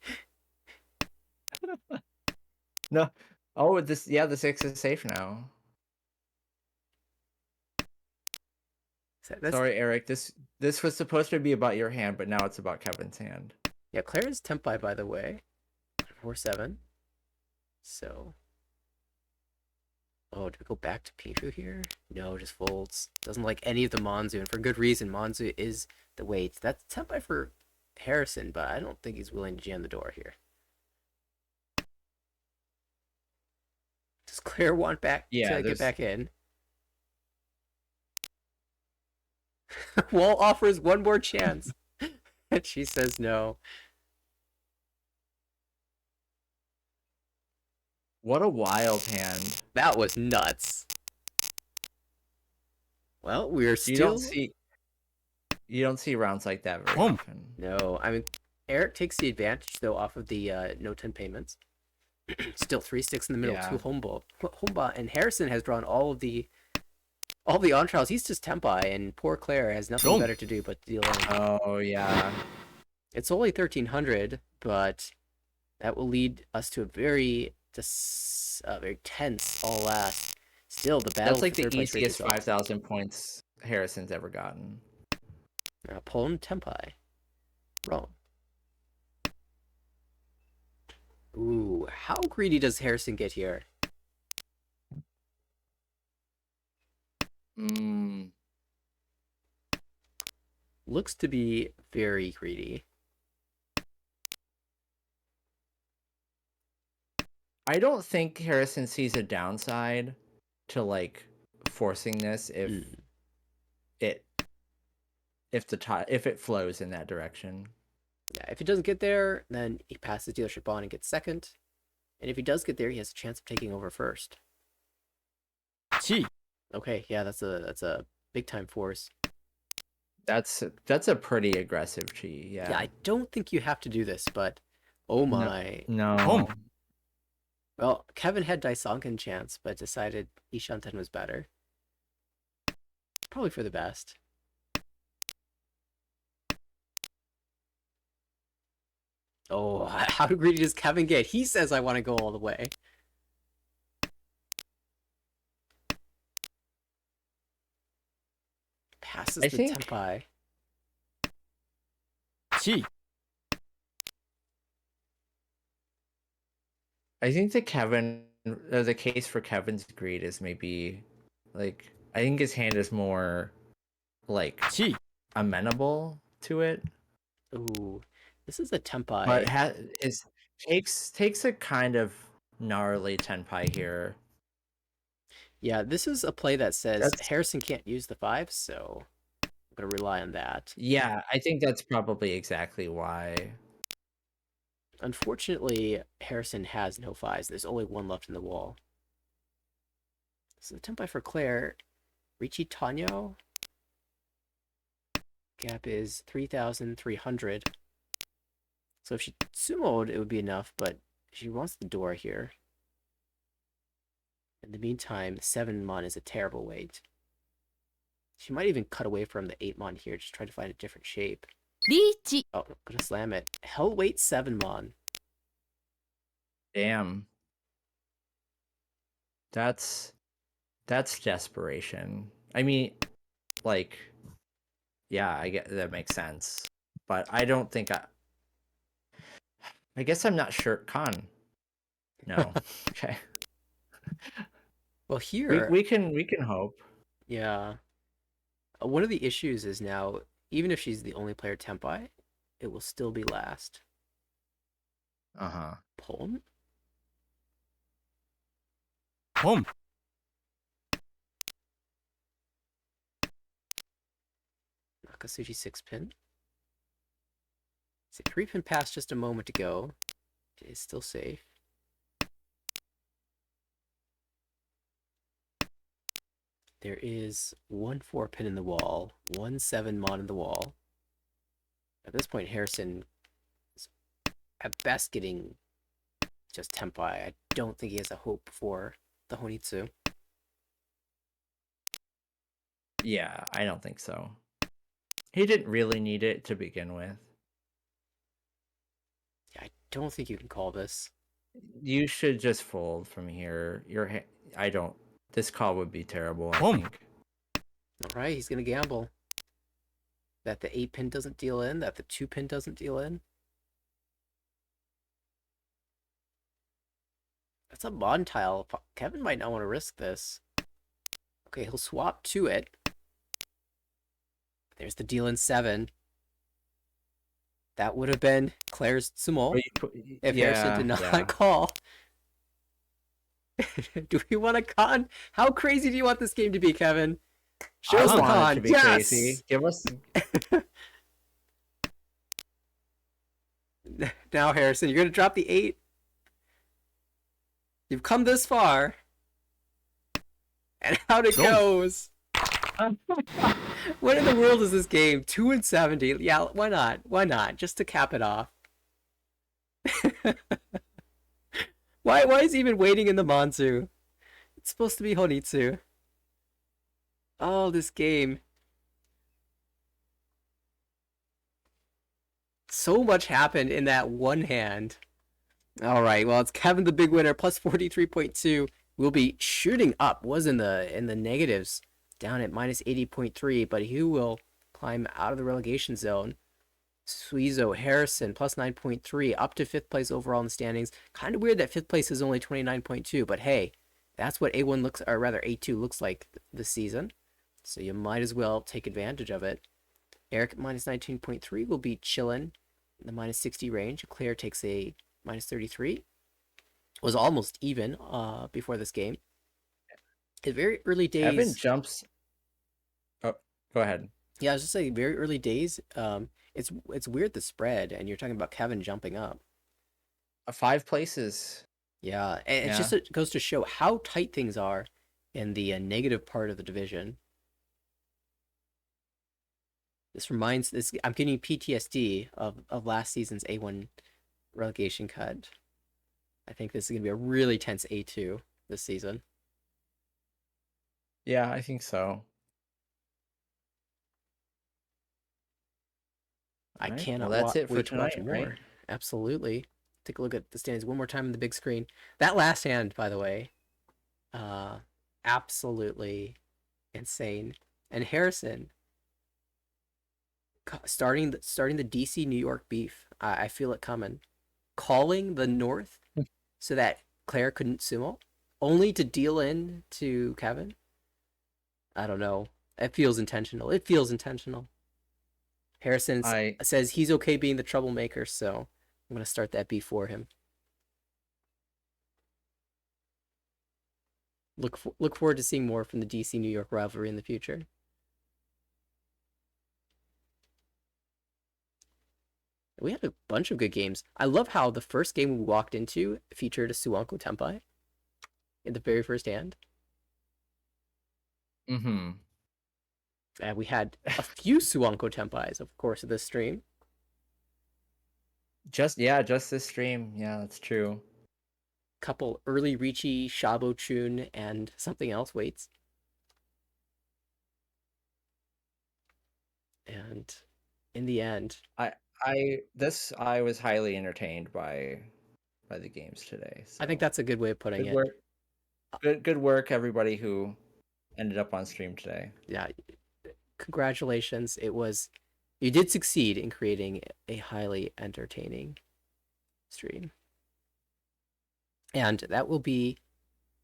No. Oh, the 6 is safe now. Sorry, Eric. This was supposed to be about your hand, but now it's about Kevin's hand. Yeah, Claire is Tempai, by the way. 4-7. So. Oh, do we go back to Pifu here? No, just folds. Doesn't like any of the Monzu, and for good reason. Monzu is the weight. That's Tempai for Harrison, but I don't think he's willing to jam the door here. Does Claire want to get back in? Wall offers one more chance. And she says no. What a wild hand. That was nuts. Well, we're still... You don't see rounds like that very often. No, I mean, Eric takes the advantage, though, off of the no 10 payments. Still 3-6 in the middle, 2 Homba, and Harrison has drawn all the on trials. He's just Tempai, and poor Claire has nothing better to do but deal in. Oh yeah. It's only 1300, but that will lead us to a very tense all last. Still, the battle. That's like the easiest 5,000 points Harrison's ever gotten. Poland Tempai, Rome. Ooh, how greedy does Harrison get here? Looks to be very greedy. I don't think Harrison sees a downside to like forcing this if it flows in that direction. Yeah, if it doesn't get there, then he passes dealership on and gets second. And if he does get there, he has a chance of taking over first. Gee. Okay, yeah, that's a big time force. That's a pretty aggressive chi. Yeah. Yeah, I don't think you have to do this, but oh my. No. Well, Kevin had Daisanken chance, but decided Ishanten was better. Probably for the best. Oh, how greedy does Kevin get? He says I want to go all the way. Passes the Tempai. Gee. I think the case for Kevin's greed is maybe like I think his hand is more like amenable to it. Ooh, this is a Tempai. But takes a kind of gnarly Tenpai here. Yeah, this is a play that says Harrison can't use the 5, so I'm gonna rely on that. Yeah, I think that's probably exactly why. Unfortunately, Harrison has no fives. There's only one left in the wall. So the tempai for Claire, Richie Tanyo. Gap is 3,300. So if she sumoed, it would be enough, but she wants the door here. In the meantime, 7 mon is a terrible weight. She might even cut away from the 8 mon here, just try to find a different shape. リーチ Oh, gonna slam it. Hell weight 7 mon. Damn. That's desperation. I mean, like, yeah, I get that makes sense, but I don't think I guess I'm not sure. Khan. No. Okay. Well, here, We can hope. yeah. One of the issues is now, even if she's the only player tempai, it will still be last. Uh-huh. Pon? ポン Nakasuji 6-pin. See, 3-pin passed just a moment ago. It is still safe. There is 1 4-pin in the wall, 1 7 mon in the wall. At this point, Harrison is at best getting just tempai. I don't think he has a hope for the Honitsu. Yeah, I don't think so. He didn't really need it to begin with. Yeah, I don't think you can call this. You should just fold from here. I don't. This call would be terrible, I Boom. think. Alright, he's gonna gamble. That the 8-pin doesn't deal in, that the 2-pin doesn't deal in. That's a mon tile. Kevin might not want to risk this. Okay, he'll swap to it. There's the deal in 7. That would have been Claire's sumo if Harrison did not call. Do we want a con? How crazy do you want this game to be, Kevin? Show us the con. Yes! Crazy. Give us. Now, Harrison, you're going to drop the 8. You've come this far. And out it goes. What in the world is this game? 2 and 70. Yeah, why not? Why not? Just to cap it off. Why is he even waiting in the Manzu? It's supposed to be Honitsu. Oh, this game. So much happened in that one hand. All right, well, it's Kevin the big winner, plus 43.2. We'll be shooting up. Was in the negatives, down at minus 80.3, but he will climb out of the relegation zone. Suizo Harrison, plus 9.3, up to 5th place overall in the standings. Kind of weird that 5th place is only 29.2, but hey, that's what A1 looks, or rather A2 looks like this season. So you might as well take advantage of it. Eric at minus 19.3 will be chillin' in the minus 60 range. Claire takes a minus 33. Was almost even before this game. At very early days. Evan jumps. Oh, go ahead. Yeah, I was just saying, very early days. It's weird the spread, and you're talking about Kevin jumping up. 5 places. Yeah, and it goes to show how tight things are in the negative part of the division. This reminds this. I'm getting PTSD of last season's A1 relegation cut. I think this is gonna be a really tense A2 this season. Yeah, I think so. I right. cannot well, that's it for wait to watch tonight, more. right? Absolutely. Take a look at the standings one more time on the big screen. That last hand, by the way, absolutely insane. And Harrison starting the DC New York beef. I feel it coming. Calling the North so that Claire couldn't sumo, only to deal in to Kevin. I don't know. It feels intentional. Harrison says he's okay being the troublemaker, so I'm gonna start that beef for him. Look forward to seeing more from the DC New York rivalry in the future. we had a bunch of good games. I love how the first game we walked into featured a Suwanko Tenpai in the very first hand. Mm-hmm. And we had a few Suwanko Tenpais, of course, of this stream. Just this stream. Yeah, that's true. Couple early Ricci, Shabo Chun, and something else waits. And in the end, I was highly entertained by the games today. So. I think that's a good way of putting good it. work. Good work, everybody who ended up on stream today. Yeah, congratulations. You did succeed in creating a highly entertaining stream. And that will be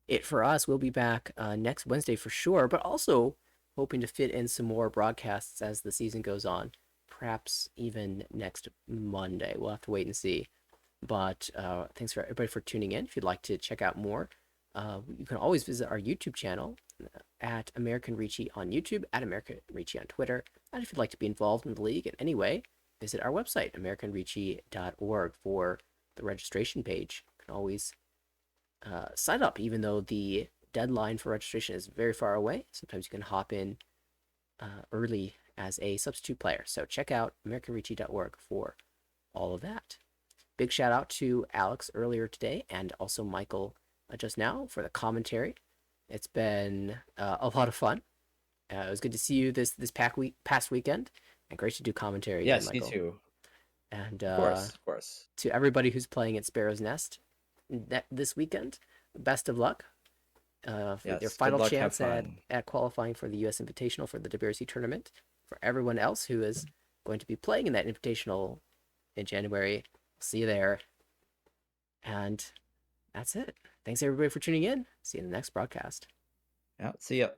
it for us. We'll be back next Wednesday for sure, but also hoping to fit in some more broadcasts as the season goes on. Perhaps even next Monday. We'll have to wait and see. But thanks for everybody for tuning in. If you'd like to check out more, you can always visit our YouTube channel at American Ricci on YouTube, at American Ricci on Twitter. And if you'd like to be involved in the league in any way, visit our website, AmericanRicci.org, for the registration page. You can always sign up, even though the deadline for registration is very far away. Sometimes you can hop in early as a substitute player. So check out AmericanRicci.org for all of that. Big shout out to Alex earlier today and also Michael just now for the commentary. It's been a lot of fun. It was good to see you this past weekend, and great to do commentary. Yes, again, me Michael. too. And Of course. To everybody who's playing at Sparrow's Nest this weekend, best of luck. For Yes, your good final luck, chance have fun. at qualifying for the U.S. Invitational for the WRC tournament. For everyone else who is going to be playing in that Invitational in January, see you there. And that's it. Thanks everybody for tuning in. See you in the next broadcast. Yeah, see ya.